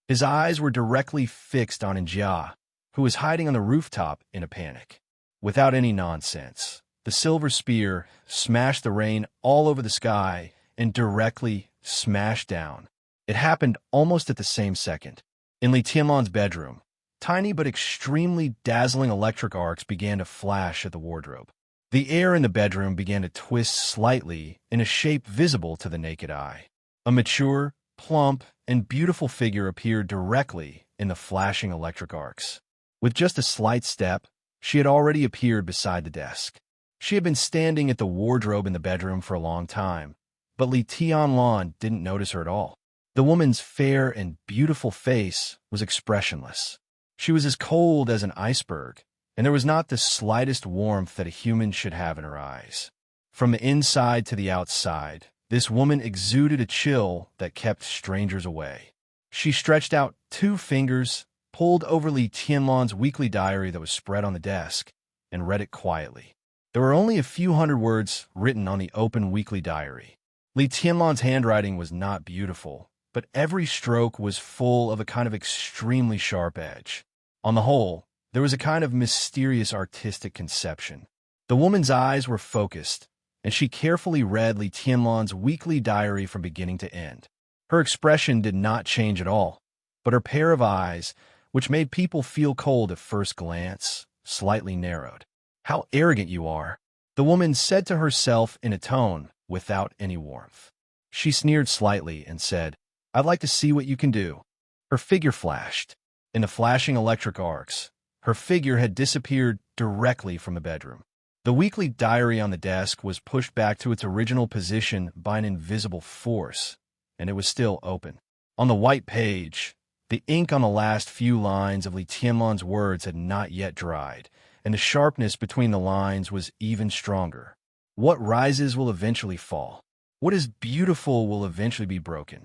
His eyes were directly fixed on Njia, who was hiding on the rooftop in a panic. Without any nonsense, the silver spear smashed the rain all over the sky and directly smashed down. It happened almost at the same second. In Li Tianlan's bedroom, tiny but extremely dazzling electric arcs began to flash at the wardrobe. The air in the bedroom began to twist slightly in a shape visible to the naked eye. A mature, plump, and beautiful figure appeared directly in the flashing electric arcs. With just a slight step, she had already appeared beside the desk. She had been standing at the wardrobe in the bedroom for a long time, but Li Tianlan didn't notice her at all. The woman's fair and beautiful face was expressionless. She was as cold as an iceberg, and there was not the slightest warmth that a human should have in her eyes. From the inside to the outside, this woman exuded a chill that kept strangers away. She stretched out 2 fingers, pulled over Li Tianlan's weekly diary that was spread on the desk, and read it quietly. There were only a few hundred words written on the open weekly diary. Li Tianlan's handwriting was not beautiful, but every stroke was full of a kind of extremely sharp edge. On the whole, there was a kind of mysterious artistic conception. The woman's eyes were focused, and she carefully read Li Tianlan's weekly diary from beginning to end. Her expression did not change at all, but her pair of eyes, which made people feel cold at first glance, slightly narrowed. "How arrogant you are," the woman said to herself in a tone without any warmth. She sneered slightly and said, "I'd like to see what you can do." Her figure flashed. In the flashing electric arcs, her figure had disappeared directly from the bedroom. The weekly diary on the desk was pushed back to its original position by an invisible force, and it was still open. On the white page, the ink on the last few lines of Li Tianlan's words had not yet dried, and the sharpness between the lines was even stronger. What rises will eventually fall. What is beautiful will eventually be broken.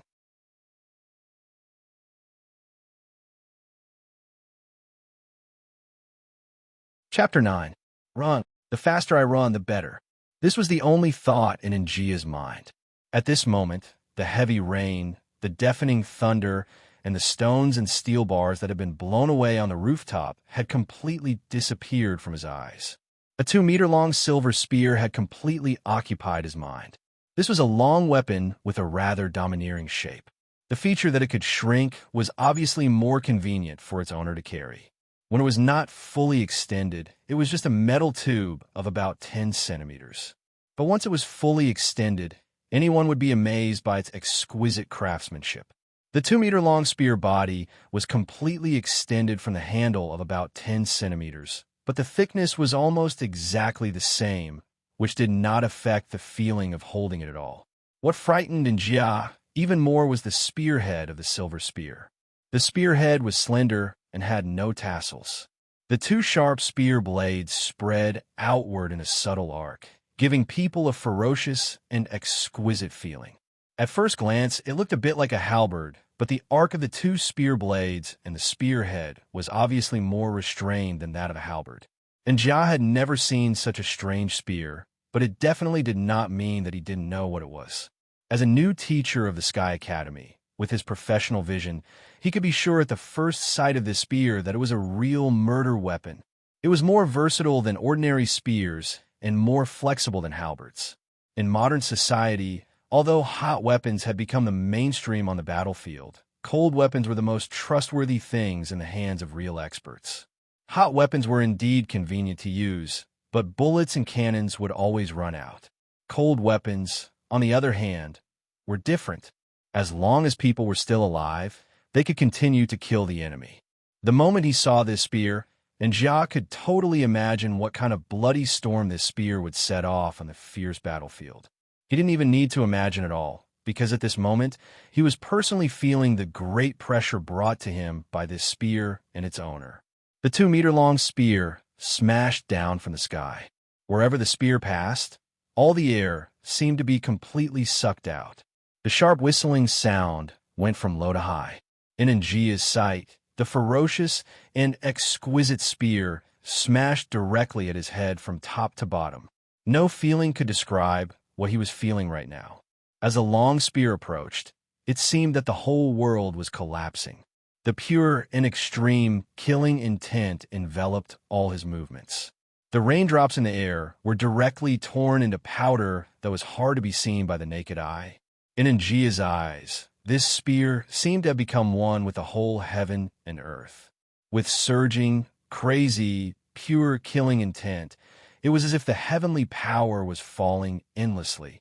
Chapter 9. Run. The faster I run, the better. This was the only thought in Njia's mind. At this moment, the heavy rain, the deafening thunder, and the stones and steel bars that had been blown away on the rooftop had completely disappeared from his eyes. A 2-meter-long silver spear had completely occupied his mind. This was a long weapon with a rather domineering shape. The feature that it could shrink was obviously more convenient for its owner to carry. When it was not fully extended, it was just a metal tube of about 10 centimeters. But once it was fully extended, anyone would be amazed by its exquisite craftsmanship. The 2-meter-long spear body was completely extended from the handle of about 10 centimeters, but the thickness was almost exactly the same, which did not affect the feeling of holding it at all. What frightened Njia even more was the spearhead of the silver spear. The spearhead was slender and had no tassels. The 2 sharp spear blades spread outward in a subtle arc, giving people a ferocious and exquisite feeling. At first glance, it looked a bit like a halberd, but the arc of the 2 spear blades and the spearhead was obviously more restrained than that of a halberd. Njia had never seen such a strange spear, but it definitely did not mean that he didn't know what it was. As a new teacher of the Sky Academy, With his professional vision, he could be sure at the first sight of this spear that it was a real murder weapon. It was more versatile than ordinary spears and more flexible than halberds. In modern society, although hot weapons had become the mainstream on the battlefield, cold weapons were the most trustworthy things in the hands of real experts. Hot weapons were indeed convenient to use, but bullets and cannons would always run out. Cold weapons, on the other hand, were different. As long as people were still alive, they could continue to kill the enemy. The moment he saw this spear, Jia could totally imagine what kind of bloody storm this spear would set off on the fierce battlefield. He didn't even need to imagine it all, because at this moment, he was personally feeling the great pressure brought to him by this spear and its owner. The 2-meter-long spear smashed down from the sky. Wherever the spear passed, all the air seemed to be completely sucked out. The sharp whistling sound went from low to high. In Njia's sight, the ferocious and exquisite spear smashed directly at his head from top to bottom. No feeling could describe what he was feeling right now. As the long spear approached, it seemed that the whole world was collapsing. The pure and extreme killing intent enveloped all his movements. The raindrops in the air were directly torn into powder that was hard to be seen by the naked eye. In Njia's eyes, this spear seemed to have become one with the whole heaven and earth. With surging, crazy, pure killing intent, it was as if the heavenly power was falling endlessly.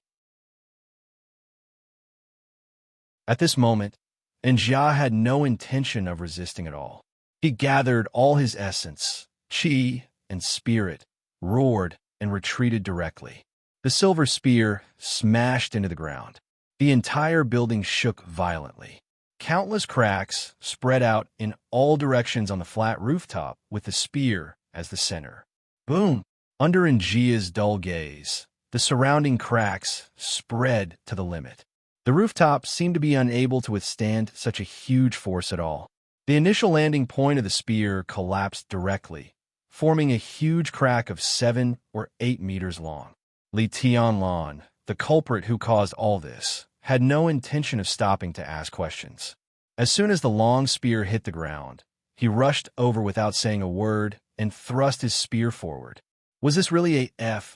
At this moment, Njia had no intention of resisting at all. He gathered all his essence, chi, and spirit, roared, and retreated directly. The silver spear smashed into the ground. The entire building shook violently. Countless cracks spread out in all directions on the flat rooftop with the spear as the center. Boom! Under Njia's dull gaze, the surrounding cracks spread to the limit. The rooftop seemed to be unable to withstand such a huge force at all. The initial landing point of the spear collapsed directly, forming a huge crack of 7 or 8 meters long. Li Tianlan, the culprit who caused all this, had no intention of stopping to ask questions. As soon as the long spear hit the ground, he rushed over without saying a word and thrust his spear forward. Was this really a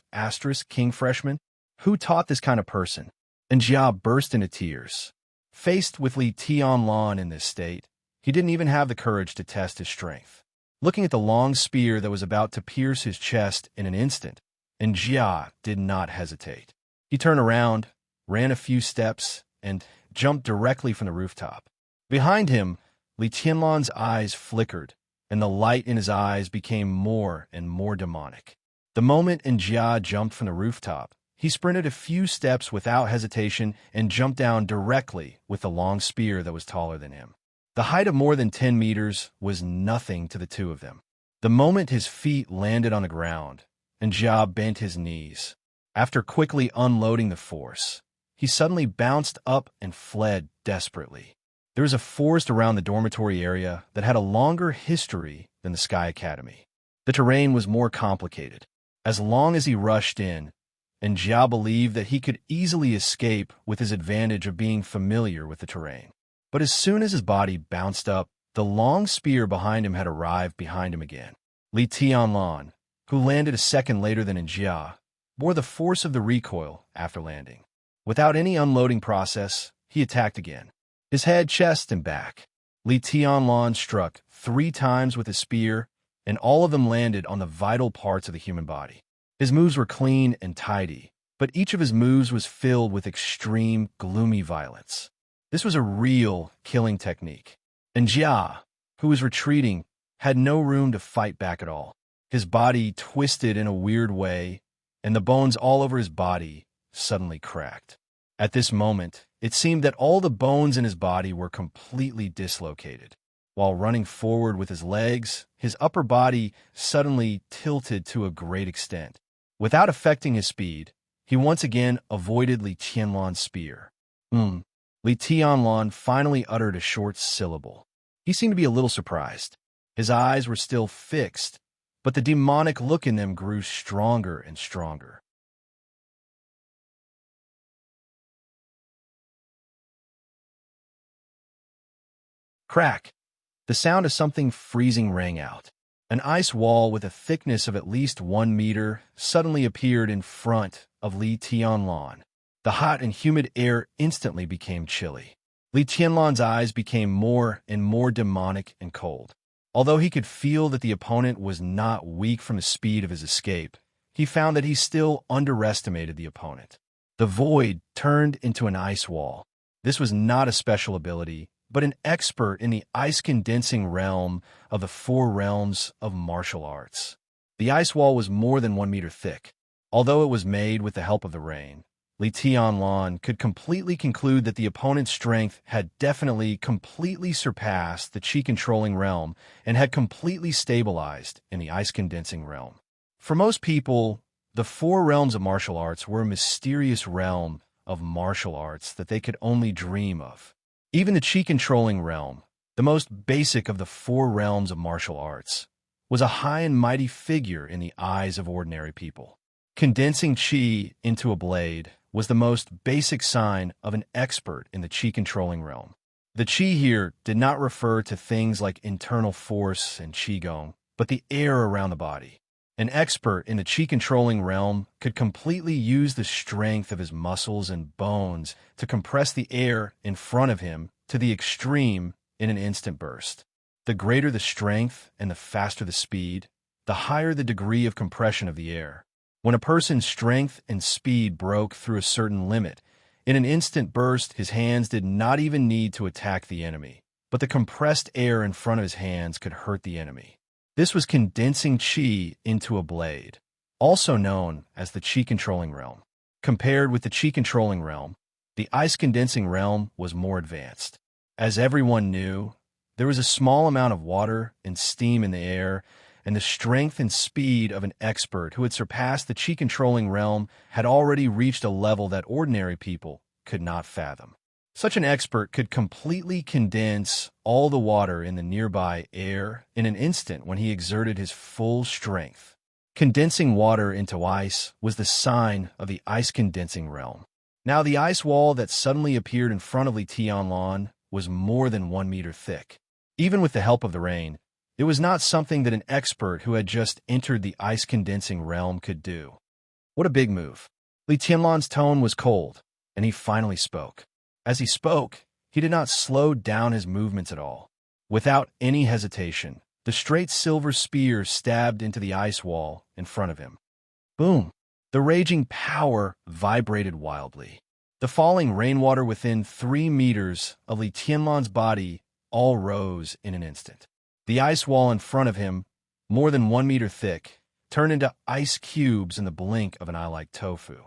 King freshman? Who taught this kind of person? And Jia burst into tears. Faced with Li Tianlan in this state, he didn't even have the courage to test his strength. Looking at the long spear that was about to pierce his chest in an instant, and Jia did not hesitate. He turned around, ran a few steps, and jumped directly from the rooftop. Behind him, Li Tianlan's eyes flickered, and the light in his eyes became more and more demonic. The moment Njia jumped from the rooftop, he sprinted a few steps without hesitation and jumped down directly with the long spear that was taller than him. The height of more than 10 meters was nothing to the two of them. The moment his feet landed on the ground, Njia bent his knees. After quickly unloading the force, he suddenly bounced up and fled desperately. There was a forest around the dormitory area that had a longer history than the Sky Academy. The terrain was more complicated. As long as he rushed in, Njia believed that he could easily escape with his advantage of being familiar with the terrain. But as soon as his body bounced up, the long spear behind him had arrived behind him again. Li Tianlan, who landed a second later than Njia, bore the force of the recoil after landing. Without any unloading process, he attacked again. His head, chest, and back. Li Tianlan struck 3 times with his spear, and all of them landed on the vital parts of the human body. His moves were clean and tidy, but each of his moves was filled with extreme, gloomy violence. This was a real killing technique. And Jia, who was retreating, had no room to fight back at all. His body twisted in a weird way, and the bones all over his body suddenly cracked. At this moment, it seemed that all the bones in his body were completely dislocated. While running forward with his legs, his upper body suddenly tilted to a great extent. Without affecting his speed, he once again avoided Li Tianlan's spear. Li Tianlan finally uttered a short syllable. He seemed to be a little surprised. His eyes were still fixed, but the demonic look in them grew stronger and stronger. Crack! The sound of something freezing rang out. An ice wall with a thickness of at least 1 meter suddenly appeared in front of Li Tianlan. The hot and humid air instantly became chilly. Li Tianlan's eyes became more and more demonic and cold. Although he could feel that the opponent was not weak from the speed of his escape, he found that he still underestimated the opponent. The void turned into an ice wall. This was not a special ability, but an expert in the ice-condensing realm of the 4 realms of martial arts. The ice wall was more than 1 meter thick. Although it was made with the help of the rain, Li Tianlan could completely conclude that the opponent's strength had definitely completely surpassed the chi-controlling realm and had completely stabilized in the ice-condensing realm. For most people, the 4 realms of martial arts were a mysterious realm of martial arts that they could only dream of. Even the chi-controlling realm, the most basic of the 4 realms of martial arts, was a high and mighty figure in the eyes of ordinary people. Condensing chi into a blade was the most basic sign of an expert in the chi-controlling realm. The chi here did not refer to things like internal force and qigong, but the air around the body. An expert in the chi-controlling realm could completely use the strength of his muscles and bones to compress the air in front of him to the extreme in an instant burst. The greater the strength and the faster the speed, the higher the degree of compression of the air. When a person's strength and speed broke through a certain limit, in an instant burst, his hands did not even need to attack the enemy, but the compressed air in front of his hands could hurt the enemy. This was condensing chi into a blade, also known as the chi-controlling realm. Compared with the chi-controlling realm, the ice-condensing realm was more advanced. As everyone knew, there was a small amount of water and steam in the air, and the strength and speed of an expert who had surpassed the chi-controlling realm had already reached a level that ordinary people could not fathom. Such an expert could completely condense all the water in the nearby air in an instant when he exerted his full strength. Condensing water into ice was the sign of the ice-condensing realm. Now the ice wall that suddenly appeared in front of Li Tianlan was more than 1 meter thick. Even with the help of the rain, it was not something that an expert who had just entered the ice-condensing realm could do. What a big move. Li Tianlan's tone was cold, and he finally spoke. As he spoke, he did not slow down his movements at all. Without any hesitation, the straight silver spear stabbed into the ice wall in front of him. Boom! The raging power vibrated wildly. The falling rainwater within 3 meters of Li Tianlan's body all rose in an instant. The ice wall in front of him, more than 1 meter thick, turned into ice cubes in the blink of an eye like tofu.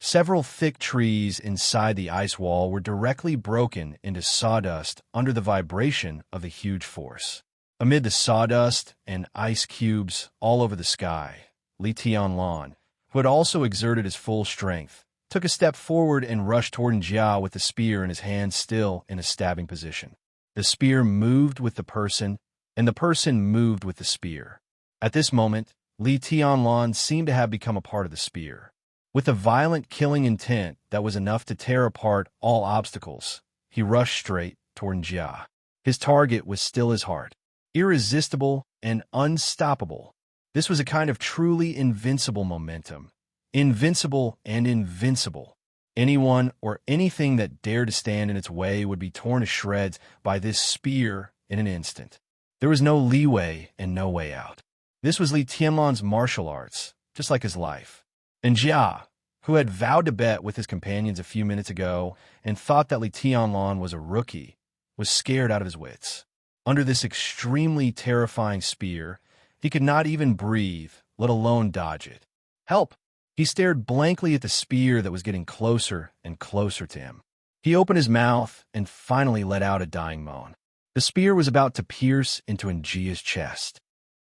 Several thick trees inside the ice wall were directly broken into sawdust under the vibration of the huge force. Amid the sawdust and ice cubes all over the sky, Li Tianlan, who had also exerted his full strength, took a step forward and rushed toward Jia with the spear in his hand still in a stabbing position. The spear moved with the person, and the person moved with the spear. At this moment, Li Tianlan seemed to have become a part of the spear. With a violent killing intent that was enough to tear apart all obstacles, he rushed straight toward Jia. His target was still his heart, irresistible and unstoppable. This was a kind of truly invincible momentum. Invincible and invincible. Anyone or anything that dared to stand in its way would be torn to shreds by this spear in an instant. There was no leeway and no way out. This was Li Tianlan's martial arts, just like his life. And Jia, who had vowed to bet with his companions a few minutes ago and thought that Li Tianlan was a rookie, was scared out of his wits. Under this extremely terrifying spear, he could not even breathe, let alone dodge it. Help! He stared blankly at the spear that was getting closer and closer to him. He opened his mouth and finally let out a dying moan. The spear was about to pierce into Njia's chest.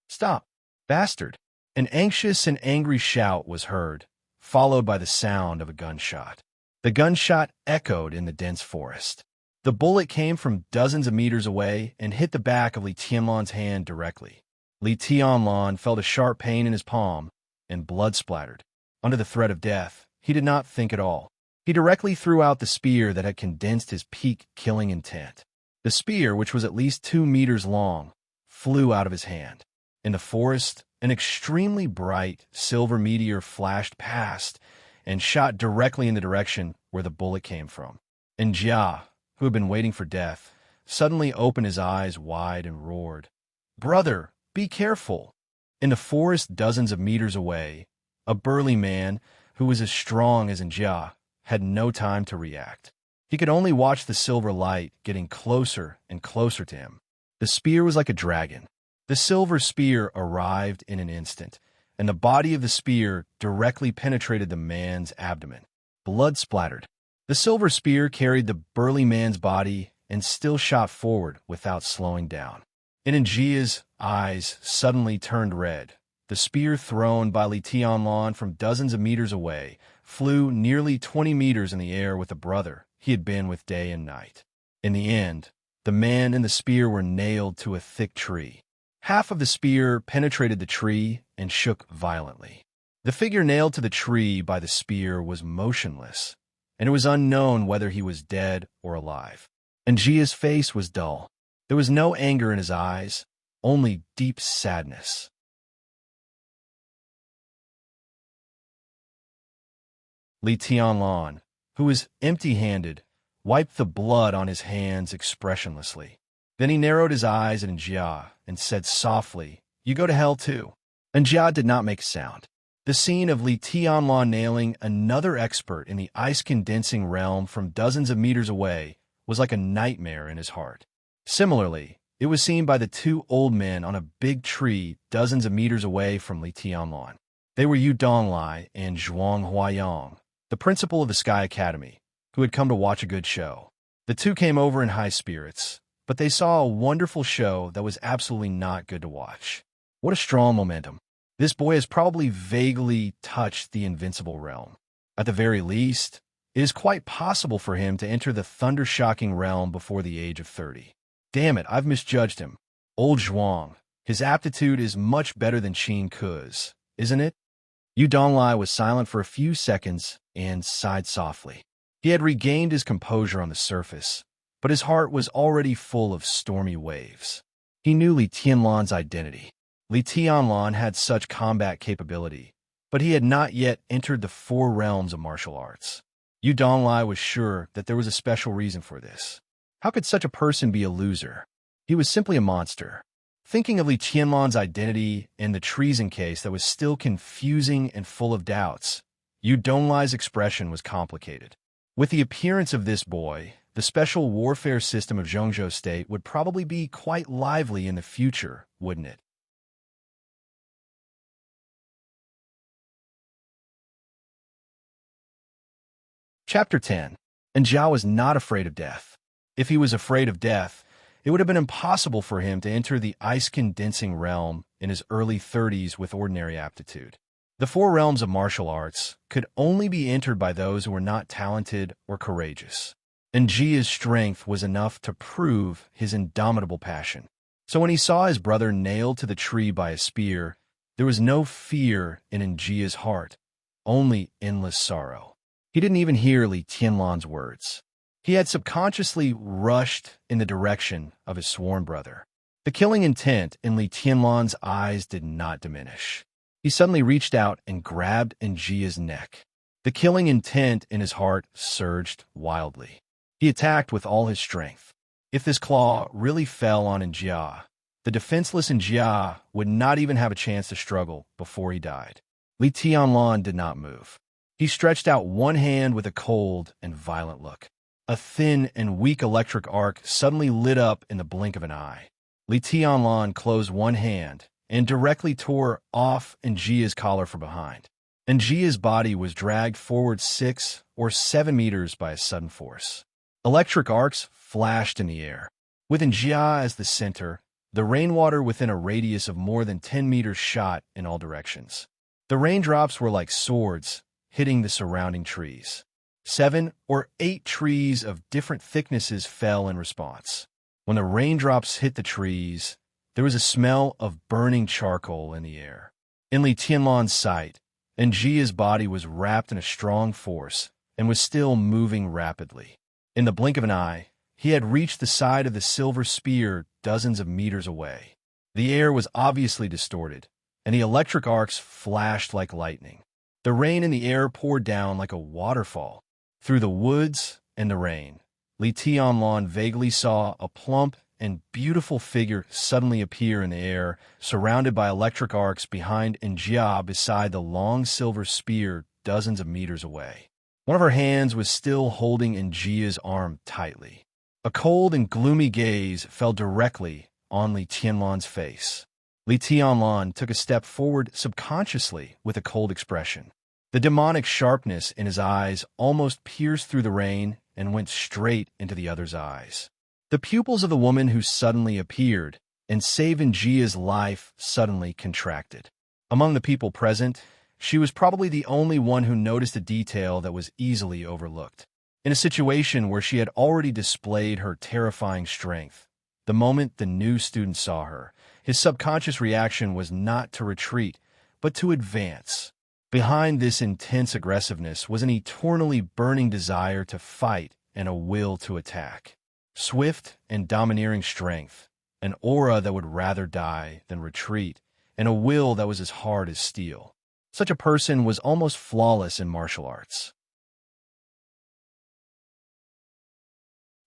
Stop, bastard! An anxious and angry shout was heard, followed by the sound of a gunshot. The gunshot echoed in the dense forest. The bullet came from dozens of meters away and hit the back of Li Tianlan's hand directly. Li Tianlan felt a sharp pain in his palm, and blood splattered. Under the threat of death, he did not think at all. He directly threw out the spear that had condensed his peak killing intent. The spear, which was at least 2 meters long, flew out of his hand. In the forest, an extremely bright silver meteor flashed past and shot directly in the direction where the bullet came from. And Jia, who had been waiting for death, suddenly opened his eyes wide and roared, "Brother, be careful!" In the forest dozens of meters away, a burly man, who was as strong as Jia, had no time to react. He could only watch the silver light getting closer and closer to him. The spear was like a dragon. The silver spear arrived in an instant, and the body of the spear directly penetrated the man's abdomen. Blood splattered. The silver spear carried the burly man's body and still shot forward without slowing down. And Njia's eyes suddenly turned red. The spear thrown by Li Tianlan from dozens of meters away flew nearly 20 meters in the air with the brother he had been with day and night. In the end, the man and the spear were nailed to a thick tree. Half of the spear penetrated the tree and shook violently. The figure nailed to the tree by the spear was motionless, and it was unknown whether he was dead or alive. Njia's face was dull. There was no anger in his eyes, only deep sadness. Li Tianlan, who was empty-handed, wiped the blood on his hands expressionlessly. Then he narrowed his eyes at Njia and said softly, "You go to hell too." Njia did not make a sound. The scene of Li Tianlan nailing another expert in the ice-condensing realm from dozens of meters away was like a nightmare in his heart. Similarly, it was seen by the 2 old men on a big tree dozens of meters away from Li Tianlan. They were Yu Donglai and Zhuang Huayang, the principal of the Sky Academy, who had come to watch a good show. The 2 came over in high spirits, but they saw a wonderful show that was absolutely not good to watch. What a strong momentum. This boy has probably vaguely touched the invincible realm. At the very least, it is quite possible for him to enter the thunder-shocking realm before the age of 30. Damn it, I've misjudged him. Old Zhuang, his aptitude is much better than Qin Ku's, isn't it? Yu Donglai was silent for a few seconds and sighed softly. He had regained his composure on the surface, but his heart was already full of stormy waves. He knew Li Tianlan's identity. Li Tianlan had such combat capability, but he had not yet entered the 4 realms of martial arts. Yu Donglai was sure that there was a special reason for this. How could such a person be a loser? He was simply a monster. Thinking of Li Tianlan's identity and the treason case that was still confusing and full of doubts, Yu Donglai's expression was complicated. With the appearance of this boy, the special warfare system of Zhongzhou State would probably be quite lively in the future, wouldn't it? Chapter 10. And Zhao was not afraid of death. If he was afraid of death, it would have been impossible for him to enter the ice-condensing realm in his early 30s with ordinary aptitude. The 4 realms of martial arts could only be entered by those who were not talented or courageous. And Jia's strength was enough to prove his indomitable passion. So when he saw his brother nailed to the tree by a spear, there was no fear in Njia's heart, only endless sorrow. He didn't even hear Li Tianlan's words. He had subconsciously rushed in the direction of his sworn brother. The killing intent in Li Tianlan's eyes did not diminish. He suddenly reached out and grabbed Njia's neck. The killing intent in his heart surged wildly. He attacked with all his strength. If this claw really fell on Njia, the defenseless Njia would not even have a chance to struggle before he died. Li Tianlan did not move. He stretched out one hand with a cold and violent look. A thin and weak electric arc suddenly lit up in the blink of an eye. Li Tianlan closed one hand and directly tore off Njia's collar from behind. Njia's body was dragged forward 6 or 7 meters by a sudden force. Electric arcs flashed in the air. With Njia as the center, the rainwater within a radius of more than 10 meters shot in all directions. The raindrops were like swords, hitting the surrounding trees. 7 or 8 trees of different thicknesses fell in response. When the raindrops hit the trees, there was a smell of burning charcoal in the air. In Li Tianlan's sight, Njia's body was wrapped in a strong force, and was still moving rapidly. In the blink of an eye, he had reached the side of the silver spear dozens of meters away. The air was obviously distorted, and the electric arcs flashed like lightning. The rain in the air poured down like a waterfall. Through the woods and the rain, Li Tianlan vaguely saw a plump and beautiful figure suddenly appear in the air, surrounded by electric arcs behind Njia beside the long silver spear dozens of meters away. One of her hands was still holding Njia's arm tightly. A cold and gloomy gaze fell directly on Li Tianlan's face. Li Tianlan took a step forward subconsciously with a cold expression. The demonic sharpness in his eyes almost pierced through the rain and went straight into the other's eyes. The pupils of the woman who suddenly appeared and saved Njia's life suddenly contracted. Among the people present, she was probably the only one who noticed a detail that was easily overlooked. In a situation where she had already displayed her terrifying strength, the moment the new student saw her, his subconscious reaction was not to retreat, but to advance. Behind this intense aggressiveness was an eternally burning desire to fight and a will to attack. Swift and domineering strength, an aura that would rather die than retreat, and a will that was as hard as steel. Such a person was almost flawless in martial arts.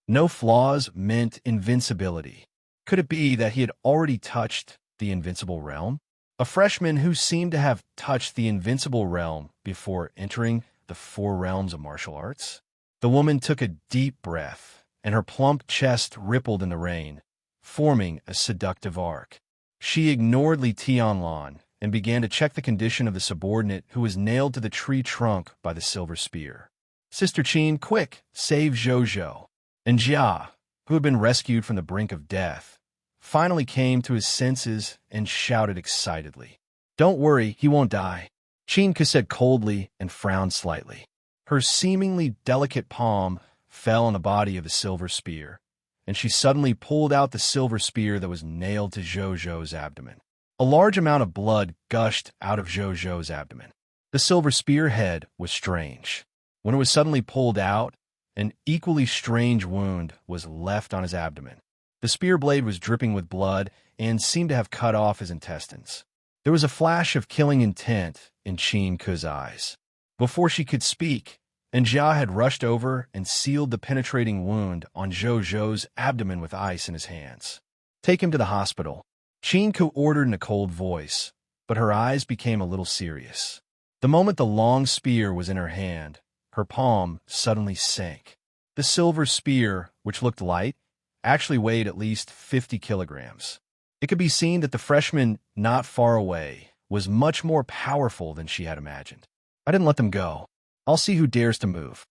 No flaws meant invincibility. Could it be that he had already touched the invincible realm? A freshman who seemed to have touched the invincible realm before entering the 4 realms of martial arts? The woman took a deep breath, and her plump chest rippled in the rain, forming a seductive arc. She ignored Li Tianlan and began to check the condition of the subordinate who was nailed to the tree trunk by the silver spear. "Sister Qin, quick, save Zhou." And Jia, who had been rescued from the brink of death, finally came to his senses and shouted excitedly. "Don't worry, he won't die." Qin said coldly and frowned slightly. Her seemingly delicate palm fell on the body of the silver spear, and she suddenly pulled out the silver spear that was nailed to Zhou's abdomen. A large amount of blood gushed out of Zhou's abdomen. The silver spearhead was strange. When it was suddenly pulled out, an equally strange wound was left on his abdomen. The spear blade was dripping with blood and seemed to have cut off his intestines. There was a flash of killing intent in Qin's eyes. Before she could speak, Njia had rushed over and sealed the penetrating wound on Zhou's abdomen with ice in his hands. "Take him to the hospital," Qin ordered in a cold voice, but her eyes became a little serious. The moment the long spear was in her hand, her palm suddenly sank. The silver spear, which looked light, actually weighed at least 50 kilograms. It could be seen that the freshman not far away was much more powerful than she had imagined. "I didn't let them go. I'll see who dares to move."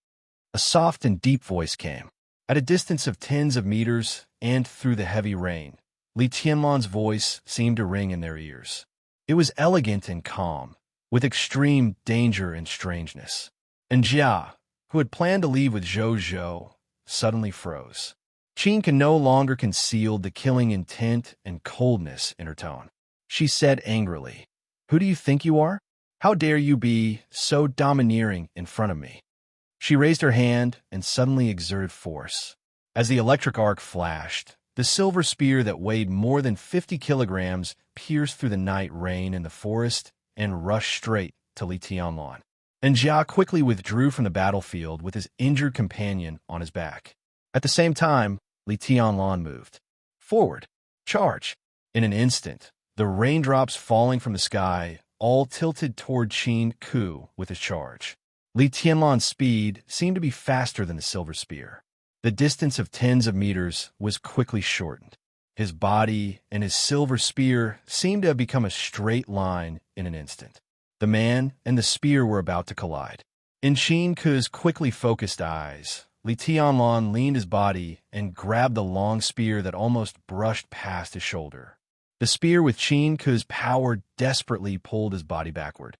A soft and deep voice came. At a distance of tens of meters and through the heavy rain, Li Tianlan's voice seemed to ring in their ears. It was elegant and calm, with extreme danger and strangeness. And Jia, who had planned to leave with Zhou, suddenly froze. Qin no longer concealed the killing intent and coldness in her tone. She said angrily, "Who do you think you are? How dare you be so domineering in front of me?" She raised her hand and suddenly exerted force. As the electric arc flashed, the silver spear that weighed more than 50 kilograms pierced through the night rain in the forest and rushed straight to Li Tianlan. And Jia quickly withdrew from the battlefield with his injured companion on his back. At the same time, Li Tianlan moved. "Forward! Charge!" In an instant, the raindrops falling from the sky all tilted toward Qin with his charge. Li Tianlan's speed seemed to be faster than the silver spear. The distance of tens of meters was quickly shortened. His body and his silver spear seemed to have become a straight line in an instant. The man and the spear were about to collide. In Qin's quickly focused eyes, Li Tianlan leaned his body and grabbed the long spear that almost brushed past his shoulder. The spear with Qin's power desperately pulled his body backward.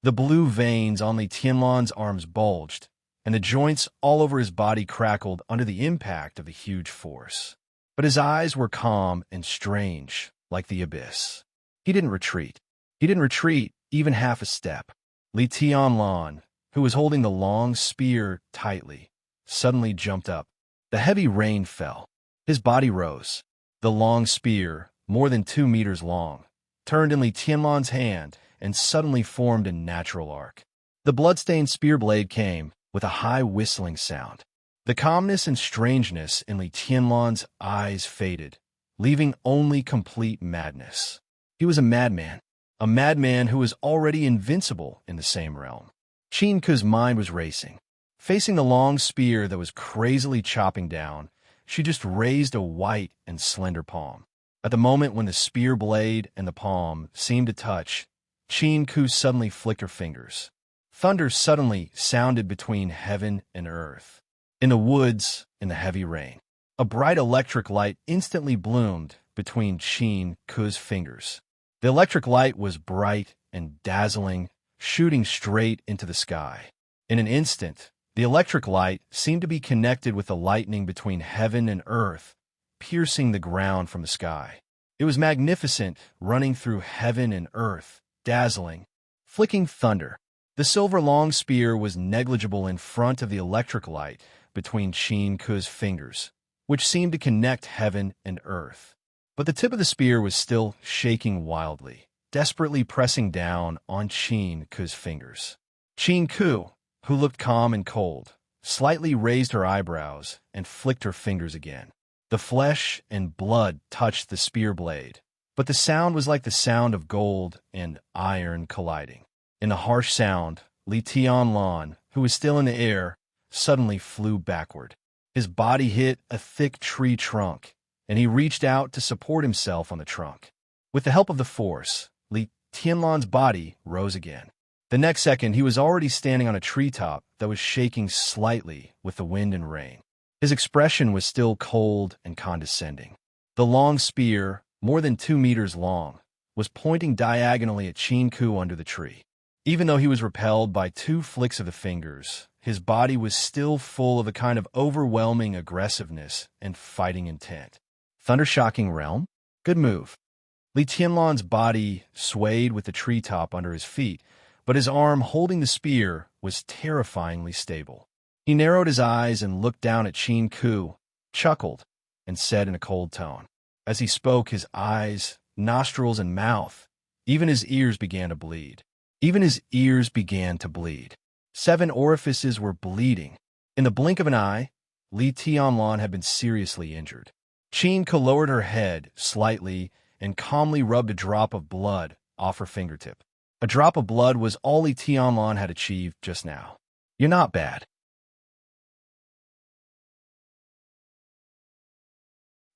The blue veins on Li Tianlan's arms bulged, and the joints all over his body crackled under the impact of the huge force. But his eyes were calm and strange, like the abyss. He didn't retreat. He didn't retreat even half a step. Li Tianlan, who was holding the long spear tightly, suddenly jumped up. The heavy rain fell. His body rose. The long spear, more than 2 meters long, turned in Li Tianlan's hand and suddenly formed a natural arc. The bloodstained spear blade came with a high whistling sound. The calmness and strangeness in Li Tianlan's eyes faded, leaving only complete madness. He was a madman who was already invincible in the same realm. Qin Ke's mind was racing. Facing the long spear that was crazily chopping down, she just raised a white and slender palm. At the moment when the spear blade and the palm seemed to touch, Qin Ke suddenly flicked her fingers. Thunder suddenly sounded between heaven and earth. In the woods, in the heavy rain, a bright electric light instantly bloomed between Qin Ke's fingers. The electric light was bright and dazzling, shooting straight into the sky. In an instant, the electric light seemed to be connected with the lightning between heaven and earth, piercing the ground from the sky. It was magnificent, running through heaven and earth, dazzling, flicking thunder. The silver long spear was negligible in front of the electric light between Qin Ke's fingers, which seemed to connect heaven and earth. But the tip of the spear was still shaking wildly, desperately pressing down on Qin Ke's fingers. Qin Ke, who looked calm and cold, slightly raised her eyebrows and flicked her fingers again. The flesh and blood touched the spear blade, but the sound was like the sound of gold and iron colliding. In the harsh sound, Li Tianlan, who was still in the air, suddenly flew backward. His body hit a thick tree trunk, and he reached out to support himself on the trunk. With the help of the force, Li Tianlan's body rose again. The next second, he was already standing on a treetop that was shaking slightly with the wind and rain. His expression was still cold and condescending. The long spear, more than 2 meters long, was pointing diagonally at Qin Ke under the tree. Even though he was repelled by 2 flicks of the fingers, his body was still full of a kind of overwhelming aggressiveness and fighting intent. Thunder-shocking realm? Good move. Li Tianlan's body swayed with the treetop under his feet, but his arm holding the spear was terrifyingly stable. He narrowed his eyes and looked down at Qin Ke, chuckled, and said in a cold tone. As he spoke, his eyes, nostrils, and mouth, even his ears began to bleed. 7 orifices were bleeding. In the blink of an eye, Li Tianlan had been seriously injured. Qin Ke lowered her head slightly and calmly rubbed a drop of blood off her fingertip. A drop of blood was all Li Tianlan had achieved just now. You're not bad.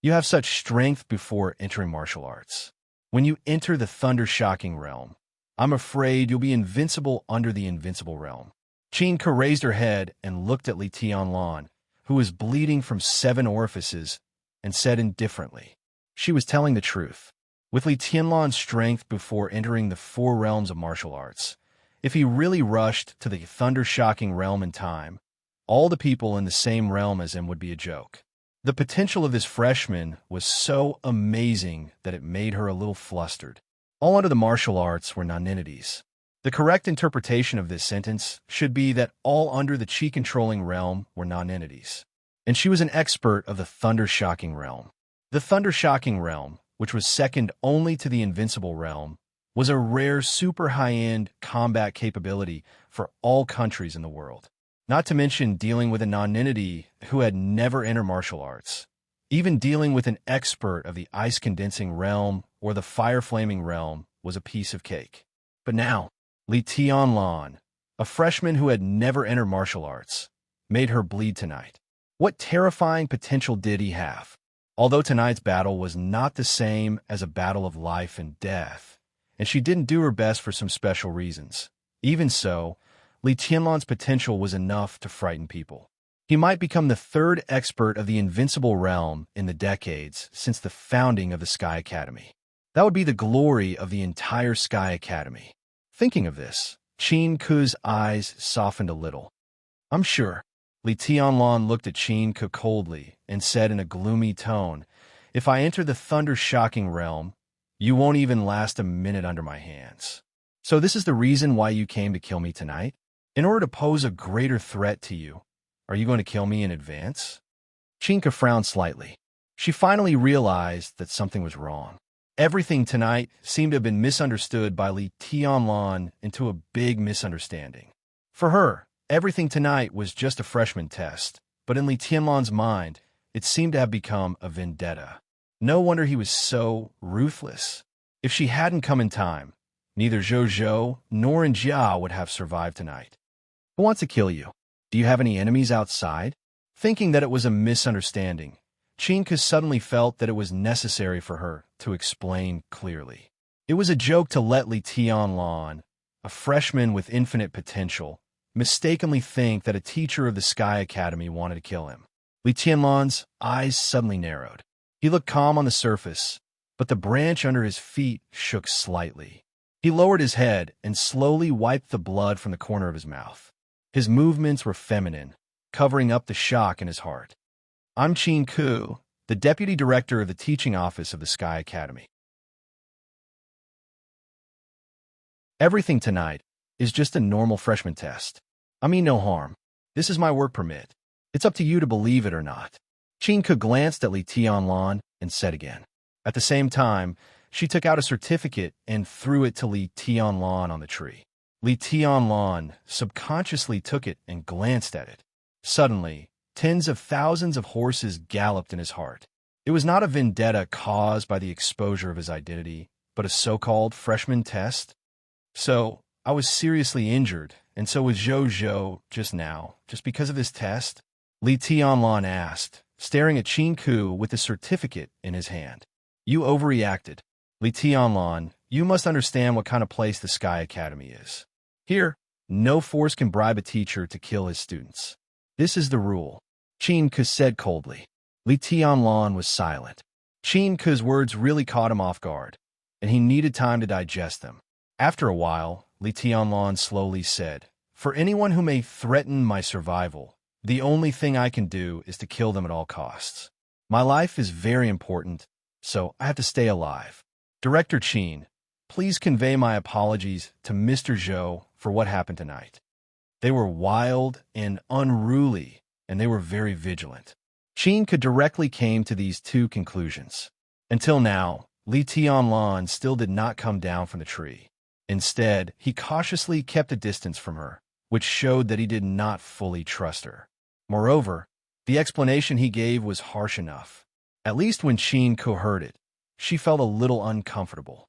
You have such strength before entering martial arts. When you enter the thunder-shocking realm, I'm afraid you'll be invincible under the invincible realm. Qin Ke raised her head and looked at Li Tianlan, who was bleeding from 7 orifices, and said indifferently. She was telling the truth. With Li Tianlan's strength before entering the 4 realms of martial arts, if he really rushed to the thunder-shocking realm in time, all the people in the same realm as him would be a joke. The potential of this freshman was so amazing that it made her a little flustered. All under the martial arts were nonentities. The correct interpretation of this sentence should be that all under the chi-controlling realm were nonentities. And she was an expert of the thunder-shocking realm. The thunder-shocking realm, which was second only to the invincible realm, was a rare super high-end combat capability for all countries in the world. Not to mention dealing with a nonentity who had never entered martial arts. Even dealing with an expert of the ice-condensing realm or the fire-flaming realm was a piece of cake. But now, Li Tianlan, a freshman who had never entered martial arts, made her bleed tonight. What terrifying potential did he have? Although tonight's battle was not the same as a battle of life and death, and she didn't do her best for some special reasons. Even so, Li Tianlan's potential was enough to frighten people. He might become the 3rd expert of the invincible realm in the decades since the founding of the Sky Academy. That would be the glory of the entire Sky Academy. Thinking of this, Qin Ke's eyes softened a little. I'm sure. Li Tianlan looked at Qin Ke coldly and said in a gloomy tone, if I enter the thunder-shocking realm, you won't even last a minute under my hands. So this is the reason why you came to kill me tonight? In order to pose a greater threat to you, are you going to kill me in advance? Chinka frowned slightly. She finally realized that something was wrong. Everything tonight seemed to have been misunderstood by Li Tianlan into a big misunderstanding. For her, everything tonight was just a freshman test, but in Li Tianlan's mind, it seemed to have become a vendetta. No wonder he was so ruthless. If she hadn't come in time, neither Zhou nor Jia would have survived tonight. Who wants to kill you? Do you have any enemies outside? Thinking that it was a misunderstanding, Chinka suddenly felt that it was necessary for her to explain clearly. It was a joke to let Li Tianlan, a freshman with infinite potential, mistakenly think that a teacher of the Sky Academy wanted to kill him. Li Tianlan's eyes suddenly narrowed. He looked calm on the surface, but the branch under his feet shook slightly. He lowered his head and slowly wiped the blood from the corner of his mouth. His movements were feminine, covering up the shock in his heart. I'm Qin Ku, the deputy director of the teaching office of the Sky Academy. Everything tonight is just a normal freshman test. I mean no harm. This is my work permit. It's up to you to believe it or not. Qin Ku glanced at Li Tianlan and said again. At the same time, she took out a certificate and threw it to Li Tianlan on the tree. Li Tianlan subconsciously took it and glanced at it. Suddenly, tens of thousands of horses galloped in his heart. It was not a vendetta caused by the exposure of his identity, but a so-called freshman test. So, I was seriously injured, and so was Zhou just now, just because of this test? Li Tianlan asked, staring at Qin Ku with the certificate in his hand. You overreacted. Li Tianlan, you must understand what kind of place the Sky Academy is. Here, no force can bribe a teacher to kill his students. This is the rule. Qin Ku said coldly. Li Tianlan was silent. Qin Ku's words really caught him off guard, and he needed time to digest them. After a while, Li Tianlan slowly said, For anyone who may threaten my survival, the only thing I can do is to kill them at all costs. My life is very important, so I have to stay alive. Director Qin, please convey my apologies to Mr. Zhou for what happened tonight. They were wild and unruly, and they were very vigilant. Qin Ku directly came to these two conclusions. Until now, Li Tianlan still did not come down from the tree. Instead, he cautiously kept a distance from her, which showed that he did not fully trust her. Moreover, the explanation he gave was harsh enough. At least when Qin Ku heard it, she felt a little uncomfortable.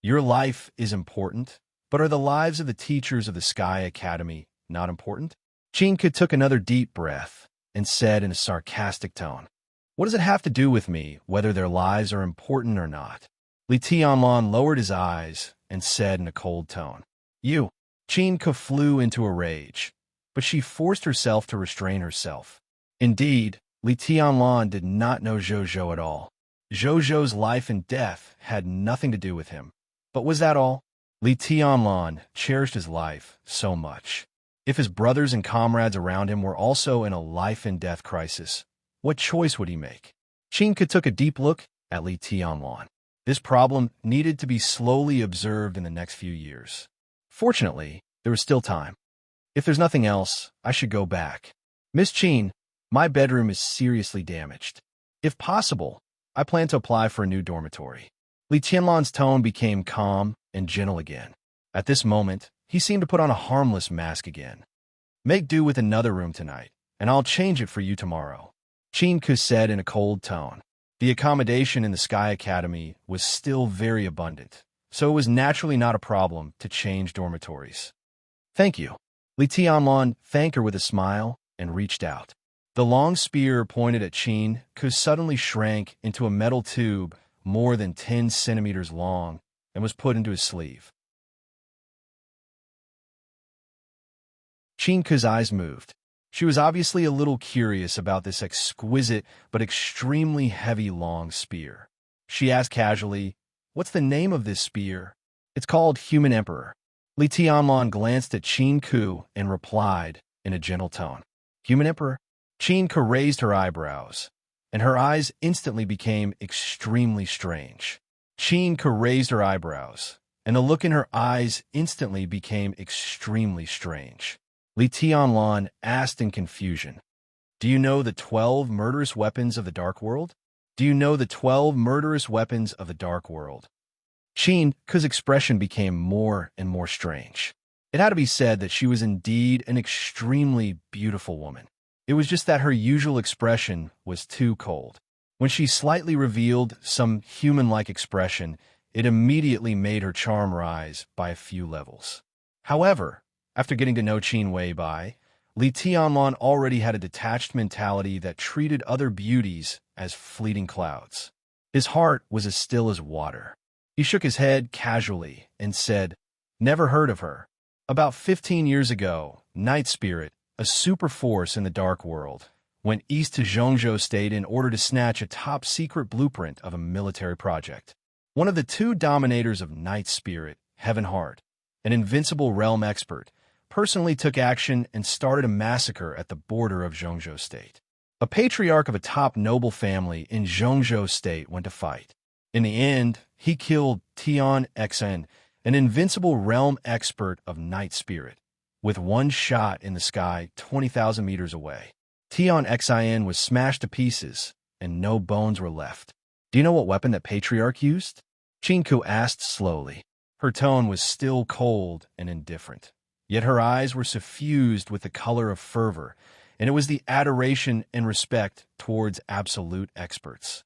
Your life is important, but are the lives of the teachers of the Sky Academy not important? Qin Ku took another deep breath and said in a sarcastic tone, What does it have to do with me whether their lives are important or not? Li Tianlan lowered his eyes and said in a cold tone, You. Qin Ku flew into a rage, but she forced herself to restrain herself. Indeed, Li Tianlan did not know Zhou at all. Zhou's life and death had nothing to do with him. But was that all? Li Tianlan cherished his life so much. If his brothers and comrades around him were also in a life-and-death crisis, what choice would he make? Qin Ku took a deep look at Li Tianlan. This problem needed to be slowly observed in the next few years. Fortunately, there was still time. If there's nothing else, I should go back. Miss Qin, my bedroom is seriously damaged. If possible, I plan to apply for a new dormitory. Li Tianlan's tone became calm and gentle again. At this moment, he seemed to put on a harmless mask again. Make do with another room tonight, and I'll change it for you tomorrow. Qin Ku said in a cold tone. The accommodation in the Sky Academy was still very abundant, so it was naturally not a problem to change dormitories. Thank you. Li Tianlan thanked her with a smile and reached out. The long spear pointed at Qin Ku suddenly shrank into a metal tube more than 10 centimeters long and was put into his sleeve. Qin Ku's eyes moved. She was obviously a little curious about this exquisite but extremely heavy long spear. She asked casually, What's the name of this spear? It's called Human Emperor. Li Tianlan glanced at Qin Ku and replied in a gentle tone. Human Emperor? Qin Ku raised her eyebrows, and her eyes instantly became extremely strange. Qin Ku raised her eyebrows, and the look in her eyes instantly became extremely strange. Li Tianlan asked in confusion, "Do you know the 12 murderous weapons of the Dark World? Do you know the 12 murderous weapons of the Dark World?" Qin Ke's expression became more and more strange. It had to be said that she was indeed an extremely beautiful woman. It was just that her usual expression was too cold. When she slightly revealed some human-like expression, it immediately made her charm rise by a few levels. However, after getting to know Qin Weibai, Li Tianlan already had a detached mentality that treated other beauties as fleeting clouds. His heart was as still as water. He shook his head casually and said, "Never heard of her. About 15 years ago, Night Spirit, a super force in the Dark World, went east to Zhongzhou State in order to snatch a top-secret blueprint of a military project. One of the two dominators of Night Spirit, Heaven Heart, an invincible realm expert, personally took action and started a massacre at the border of Zhongzhou State. A patriarch of a top noble family in Zhongzhou State went to fight. In the end, he killed Tian Xen, an invincible realm expert of Night Spirit, with one shot in the sky 20,000 meters away. Tian Xen was smashed to pieces, and no bones were left. Do you know what weapon that patriarch used?" Qin Ke asked slowly. Her tone was still cold and indifferent, yet her eyes were suffused with the color of fervor, and it was the adoration and respect towards absolute experts.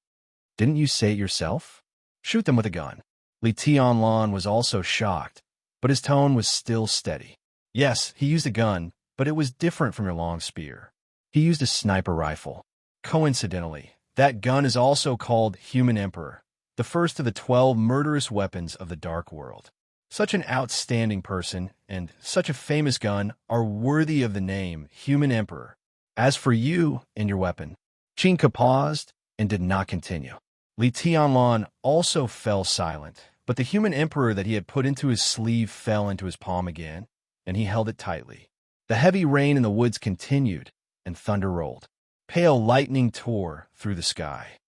"Didn't you say it yourself? Shoot them with a gun." Li Tianlan was also shocked, but his tone was still steady. "Yes, he used a gun, but it was different from your long spear. He used a sniper rifle. Coincidentally, that gun is also called Human Emperor, the first of the 12 murderous weapons of the Dark World. Such an outstanding person and such a famous gun are worthy of the name Human Emperor. As for you and your weapon..." Qin Ke paused and did not continue. Li Tianlan also fell silent, but the Human Emperor that he had put into his sleeve fell into his palm again, and he held it tightly. The heavy rain in the woods continued, and thunder rolled. Pale lightning tore through the sky.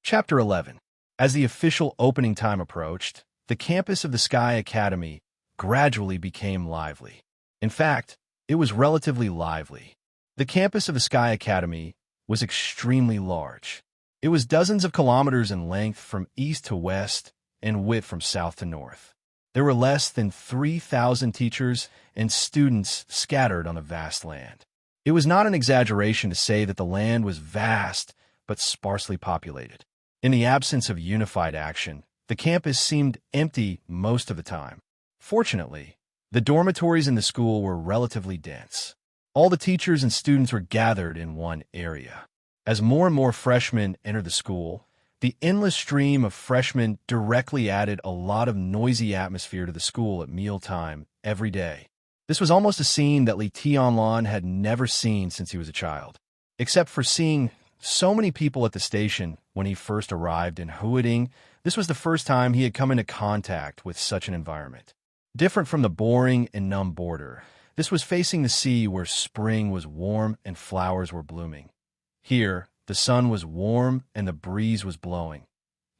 Chapter 11. As the official opening time approached, the campus of the Sky Academy gradually became lively. In fact, it was relatively lively. The campus of the Sky Academy was extremely large. It was dozens of kilometers in length from east to west and width from south to north. There were less than 3,000 teachers and students scattered on the vast land. It was not an exaggeration to say that the land was vast but sparsely populated. In the absence of unified action, the campus seemed empty most of the time. Fortunately, the dormitories in the school were relatively dense. All the teachers and students were gathered in one area. As more and more freshmen entered the school, the endless stream of freshmen directly added a lot of noisy atmosphere to the school at mealtime every day. This was almost a scene that Li Tianlan had never seen since he was a child, except for seeing so many people at the station when he first arrived in Huading. This was the first time he had come into contact with such an environment. Different from the boring and numb border, this was facing the sea where spring was warm and flowers were blooming. Here, the sun was warm and the breeze was blowing.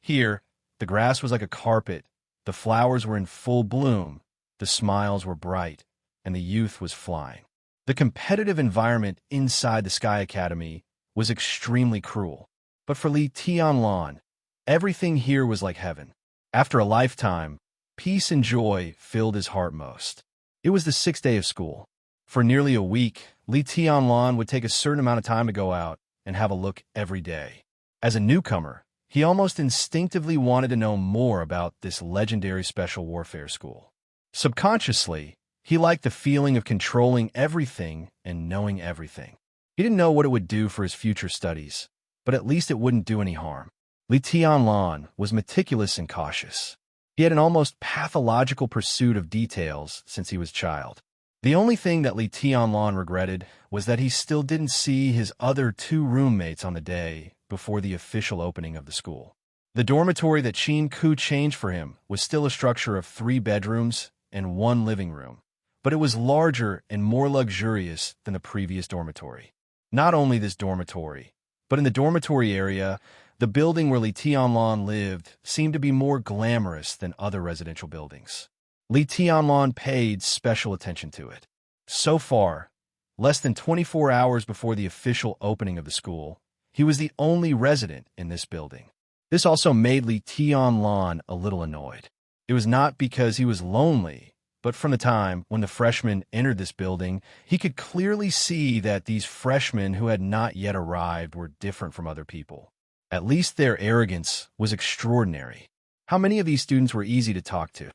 Here, the grass was like a carpet, the flowers were in full bloom, the smiles were bright, and the youth was flying. The competitive environment inside the Sky Academy was extremely cruel, but for Li Tianlan, everything here was like heaven. After a lifetime, peace and joy filled his heart most. It was the 6th day of school. For nearly a week, Li Tianlan would take a certain amount of time to go out and have a look every day. As a newcomer, he almost instinctively wanted to know more about this legendary special warfare school. Subconsciously, he liked the feeling of controlling everything and knowing everything. He didn't know what it would do for his future studies, but at least it wouldn't do any harm. Li Tianlan was meticulous and cautious. He had an almost pathological pursuit of details since he was a child. The only thing that Li Tianlan regretted was that he still didn't see his other 2 roommates on the day before the official opening of the school. The dormitory that Qin Ke changed for him was still a structure of 3 bedrooms and 1 living room, but it was larger and more luxurious than the previous dormitory. Not only this dormitory, But in the dormitory area, the building where Li Tianlan lived seemed to be more glamorous than other residential buildings. Li Tianlan paid special attention to it. So far, less than 24 hours before the official opening of the school, he was the only resident in this building. This also made Li Tianlan a little annoyed. It was not because he was lonely, but from the time when the freshmen entered this building, he could clearly see that these freshmen who had not yet arrived were different from other people. At least their arrogance was extraordinary. How many of these students were easy to talk to?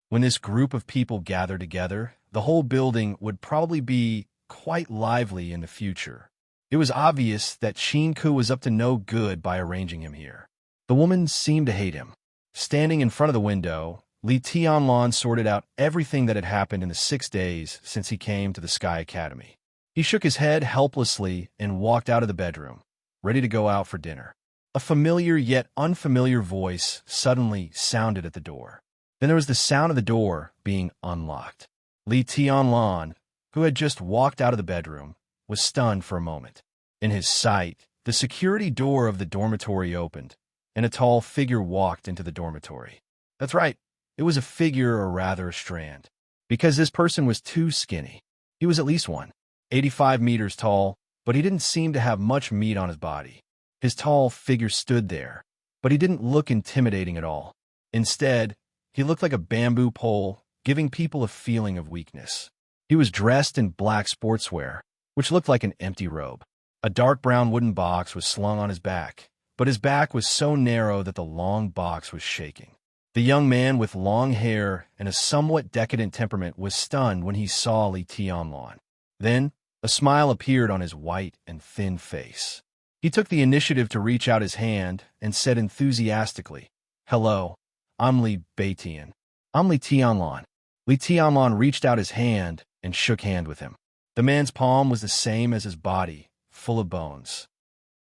When this group of people gathered together, the whole building would probably be quite lively in the future. It was obvious that Shinku was up to no good by arranging him here. The woman seemed to hate him. Standing in front of the window, Li Tianlan sorted out everything that had happened in the 6 days since he came to the Sky Academy. He shook his head helplessly and walked out of the bedroom, ready to go out for dinner. A familiar yet unfamiliar voice suddenly sounded at the door. Then there was the sound of the door being unlocked. Li Tianlan, who had just walked out of the bedroom, was stunned for a moment. In his sight, the security door of the dormitory opened, and a tall figure walked into the dormitory. That's right, it was a figure, or rather a strand, because this person was too skinny. He was at least 185 meters tall, but he didn't seem to have much meat on his body. His tall figure stood there, but he didn't look intimidating at all. Instead, he looked like a bamboo pole, giving people a feeling of weakness. He was dressed in black sportswear, which looked like an empty robe. A dark brown wooden box was slung on his back, but his back was so narrow that the long box was shaking. The young man with long hair and a somewhat decadent temperament was stunned when he saw Li Tianlan. Then, a smile appeared on his white and thin face. He took the initiative to reach out his hand and said enthusiastically, "Hello, I'm Li Beitian. I'm Li Tianlan." Li Tianlan reached out his hand and shook hands with him. The man's palm was the same as his body, full of bones.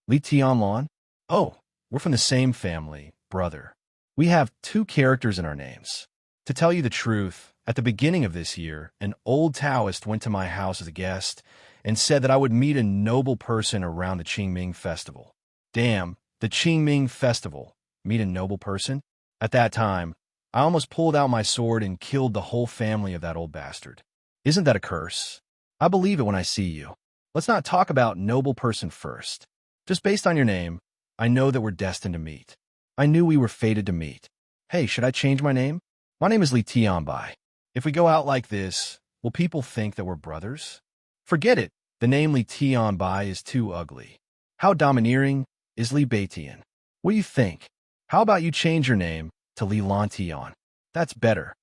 Li Tianlan? Oh, we're from the same family, brother. We have 2 characters in our names. To tell you the truth, at the beginning of this year, an old Taoist went to my house as a guest and said that I would meet a noble person around the Qingming festival. Damn, the Qingming festival. Meet a noble person? At that time, I almost pulled out my sword and killed the whole family of that old bastard. Isn't that a curse? I believe it when I see you. Let's not talk about noble person first. Just based on your name, I know that we're destined to meet. I knew we were fated to meet. Hey, should I change my name? My name is Li Tianbai. If we go out like this, will people think that we're brothers? Forget it. The name Li Tianbai is too ugly. How domineering is Li Beitian? What do you think? How about you change your name to Li Lantian? That's better.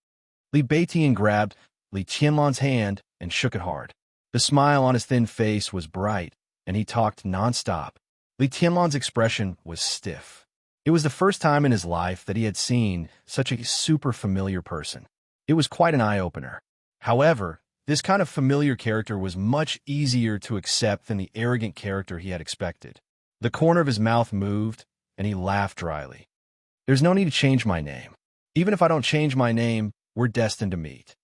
Li Beitian grabbed Li Tianlan's hand and shook it hard. The smile on his thin face was bright, and he talked nonstop. Li Tianlan's expression was stiff. It was the first time in his life that he had seen such a super familiar person. It was quite an eye-opener. However, this kind of familiar character was much easier to accept than the arrogant character he had expected. The corner of his mouth moved, and he laughed dryly. There's no need to change my name. Even if I don't change my name, we're destined to meet.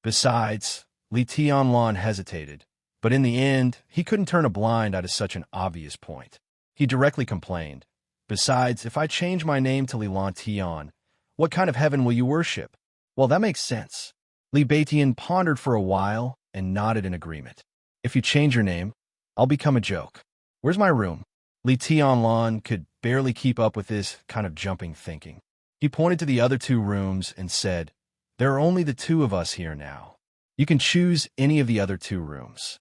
Besides, Li Tianlan hesitated, but in the end, he couldn't turn a blind eye to such an obvious point. He directly complained, "Besides, if I change my name to Li Lantian, what kind of heaven will you worship?" Well, that makes sense. Li Beitian pondered for a while and nodded in agreement. "If you change your name, I'll become a joke. Where's my room?" Li Tianlan could barely keep up with this kind of jumping thinking. He pointed to the other 2 rooms and said, "There are only the 2 of us here now. You can choose any of the other 2 rooms."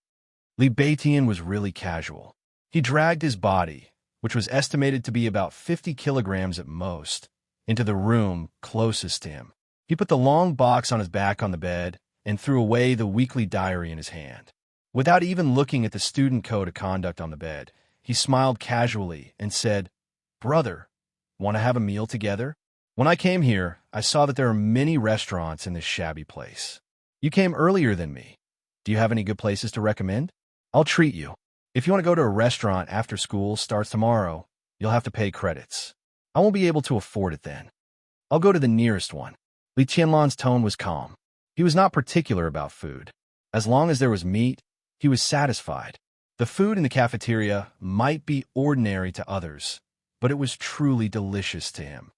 Li Beitian was really casual. He dragged his body, which was estimated to be about 50 kilograms at most, into the room closest to him. He put the long box on his back on the bed and threw away the weekly diary in his hand. Without even looking at the student code of conduct on the bed, he smiled casually and said, "Brother, want to have a meal together? When I came here, I saw that there are many restaurants in this shabby place. You came earlier than me. Do you have any good places to recommend? I'll treat you. If you want to go to a restaurant after school starts tomorrow, you'll have to pay credits. I won't be able to afford it then. I'll go to the nearest one." Li Tianlan's tone was calm. He was not particular about food. As long as there was meat, he was satisfied. The food in the cafeteria might be ordinary to others, but it was truly delicious to him.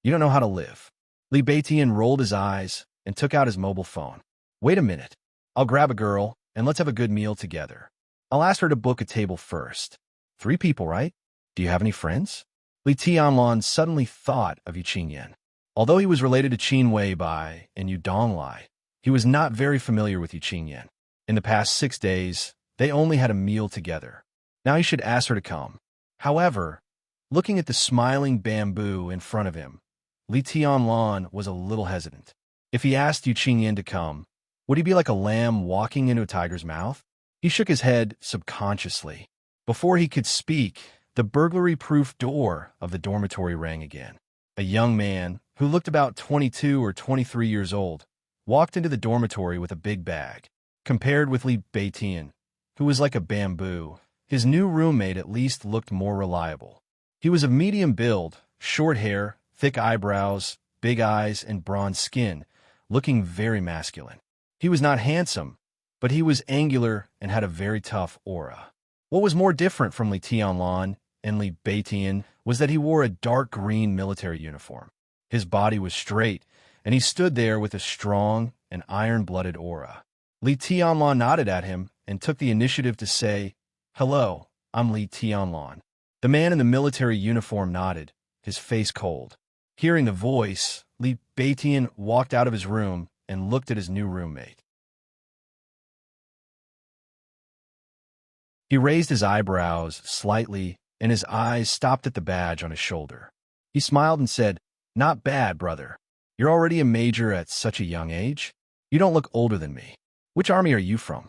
You don't know how to live. Li Beitian rolled his eyes and took out his mobile phone. Wait a minute. I'll grab a girl, and let's have a good meal together. I'll ask her to book a table first. 3 people, right? Do you have any friends? Li Tianlan suddenly thought of Yu Qingyan. Although he was related to Qin Weibai and Yu Donglai, he was not very familiar with Yu Qingyan. In the past 6 days, they only had a meal together. Now he should ask her to come. However, looking at the smiling bamboo in front of him, Li Tianlan was a little hesitant. If he asked Yu Qingyan to come, would he be like a lamb walking into a tiger's mouth? He shook his head subconsciously. Before he could speak, the burglary-proof door of the dormitory rang again. A young man, who looked about 22 or 23 years old, walked into the dormitory with a big bag. Compared with Li Beitian, who was like a bamboo, his new roommate at least looked more reliable. He was of medium build, short hair, thick eyebrows, big eyes, and bronze skin, looking very masculine. He was not handsome, but he was angular and had a very tough aura. What was more different from Li Tianlan and Li Beitian was that he wore a dark green military uniform. His body was straight, and he stood there with a strong and iron-blooded aura. Li Tianlan nodded at him and took the initiative to say, "Hello, I'm Li Tianlan." The man in the military uniform nodded, his face cold. Hearing the voice, Li Beitian walked out of his room and looked at his new roommate. He raised his eyebrows slightly, and his eyes stopped at the badge on his shoulder. He smiled and said, "Not bad, brother. You're already a major at such a young age. You don't look older than me. Which army are you from?"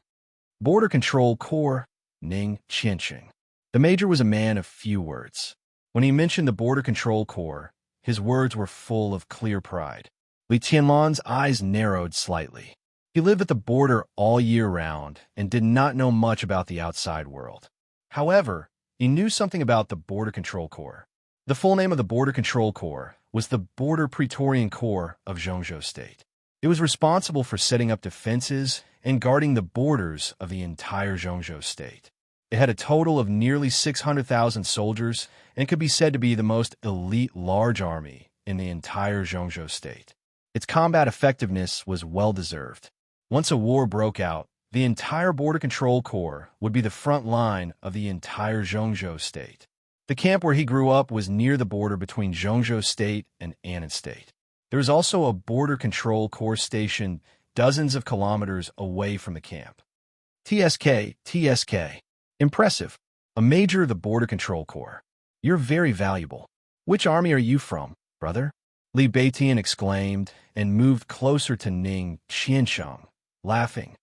"Border Control Corps, Ning Qianqing." The major was a man of few words. When he mentioned the Border Control Corps, his words were full of clear pride. Li Tianlan's eyes narrowed slightly. He lived at the border all year round and did not know much about the outside world. However, he knew something about the Border Control Corps. The full name of the Border Control Corps was the Border Praetorian Corps of Zhongzhou State. It was responsible for setting up defenses and guarding the borders of the entire Zhongzhou State. It had a total of nearly 600,000 soldiers and could be said to be the most elite large army in the entire Zhongzhou State. Its combat effectiveness was well-deserved. Once a war broke out, the entire Border Control Corps would be the front line of the entire Zhongzhou State. The camp where he grew up was near the border between Zhongzhou State and Annan State. There was also a Border Control Corps station dozens of kilometers away from the camp. TSK. Impressive. A major of the Border Control Corps. You're very valuable. Which army are you from, brother? Li Beitian exclaimed and moved closer to Ning Qiansheng, laughing.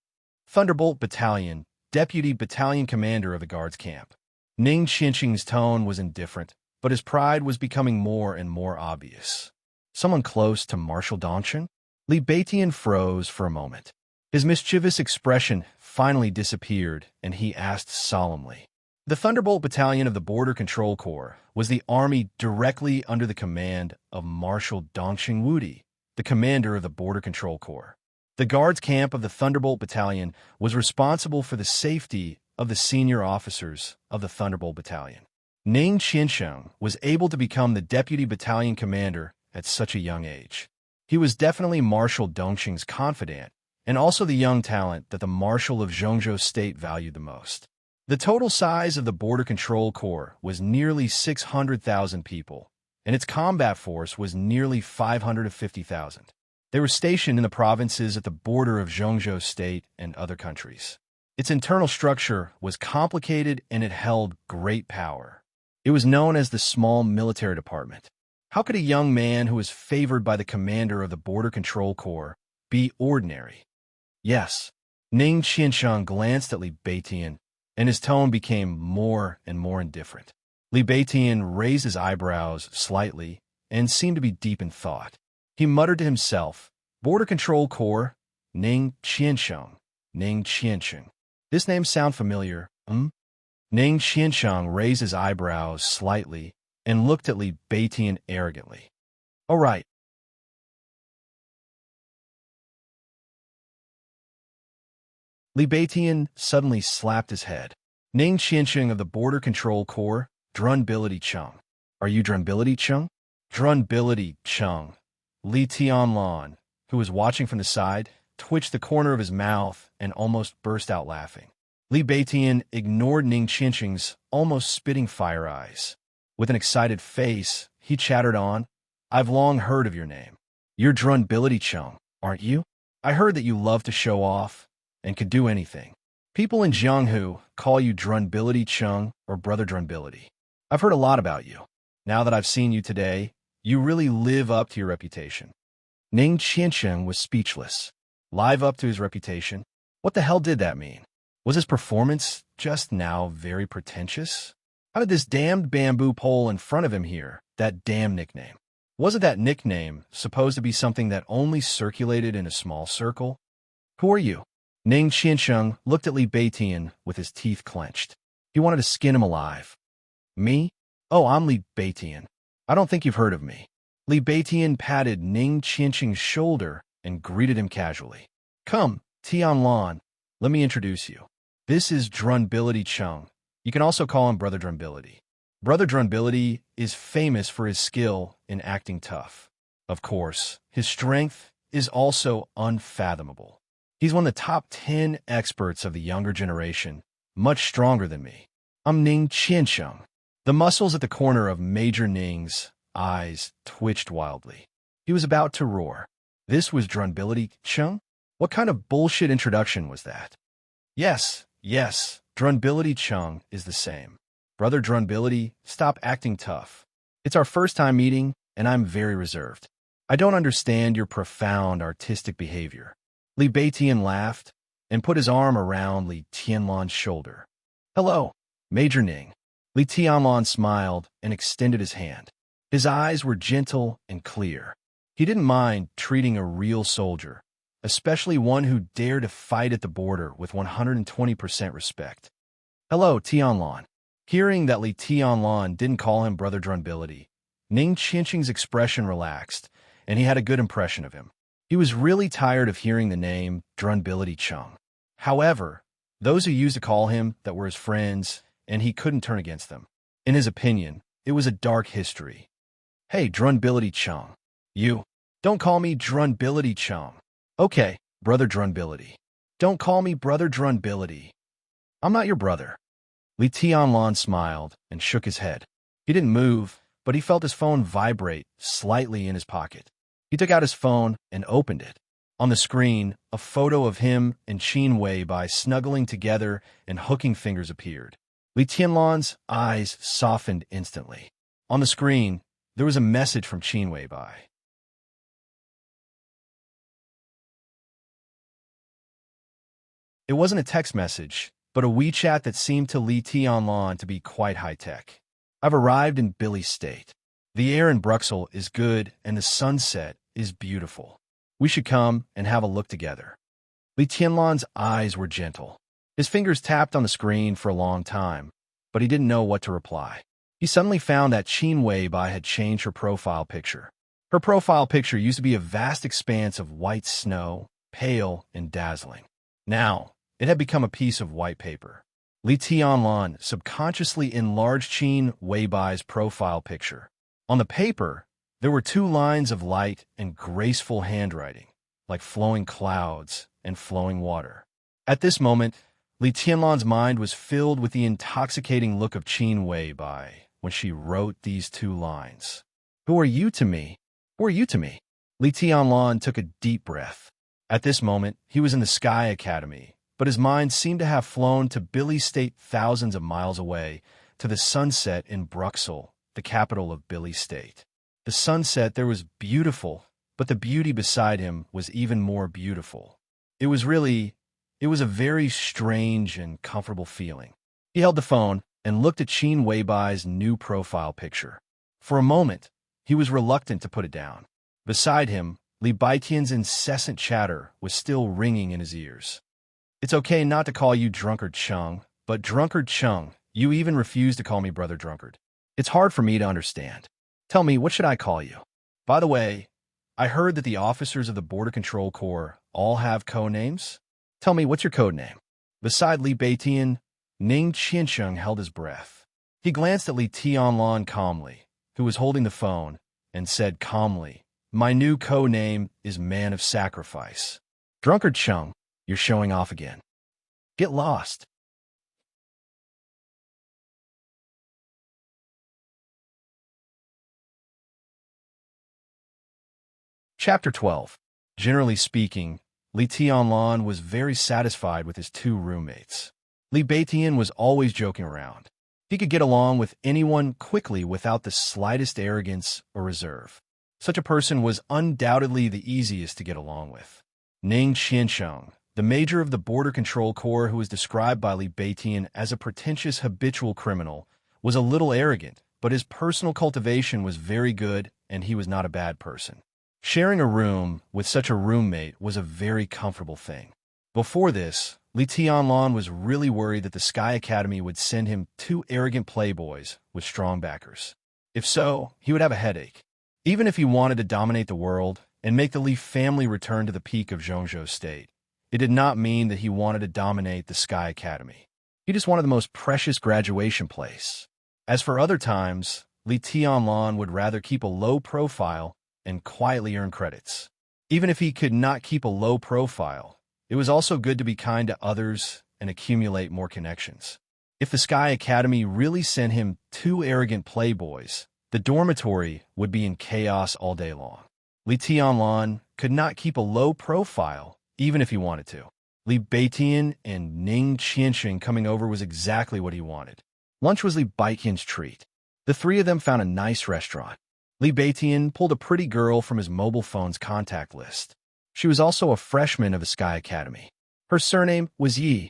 Thunderbolt Battalion, Deputy Battalion Commander of the Guards Camp. Ning Qiansheng's tone was indifferent, but his pride was becoming more and more obvious. Someone close to Marshal Dongchen? Li Beitian froze for a moment. His mischievous expression finally disappeared, and he asked solemnly. The Thunderbolt Battalion of the Border Control Corps was the army directly under the command of Marshal Dongchen Wudi, the commander of the Border Control Corps. The guards camp of the Thunderbolt Battalion was responsible for the safety of the senior officers of the Thunderbolt Battalion. Ning Qiansheng was able to become the deputy battalion commander at such a young age. He was definitely Marshal Dongqing's confidant, and also the young talent that the Marshal of Zhongzhou State valued the most. The total size of the Border Control Corps was nearly 600,000 people, and its combat force was nearly 550,000. They were stationed in the provinces at the border of Zhongzhou State and other countries. Its internal structure was complicated and it held great power. It was known as the Small Military Department. How could a young man who was favored by the commander of the Border Control Corps be ordinary? Yes. Ning Qiansheng glanced at Li Beitian, and his tone became more and more indifferent. Li Beitian raised his eyebrows slightly and seemed to be deep in thought. He muttered to himself, "Border Control Corps, Ning Qiansheng, Ning Qiansheng. This name sound familiar, Ning Qiansheng raised his eyebrows slightly and looked at Li Beitian arrogantly. "All right, Li Beitian suddenly slapped his head. Ning Qianqing of the Border Control Corps, Drunbility Chung. Are you Drunbility Chung? Drunbility Chung. Li Tianlan, who was watching from the side, twitched the corner of his mouth and almost burst out laughing. Li Beitian ignored Ning Qianqing's almost spitting fire eyes. With an excited face, he chattered on, I've long heard of your name. You're Drunbility Chung, aren't you? I heard that you love to show off and could do anything. People in Jianghu call you Drunbility Chung or Brother Drunbility. I've heard a lot about you. Now that I've seen you today, you really live up to your reputation. Ning Qianqing was speechless. Live up to his reputation? What the hell did that mean? Was his performance just now very pretentious? How did this damned bamboo pole in front of him hear that damn nickname? Wasn't that nickname supposed to be something that only circulated in a small circle? Who are you? Ning Qianqing looked at Li Beitian with his teeth clenched. He wanted to skin him alive. Me? Oh, I'm Li Beitian. I don't think you've heard of me. Li Beitian patted Ning Qianqing's shoulder and greeted him casually. Come, Tianlan, let me introduce you. This is Drunbility Chung. You can also call him Brother Drunbility. Brother Drunbility is famous for his skill in acting tough. Of course, his strength is also unfathomable. He's one of the top 10 experts of the younger generation, much stronger than me. I'm Ning Qianqing. The muscles at the corner of Major Ning's eyes twitched wildly. He was about to roar. This was Drunbility Chung? What kind of bullshit introduction was that? Yes, Drunbility Chung is the same. Brother Drunbility, stop acting tough. It's our first time meeting, and I'm very reserved. I don't understand your profound artistic behavior. Li Beitian laughed and put his arm around Li Tianlan's shoulder. Hello, Major Ning. Li Tianlan smiled and extended his hand. His eyes were gentle and clear. He didn't mind treating a real soldier, especially one who dared to fight at the border with 120% respect. Hello, Tianlan. Hearing that Li Tianlan didn't call him Brother Drunbility, Ning Qianqing's expression relaxed, and he had a good impression of him. He was really tired of hearing the name Drunbility Chung. However, those who used to call him that were his friends, and he couldn't turn against them. In his opinion, it was a dark history. Hey, Drunbility Chung. You. Don't call me Drunbility Chung. Okay, Brother Drunbility. Don't call me Brother Drunbility. I'm not your brother. Li Tianlan smiled and shook his head. He didn't move, but he felt his phone vibrate slightly in his pocket. He took out his phone and opened it. On the screen, a photo of him and Qin Weibai snuggling together and hooking fingers appeared. Li Tianlan's eyes softened instantly. On the screen, there was a message from Qin Weibai. It wasn't a text message, but a WeChat that seemed to Li Tianlan to be quite high-tech. I've arrived in Billy State. The air in Bruxelles is good and the sunset is beautiful. We should come and have a look together. Li Tianlan's eyes were gentle. His fingers tapped on the screen for a long time, but he didn't know what to reply. He suddenly found that Qin Weibai had changed her profile picture. Her profile picture used to be a vast expanse of white snow, pale and dazzling. Now, it had become a piece of white paper. Li Tianlan subconsciously enlarged Qin Weibai's profile picture. On the paper, there were 2 lines of light and graceful handwriting, like flowing clouds and flowing water. At this moment, Li Tianlan's mind was filled with the intoxicating look of Qin Weibai when she wrote these 2 lines. Who are you to me? Who are you to me? Li Tianlan took a deep breath. At this moment, he was in the Sky Academy, but his mind seemed to have flown to Billy State thousands of miles away, to the sunset in Bruxelles, the capital of Billy State. The sunset there was beautiful, but the beauty beside him was even more beautiful. It was a very strange and comfortable feeling. He held the phone and looked at Qin Weibai's new profile picture. For a moment, he was reluctant to put it down. Beside him, Li Beitian's incessant chatter was still ringing in his ears. It's okay not to call you Drunkard Chung, but Drunkard Chung, you even refuse to call me Brother Drunkard. It's hard for me to understand. Tell me, what should I call you? By the way, I heard that the officers of the Border Control Corps all have code names. Tell me, what's your code name? Beside Li Beitian, Ning Qiansheng held his breath. He glanced at Li Tianlan calmly, who was holding the phone, and said calmly, "My new co-name is Man of Sacrifice. Drunkard Cheng, you're showing off again. Get lost." Chapter 12. Generally speaking, Li Tianlan was very satisfied with his two roommates. Li Beitian was always joking around. He could get along with anyone quickly without the slightest arrogance or reserve. Such a person was undoubtedly the easiest to get along with. Ning Qiansheng, the major of the Border Control Corps who was described by Li Beitian as a pretentious habitual criminal, was a little arrogant, but his personal cultivation was very good and he was not a bad person. Sharing a room with such a roommate was a very comfortable thing. Before this, Li Tianlan was really worried that the Sky Academy would send him two arrogant playboys with strong backers. If so, he would have a headache. Even if he wanted to dominate the world and make the Li family return to the peak of Zhongzhou State, it did not mean that he wanted to dominate the Sky Academy. He just wanted the most precious graduation place. As for other times, Li Tianlan would rather keep a low profile and quietly earn credits. Even if he could not keep a low profile, it was also good to be kind to others and accumulate more connections. If the Sky Academy really sent him two arrogant playboys, the dormitory would be in chaos all day long. Li Tianlan could not keep a low profile, even if he wanted to. Li Beitian and Ning Qiansheng coming over was exactly what he wanted. Lunch was Li Beitian's treat. The three of them found a nice restaurant. Li Beitian pulled a pretty girl from his mobile phone's contact list. She was also a freshman of the Sky Academy. Her surname was Yi,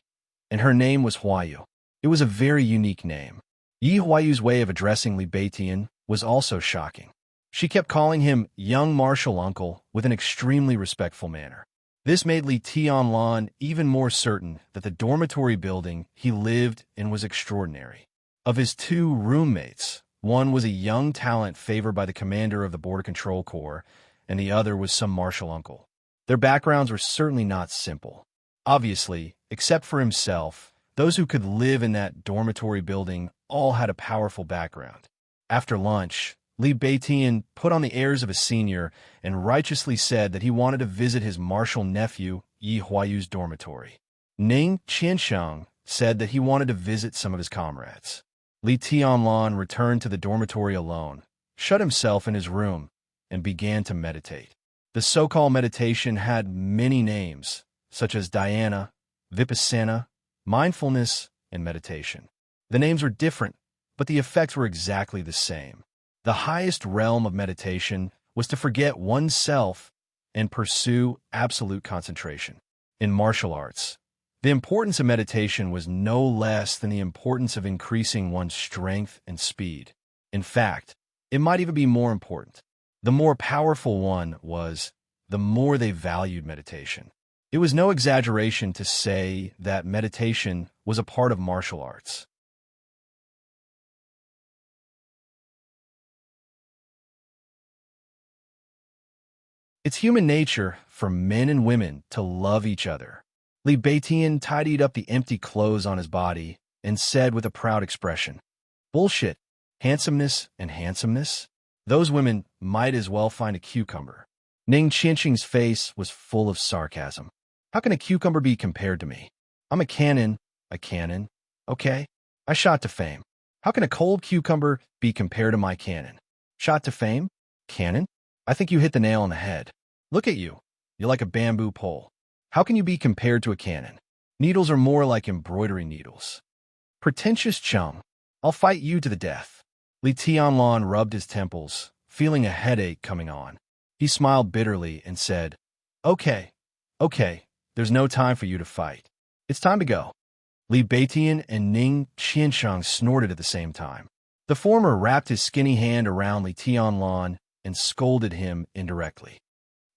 and her name was Huayu. It was a very unique name. Yi Huayu's way of addressing Li Beitian was also shocking. She kept calling him young martial uncle with an extremely respectful manner. This made Li Tianlan even more certain that the dormitory building he lived in was extraordinary. Of his two roommates, one was a young talent favored by the commander of the Border Control Corps, and the other was some martial uncle. Their backgrounds were certainly not simple. Obviously, except for himself, those who could live in that dormitory building all had a powerful background. After lunch, Li Beitian put on the airs of a senior and righteously said that he wanted to visit his martial nephew, Yi Huayu's dormitory. Ning Qiansheng said that he wanted to visit some of his comrades. Li Tianlan returned to the dormitory alone, shut himself in his room, and began to meditate. The so-called meditation had many names, such as dhyana, vipassana, mindfulness, and meditation. The names were different, but the effects were exactly the same. The highest realm of meditation was to forget oneself and pursue absolute concentration. In martial arts, the importance of meditation was no less than the importance of increasing one's strength and speed. In fact, it might even be more important. The more powerful one was, the more they valued meditation. It was no exaggeration to say that meditation was a part of martial arts. It's human nature for men and women to love each other. Li Beitian tidied up the empty clothes on his body and said with a proud expression, "Bullshit. Handsomeness and handsomeness? Those women might as well find a cucumber." Ning Qiansheng's face was full of sarcasm. "How can a cucumber be compared to me? I'm a cannon, okay? I shot to fame. How can a cold cucumber be compared to my cannon? Shot to fame? Cannon? I think you hit the nail on the head. Look at you. You're like a bamboo pole. How can you be compared to a cannon? Needles are more like embroidery needles. Pretentious chum. I'll fight you to the death." Li Tianlan rubbed his temples, feeling a headache coming on. He smiled bitterly and said, Okay, there's no time for you to fight. It's time to go." Li Beitian and Ning Qiansheng snorted at the same time. The former wrapped his skinny hand around Li Tianlan and scolded him indirectly.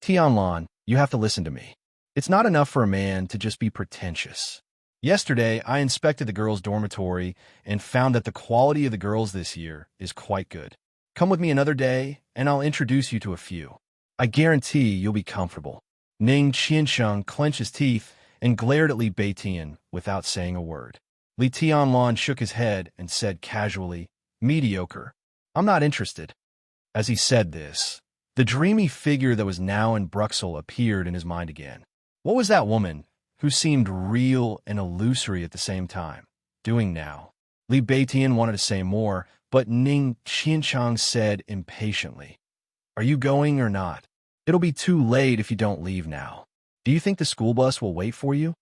"Tianlan, you have to listen to me. It's not enough for a man to just be pretentious. Yesterday, I inspected the girls' dormitory and found that the quality of the girls this year is quite good. Come with me another day, and I'll introduce you to a few. I guarantee you'll be comfortable." Ning Qiansheng clenched his teeth and glared at Li Beitian without saying a word. Li Tianlan shook his head and said casually, "Mediocre. I'm not interested." As he said this, the dreamy figure that was now in Bruxelles appeared in his mind again. What was that woman, who seemed real and illusory at the same time, doing now? Li Beitian wanted to say more, but Ning Qianchang said impatiently, "Are you going or not? It'll be too late if you don't leave now. Do you think the school bus will wait for you?"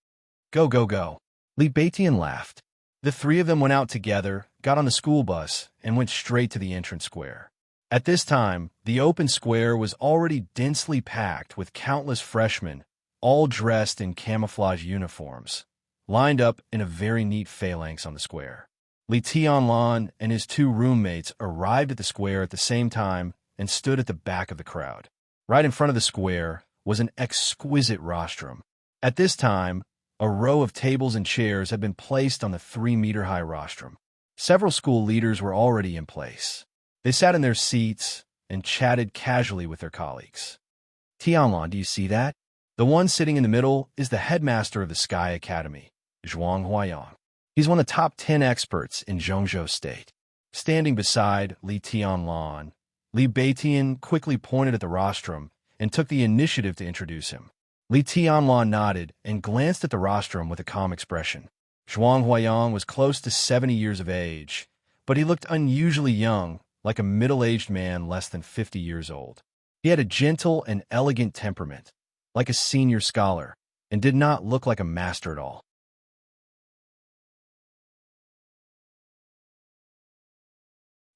"Go, go, go." Li Beitian laughed. The three of them went out together, got on the school bus, and went straight to the entrance square. At this time, the open square was already densely packed with countless freshmen, all dressed in camouflage uniforms, lined up in a very neat phalanx on the square. Li Tianlan and his two roommates arrived at the square at the same time and stood at the back of the crowd. Right in front of the square was an exquisite rostrum. At this time, a row of tables and chairs had been placed on the 3-meter-high rostrum. Several school leaders were already in place. They sat in their seats and chatted casually with their colleagues. "Tianlan, do you see that? The one sitting in the middle is the headmaster of the Sky Academy, Zhuang Huayang. He's one of the top 10 experts in Zhongzhou State." Standing beside Li Tianlan, Li Beitian quickly pointed at the rostrum and took the initiative to introduce him. Li Tianlan nodded and glanced at the rostrum with a calm expression. Zhuang Huayang was close to 70 years of age, but he looked unusually young, like a middle-aged man less than 50 years old. He had a gentle and elegant temperament, like a senior scholar, and did not look like a master at all.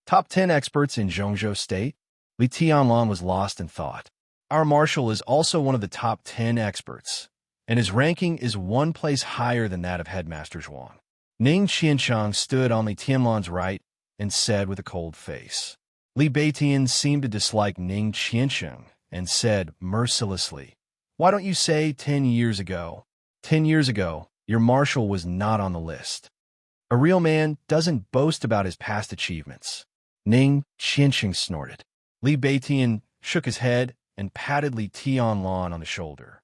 Top 10 experts in Zhongzhou State? Li Tianlan was lost in thought. Our marshal is also one of the top 10 experts, and his ranking is one place higher than that of Headmaster Zhuang. Ning Qianchang stood on Li Tianlan's right and said with a cold face. Li Beitian seemed to dislike Ning Qianchang and said mercilessly, "Why don't you say 10 years ago? 10 years ago, your marshal was not on the list." A real man doesn't boast about his past achievements. Ning Qianchang snorted. Li Beitian shook his head and patted Li Tianlan on the shoulder.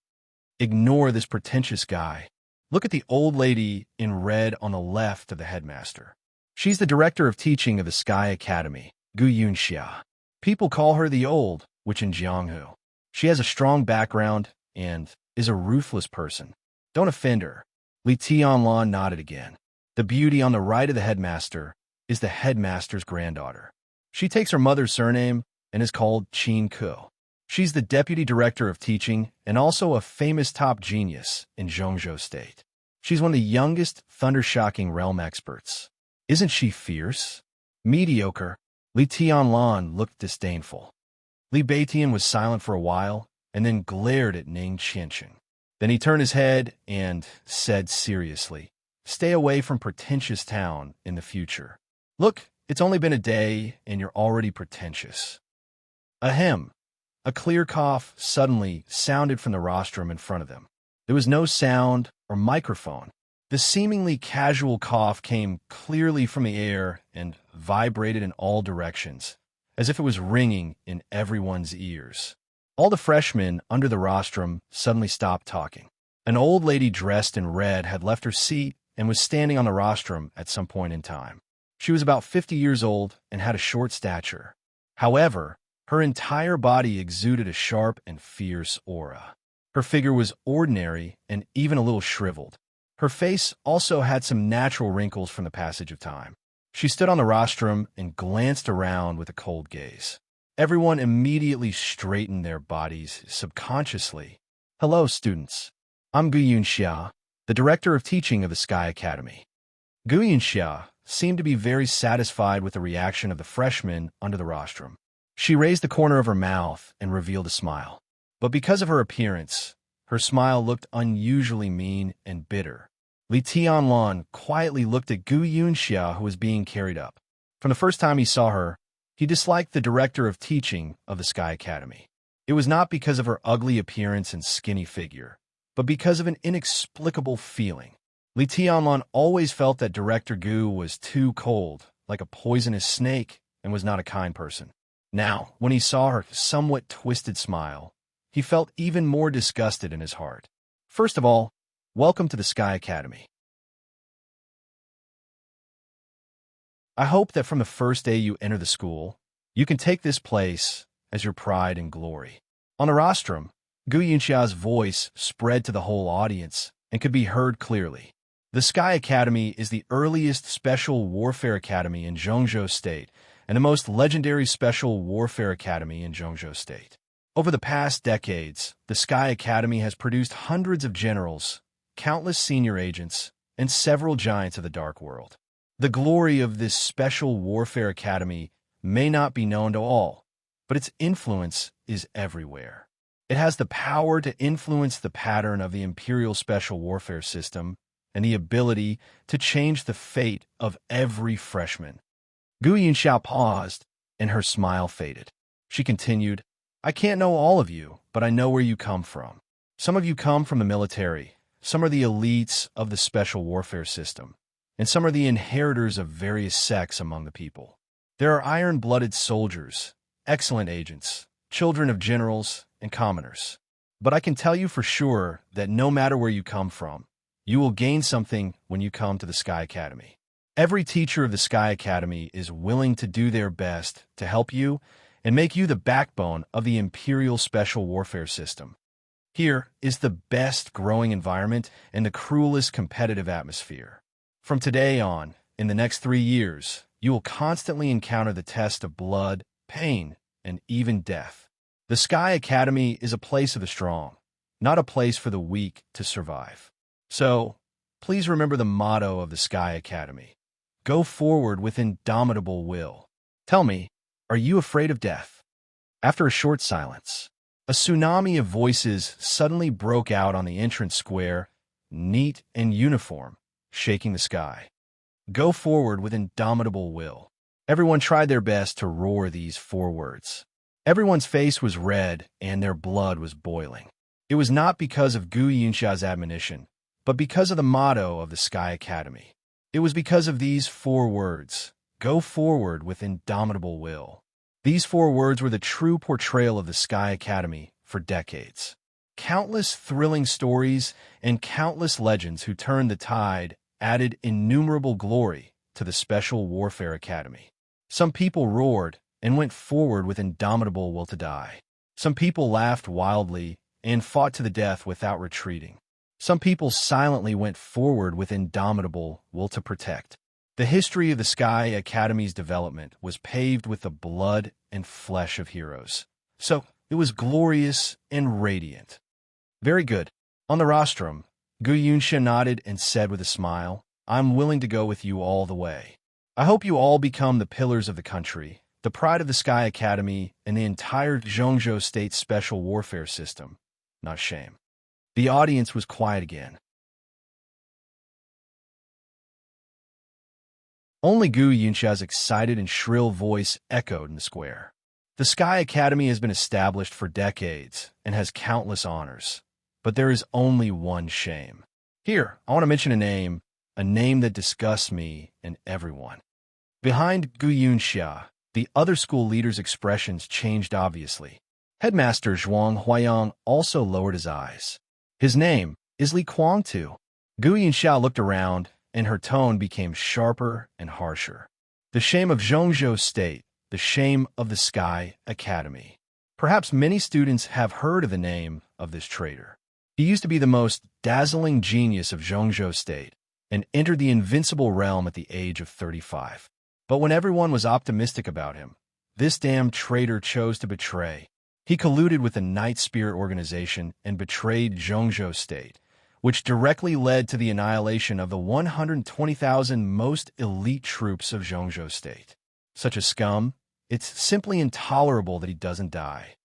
"Ignore this pretentious guy. Look at the old lady in red on the left of the headmaster. She's the director of teaching of the Sky Academy, Gu Yunxia. People call her the Old Witch in Jianghu. She has a strong background and is a ruthless person. Don't offend her." Li Tianlan nodded again. The beauty on the right of the headmaster is the headmaster's granddaughter. She takes her mother's surname and is called Qin Ku. She's the deputy director of teaching and also a famous top genius in Zhongzhou State. She's one of the youngest thunder-shocking realm experts. Isn't she fierce? Mediocre. Li Tianlan looked disdainful. Li Beitian was silent for a while and then glared at Ning Qianchang. Then he turned his head and said seriously, "Stay away from pretentious town in the future. Look, it's only been a day and you're already pretentious." Ahem. A clear cough suddenly sounded from the rostrum in front of them. There was no sound or microphone. The seemingly casual cough came clearly from the air and vibrated in all directions, as if it was ringing in everyone's ears. All the freshmen under the rostrum suddenly stopped talking. An old lady dressed in red had left her seat and was standing on the rostrum at some point in time. She was about 50 years old and had a short stature. However, her entire body exuded a sharp and fierce aura. Her figure was ordinary and even a little shriveled. Her face also had some natural wrinkles from the passage of time. She stood on the rostrum and glanced around with a cold gaze. Everyone immediately straightened their bodies subconsciously. "Hello, students. I'm Gu Yunxia, the director of teaching of the Sky Academy." Gu Yunxia seemed to be very satisfied with the reaction of the freshmen under the rostrum. She raised the corner of her mouth and revealed a smile. But because of her appearance, her smile looked unusually mean and bitter. Li Tianlan quietly looked at Gu Yunxia, who was being carried up. From the first time he saw her, he disliked the director of teaching of the Sky Academy. It was not because of her ugly appearance and skinny figure, but because of an inexplicable feeling. Li Tianlan always felt that Director Gu was too cold, like a poisonous snake, and was not a kind person. Now, when he saw her somewhat twisted smile, he felt even more disgusted in his heart. First of all, Welcome to the Sky Academy. I hope that from the first day you enter the school, you can take this place as your pride and glory. On the rostrum, Gu Yunxia's voice spread to the whole audience and could be heard clearly. The Sky Academy is the earliest special warfare academy in Zhongzhou State and the most legendary special warfare academy in Zhongzhou State. Over the past decades, the Sky Academy has produced hundreds of generals, countless senior agents, and several giants of the dark world. The glory of this special warfare academy may not be known to all, but its influence is everywhere. It has the power to influence the pattern of the Imperial Special Warfare System and the ability to change the fate of every freshman. Gu Yunxiao paused, and her smile faded. She continued, I can't know all of you, but I know where you come from. Some of you come from the military, some are the elites of the Special Warfare System, and some are the inheritors of various sects among the people. There are iron-blooded soldiers, excellent agents, children of generals, and commoners. But I can tell you for sure that no matter where you come from, you will gain something when you come to the Sky Academy. Every teacher of the Sky Academy is willing to do their best to help you and make you the backbone of the Imperial Special Warfare System. Here is the best growing environment and the cruelest competitive atmosphere. From today on, in the next 3 years, you will constantly encounter the test of blood, pain, and even death. The Sky Academy is a place of the strong, not a place for the weak to survive. So, please remember the motto of the Sky Academy. Go forward with indomitable will. Tell me, are you afraid of death? After a short silence, a tsunami of voices suddenly broke out on the entrance square, neat and uniform, shaking the sky. Go forward with indomitable will. Everyone tried their best to roar these 4 words. Everyone's face was red and their blood was boiling. It was not because of Gu Yunxia's admonition, but because of the motto of the Sky Academy. It was because of these 4 words, go forward with indomitable will. These 4 words were the true portrayal of the Sky Academy for decades. Countless thrilling stories and countless legends who turned the tide added innumerable glory to the Special Warfare Academy. Some people roared and went forward with indomitable will to die. Some people laughed wildly and fought to the death without retreating. Some people silently went forward with indomitable will to protect. The history of the Sky Academy's development was paved with the blood and flesh of heroes. So it was glorious and radiant. Very good. On the rostrum, Gu Yunxia nodded and said with a smile, I'm willing to go with you all the way. I hope you all become the pillars of the country, the pride of the Sky Academy, and the entire Zhongzhou State Special Warfare System. Not shame. The audience was quiet again. Only Gu Yunxia's excited and shrill voice echoed in the square. The Sky Academy has been established for decades and has countless honors, but there is only one shame. Here, I want to mention a name that disgusts me and everyone. Behind Gu Yunxia, the other school leaders' expressions changed obviously. Headmaster Zhuang Huayang also lowered his eyes. His name is Li Kuang too. Gu Yunxia looked around, and her tone became sharper and harsher. The shame of Zhongzhou State, the shame of the Sky Academy. Perhaps many students have heard of the name of this traitor. He used to be the most dazzling genius of Zhongzhou State and entered the invincible realm at the age of 35. But when everyone was optimistic about him, this damned traitor chose to betray. He colluded with the Night Spirit organization and betrayed Zhongzhou State, which directly led to the annihilation of the 120,000 most elite troops of Zhongzhou State. Such a scum, it's simply intolerable that he doesn't die.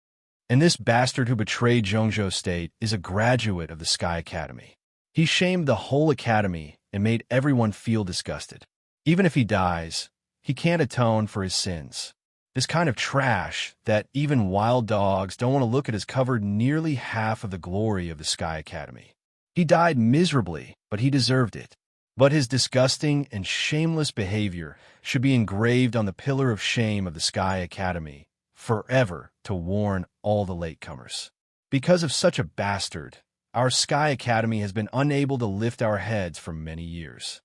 And this bastard who betrayed Zhongzhou State is a graduate of the Sky Academy. He shamed the whole academy and made everyone feel disgusted. Even if he dies, he can't atone for his sins. This kind of trash that even wild dogs don't want to look at has covered nearly half of the glory of the Sky Academy. He died miserably, but he deserved it. But his disgusting and shameless behavior should be engraved on the pillar of shame of the Sky Academy, forever to warn all the latecomers. Because of such a bastard, our Sky Academy has been unable to lift our heads for many years.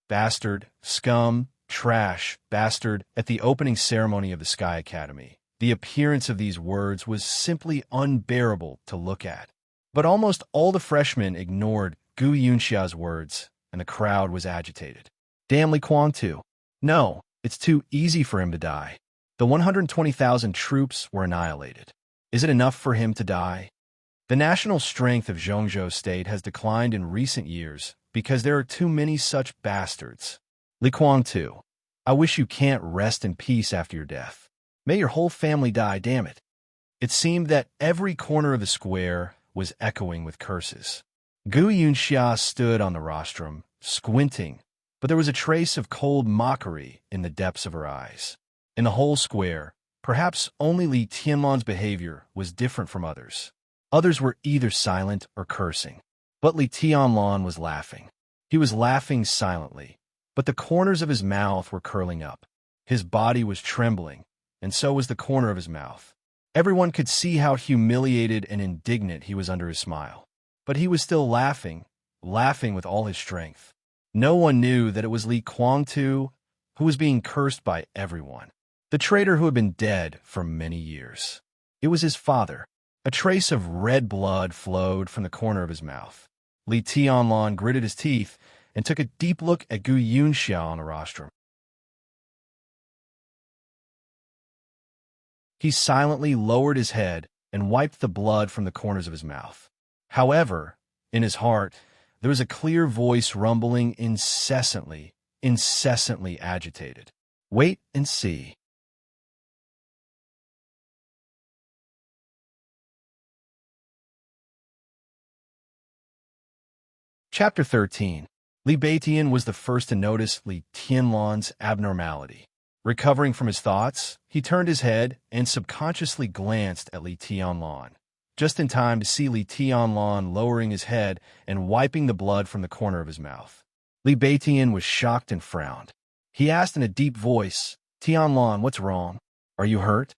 Bastard, scum, trash, bastard. At the opening ceremony of the Sky Academy, the appearance of these words was simply unbearable to look at. But almost all the freshmen ignored Gu Yunxia's words, and the crowd was agitated. Damn Li Kuang too. No, it's too easy for him to die. The 120,000 troops were annihilated. Is it enough for him to die? The national strength of Zhongzhou State has declined in recent years because there are too many such bastards. Li Kuang too. I wish you can't rest in peace after your death. May your whole family die, damn it. It seemed that every corner of the square was echoing with curses. Gu Yunxia stood on the rostrum, squinting, but there was a trace of cold mockery in the depths of her eyes. In the whole square, perhaps only Li Tianlan's behavior was different from others. Others were either silent or cursing. But Li Tianlan was laughing. He was laughing silently, but the corners of his mouth were curling up. His body was trembling, and so was the corner of his mouth. Everyone could see how humiliated and indignant he was under his smile. But he was still laughing, laughing with all his strength. No one knew that it was Li Kuang who was being cursed by everyone. The traitor who had been dead for many years. It was his father. A trace of red blood flowed from the corner of his mouth. Li Tianlan gritted his teeth and took a deep look at Gu Yunxia on the rostrum. He silently lowered his head and wiped the blood from the corners of his mouth. However, in his heart, there was a clear voice rumbling incessantly agitated. Wait and see. Chapter 13. Li Beitian was the first to notice Li Tianlan's abnormality. Recovering from his thoughts, he turned his head and subconsciously glanced at Li Tianlan, just in time to see Li Tianlan lowering his head and wiping the blood from the corner of his mouth. Li Beitian was shocked and frowned. He asked in a deep voice, Tianlan, what's wrong? Are you hurt?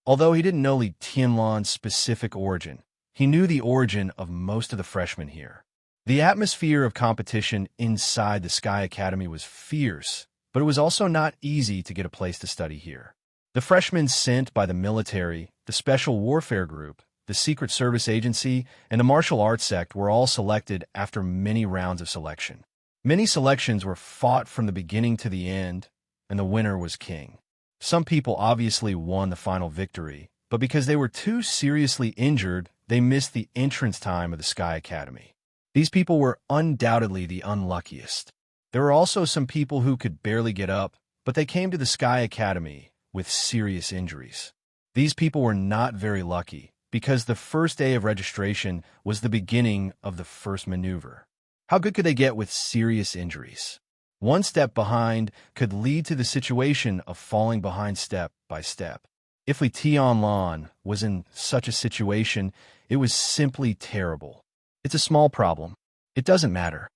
Although he didn't know Li Tianlan's specific origin, he knew the origin of most of the freshmen here. The atmosphere of competition inside the Sky Academy was fierce, but it was also not easy to get a place to study here. The freshmen sent by the military, the Special Warfare Group, the Secret Service Agency, and the Martial Arts Sect were all selected after many rounds of selection. Many selections were fought from the beginning to the end, and the winner was king. Some people obviously won the final victory, but because they were too seriously injured, they missed the entrance time of the Sky Academy. These people were undoubtedly the unluckiest. There were also some people who could barely get up, but they came to the Sky Academy with serious injuries. These people were not very lucky, because the first day of registration was the beginning of the first maneuver. How good could they get with serious injuries? One step behind could lead to the situation of falling behind step by step. If Li Tianlan was in such a situation, it was simply terrible. It's a small problem. It doesn't matter.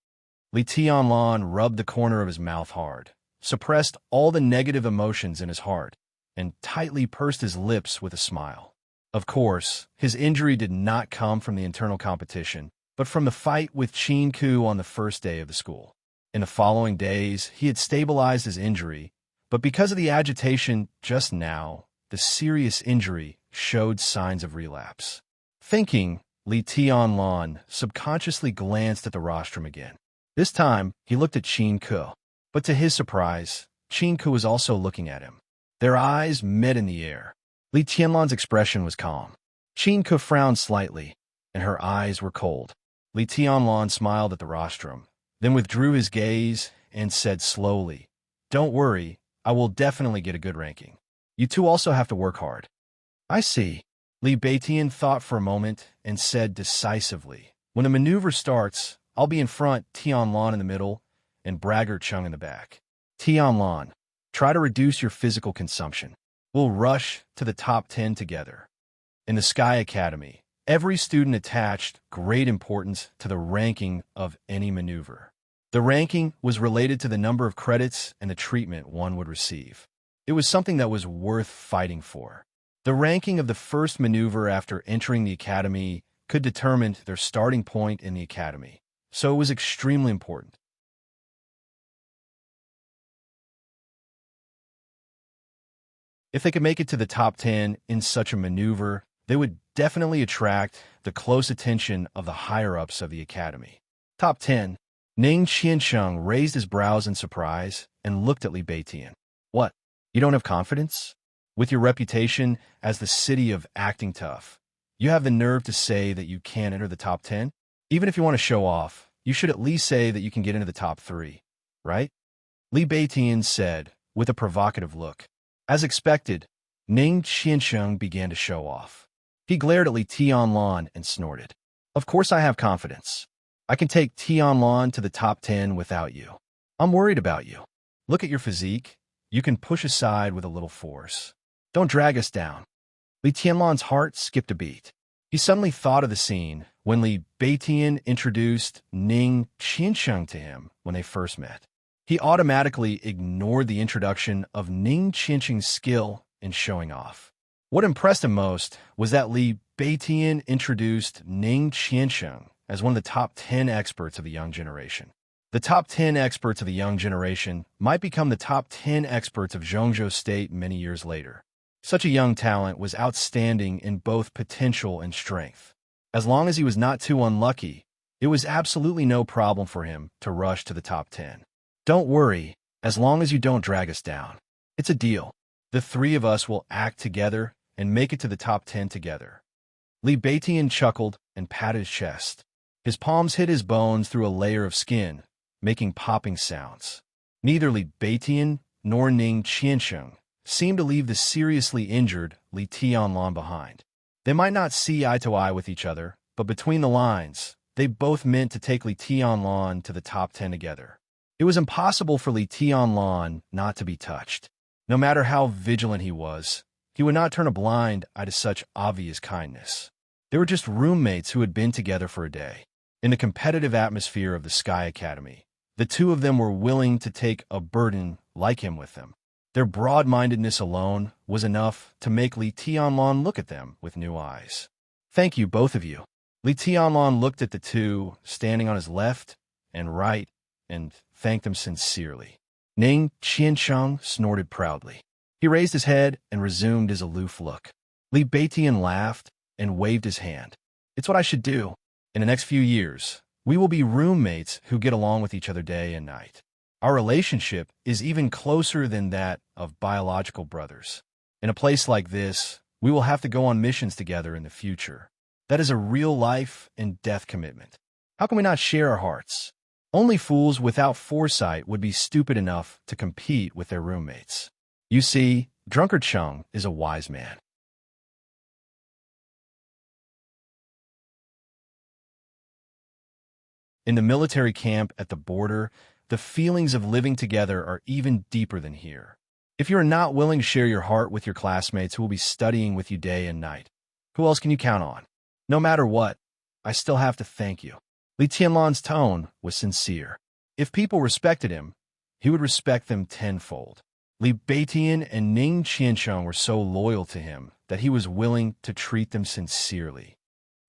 Li Tianlan rubbed the corner of his mouth hard, suppressed all the negative emotions in his heart, and tightly pursed his lips with a smile. Of course, his injury did not come from the internal competition, but from the fight with Qin Ku on the first day of the school. In the following days, he had stabilized his injury, but because of the agitation just now, the serious injury showed signs of relapse. Thinking, Li Tianlan subconsciously glanced at the rostrum again. This time, he looked at Qin Ku, but to his surprise, Qin Ku was also looking at him. Their eyes met in the air. Li Tianlan's expression was calm. Qin Ku frowned slightly, and her eyes were cold. Li Tianlan smiled at the rostrum, then withdrew his gaze and said slowly, "Don't worry, I will definitely get a good ranking. You two also have to work hard." "I see." Li Beitian thought for a moment and said decisively, "When the maneuver starts, I'll be in front, Tianlan in the middle, and Braggart Chung in the back. Tianlan, try to reduce your physical consumption. We'll rush to the top 10 together." In the Sky Academy, every student attached great importance to the ranking of any maneuver. The ranking was related to the number of credits and the treatment one would receive. It was something that was worth fighting for. The ranking of the first maneuver after entering the academy could determine their starting point in the academy, so it was extremely important. If they could make it to the top 10 in such a maneuver, they would definitely attract the close attention of the higher-ups of the academy. Top 10. Ning Qiansheng raised his brows in surprise and looked at Li Beitian. What? You don't have confidence? With your reputation as the city of acting tough, you have the nerve to say that you can't enter the top 10? Even if you want to show off, you should at least say that you can get into the top 3, right? Li Beitian said, with a provocative look. As expected, Ning Qiansheng began to show off. He glared at Li Tianlan and snorted. Of course I have confidence. I can take Tianlan to the top 10 without you. I'm worried about you. Look at your physique. You can push aside with a little force. Don't drag us down. Li Tianlan's heart skipped a beat. He suddenly thought of the scene when Li Beitian introduced Ning Qiansheng to him when they first met. He automatically ignored the introduction of Ning Qiansheng's skill in showing off. What impressed him most was that Li Beitian introduced Ning Qiansheng as one of the top 10 experts of the young generation. The top 10 experts of the young generation might become the top 10 experts of Zhongzhou State many years later. Such a young talent was outstanding in both potential and strength. As long as he was not too unlucky, it was absolutely no problem for him to rush to the top 10. Don't worry, as long as you don't drag us down. It's a deal. The three of us will act together and make it to the top 10 together. Li Beitian chuckled and patted his chest. His palms hit his bones through a layer of skin, making popping sounds. Neither Li Beitian nor Ning Qiansheng seemed to leave the seriously injured Li Tianlan behind. They might not see eye to eye with each other, but between the lines, they both meant to take Li Tianlan to the top 10 together. It was impossible for Li Tianlan not to be touched. No matter how vigilant he would not turn a blind eye to such obvious kindness. They were just roommates who had been together for a day. In the competitive atmosphere of the Sky Academy, the two of them were willing to take a burden like him with them. Their broad-mindedness alone was enough to make Li Tianlan look at them with new eyes. Thank you, both of you. Li Tianlan looked at the two standing on his left and right and thanked them sincerely. Ning Qiansheng snorted proudly. He raised his head and resumed his aloof look. Li Beitian laughed and waved his hand. It's what I should do. In the next few years, we will be roommates who get along with each other day and night. Our relationship is even closer than that of biological brothers. In a place like this, we will have to go on missions together in the future. That is a real life and death commitment. How can we not share our hearts? Only fools without foresight would be stupid enough to compete with their roommates. You see, Drunkard Cheng is a wise man. In the military camp at the border, the feelings of living together are even deeper than here. If you are not willing to share your heart with your classmates who will be studying with you day and night, who else can you count on? No matter what, I still have to thank you. Li Tianlan's tone was sincere. If people respected him, he would respect them tenfold. Li Beitian and Ning Qiansheng were so loyal to him that he was willing to treat them sincerely.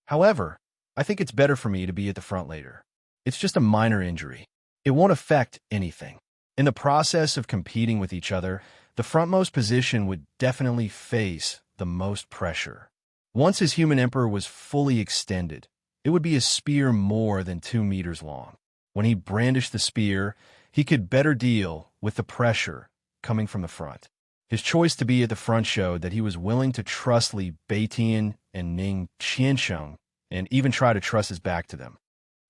However, I think it's better for me to be at the front later. It's just a minor injury. It won't affect anything. In the process of competing with each other, the frontmost position would definitely face the most pressure. Once his human emperor was fully extended, it would be a spear more than 2 meters long. When he brandished the spear, he could better deal with the pressure coming from the front. His choice to be at the front showed that he was willing to trust Li Beitian and Ning Qiansheng and even try to trust his back to them.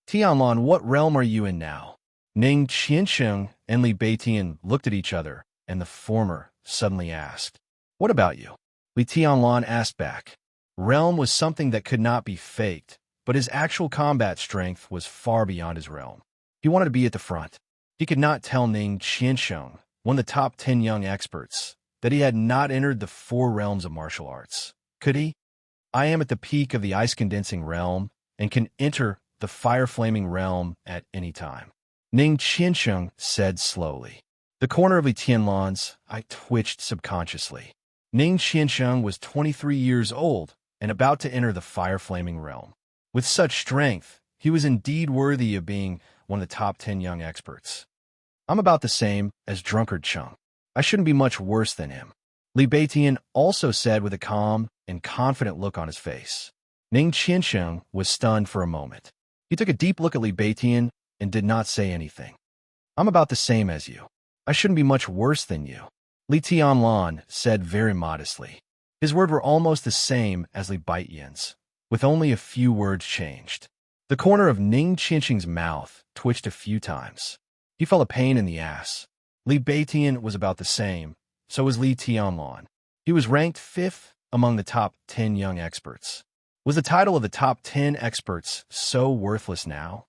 Tianlan, what realm are you in now? Ning Qiansheng and Li Beitian looked at each other, and the former suddenly asked, What about you? Li Tianlan asked back. Realm was something that could not be faked, but his actual combat strength was far beyond his realm. He wanted to be at the front. He could not tell Ning Qiansheng, one of the top 10 young experts, that he had not entered the 4 realms of martial arts. Could he? I am at the peak of the ice-condensing realm and can enter the fire-flaming realm at any time. Ning Qiansheng said slowly. The corner of Li Tianlan's eye twitched subconsciously. Ning Qiansheng was 23 years old and about to enter the fire-flaming realm. With such strength, he was indeed worthy of being one of the top 10 young experts. I'm about the same as Drunkard Chung. I shouldn't be much worse than him, Li Beitian also said with a calm and confident look on his face. Ning Qiansheng was stunned for a moment. He took a deep look at Li Beitian and did not say anything. I'm about the same as you. I shouldn't be much worse than you, Li Tianlan said very modestly. His words were almost the same as Li Beitian's, with only a few words changed. The corner of Ning Qiansheng's mouth twitched a few times. He felt a pain in the ass. Li Beitian was about the same, so was Li Tianlan. He was ranked 5th among the top 10 young experts. Was the title of the top 10 experts so worthless now?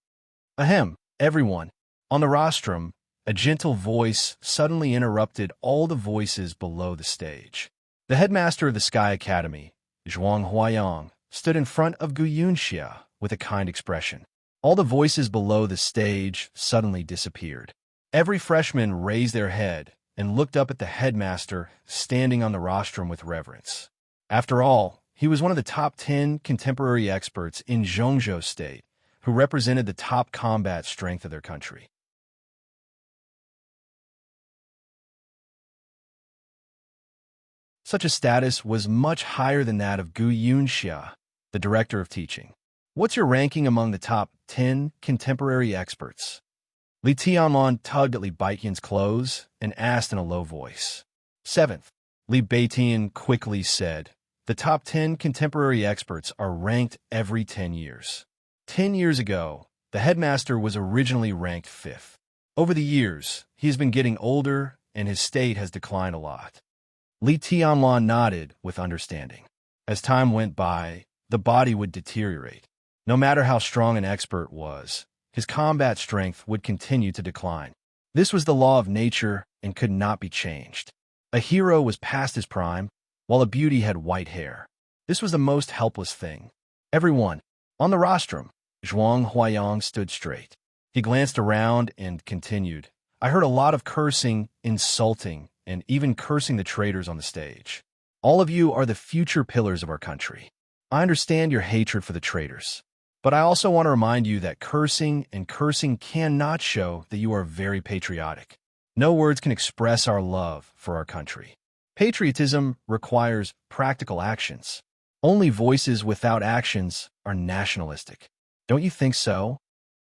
Ahem, everyone. On the rostrum, a gentle voice suddenly interrupted all the voices below the stage. The headmaster of the Sky Academy, Zhuang Huayang, stood in front of Gu Yunxia with a kind expression. All the voices below the stage suddenly disappeared. Every freshman raised their head and looked up at the headmaster standing on the rostrum with reverence. After all, he was one of the top 10 contemporary experts in Zhongzhou State who represented the top combat strength of their country. Such a status was much higher than that of Gu Yunxia, the director of teaching. What's your ranking among the top 10 contemporary experts? Li Tianlan tugged at Li Beitian's clothes and asked in a low voice. 7th, Li Beitian quickly said. The top 10 contemporary experts are ranked every 10 years. 10 years ago, the headmaster was originally ranked 5th. Over the years, he has been getting older and his state has declined a lot. Li Tianlan nodded with understanding. As time went by, the body would deteriorate. No matter how strong an expert was, his combat strength would continue to decline. This was the law of nature and could not be changed. A hero was past his prime, while a beauty had white hair. This was the most helpless thing. Everyone, on the rostrum, Zhuang Huayang stood straight. He glanced around and continued. I heard a lot of cursing, insulting, and even cursing the traitors on the stage. All of you are the future pillars of our country. I understand your hatred for the traitors. But I also want to remind you that cursing cannot show that you are very patriotic. No words can express our love for our country. Patriotism requires practical actions. Only voices without actions are nationalistic. Don't you think so?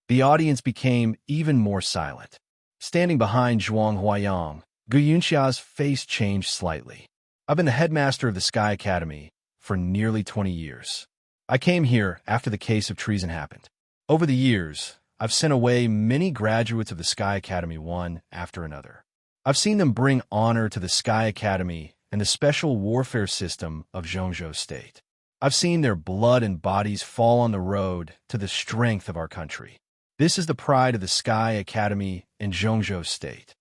The audience became even more silent. Standing behind Zhuang Huayang, Gu Yunxia's face changed slightly. I've been the headmaster of the Sky Academy for nearly 20 years. I came here after the case of treason happened. Over the years, I've sent away many graduates of the Sky Academy one after another. I've seen them bring honor to the Sky Academy and the special warfare system of Zhongzhou State. I've seen their blood and bodies fall on the road to the strength of our country. This is the pride of the Sky Academy in Zhongzhou State.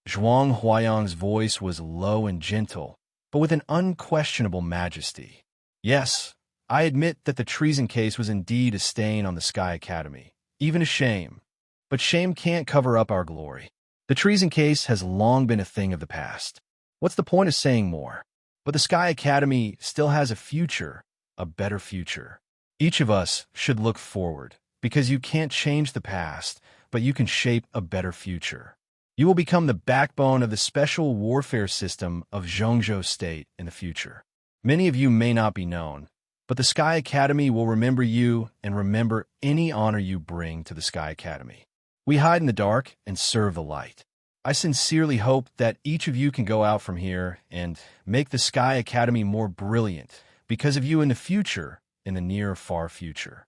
Zhuang Huayang's voice was low and gentle, but with an unquestionable majesty. Yes, I admit that the treason case was indeed a stain on the Sky Academy, even a shame. But shame can't cover up our glory. The treason case has long been a thing of the past. What's the point of saying more? But the Sky Academy still has a future, a better future. Each of us should look forward, because you can't change the past, but you can shape a better future. You will become the backbone of the special warfare system of Zhongzhou State in the future. Many of you may not be known, but the Sky Academy will remember you and remember any honor you bring to the Sky Academy. We hide in the dark and serve the light. I sincerely hope that each of you can go out from here and make the Sky Academy more brilliant because of you in the future, in the near far future.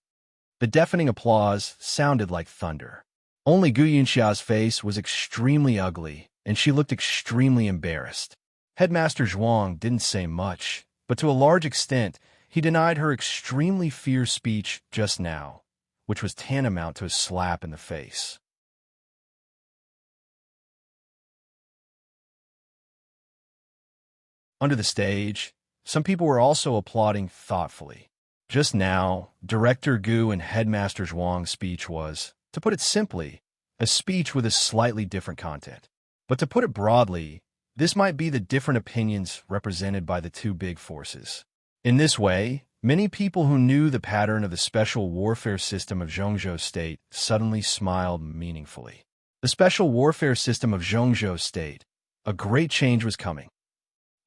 The deafening applause sounded like thunder. Only Gu Yunxia's face was extremely ugly, and she looked extremely embarrassed. Headmaster Zhuang didn't say much, but to a large extent, he denied her extremely fierce speech just now, which was tantamount to a slap in the face. Under the stage, some people were also applauding thoughtfully. Just now, Director Gu and Headmaster Zhuang's speech was, to put it simply, a speech with a slightly different content. But to put it broadly, this might be the different opinions represented by the two big forces. In this way, Many people who knew the pattern of the special warfare system of Zhongzhou State suddenly smiled meaningfully. The special warfare system of Zhongzhou State. A great change was coming.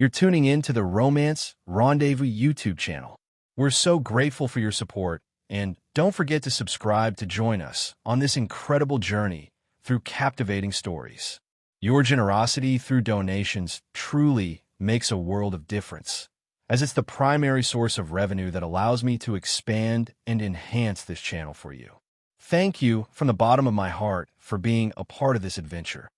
You're tuning in to the Romance Rendezvous YouTube channel. We're so grateful for your support, and don't forget to subscribe to join us on this incredible journey through captivating stories. Your generosity through donations truly makes a world of difference, as it's the primary source of revenue that allows me to expand and enhance this channel for you. Thank you from the bottom of my heart for being a part of this adventure.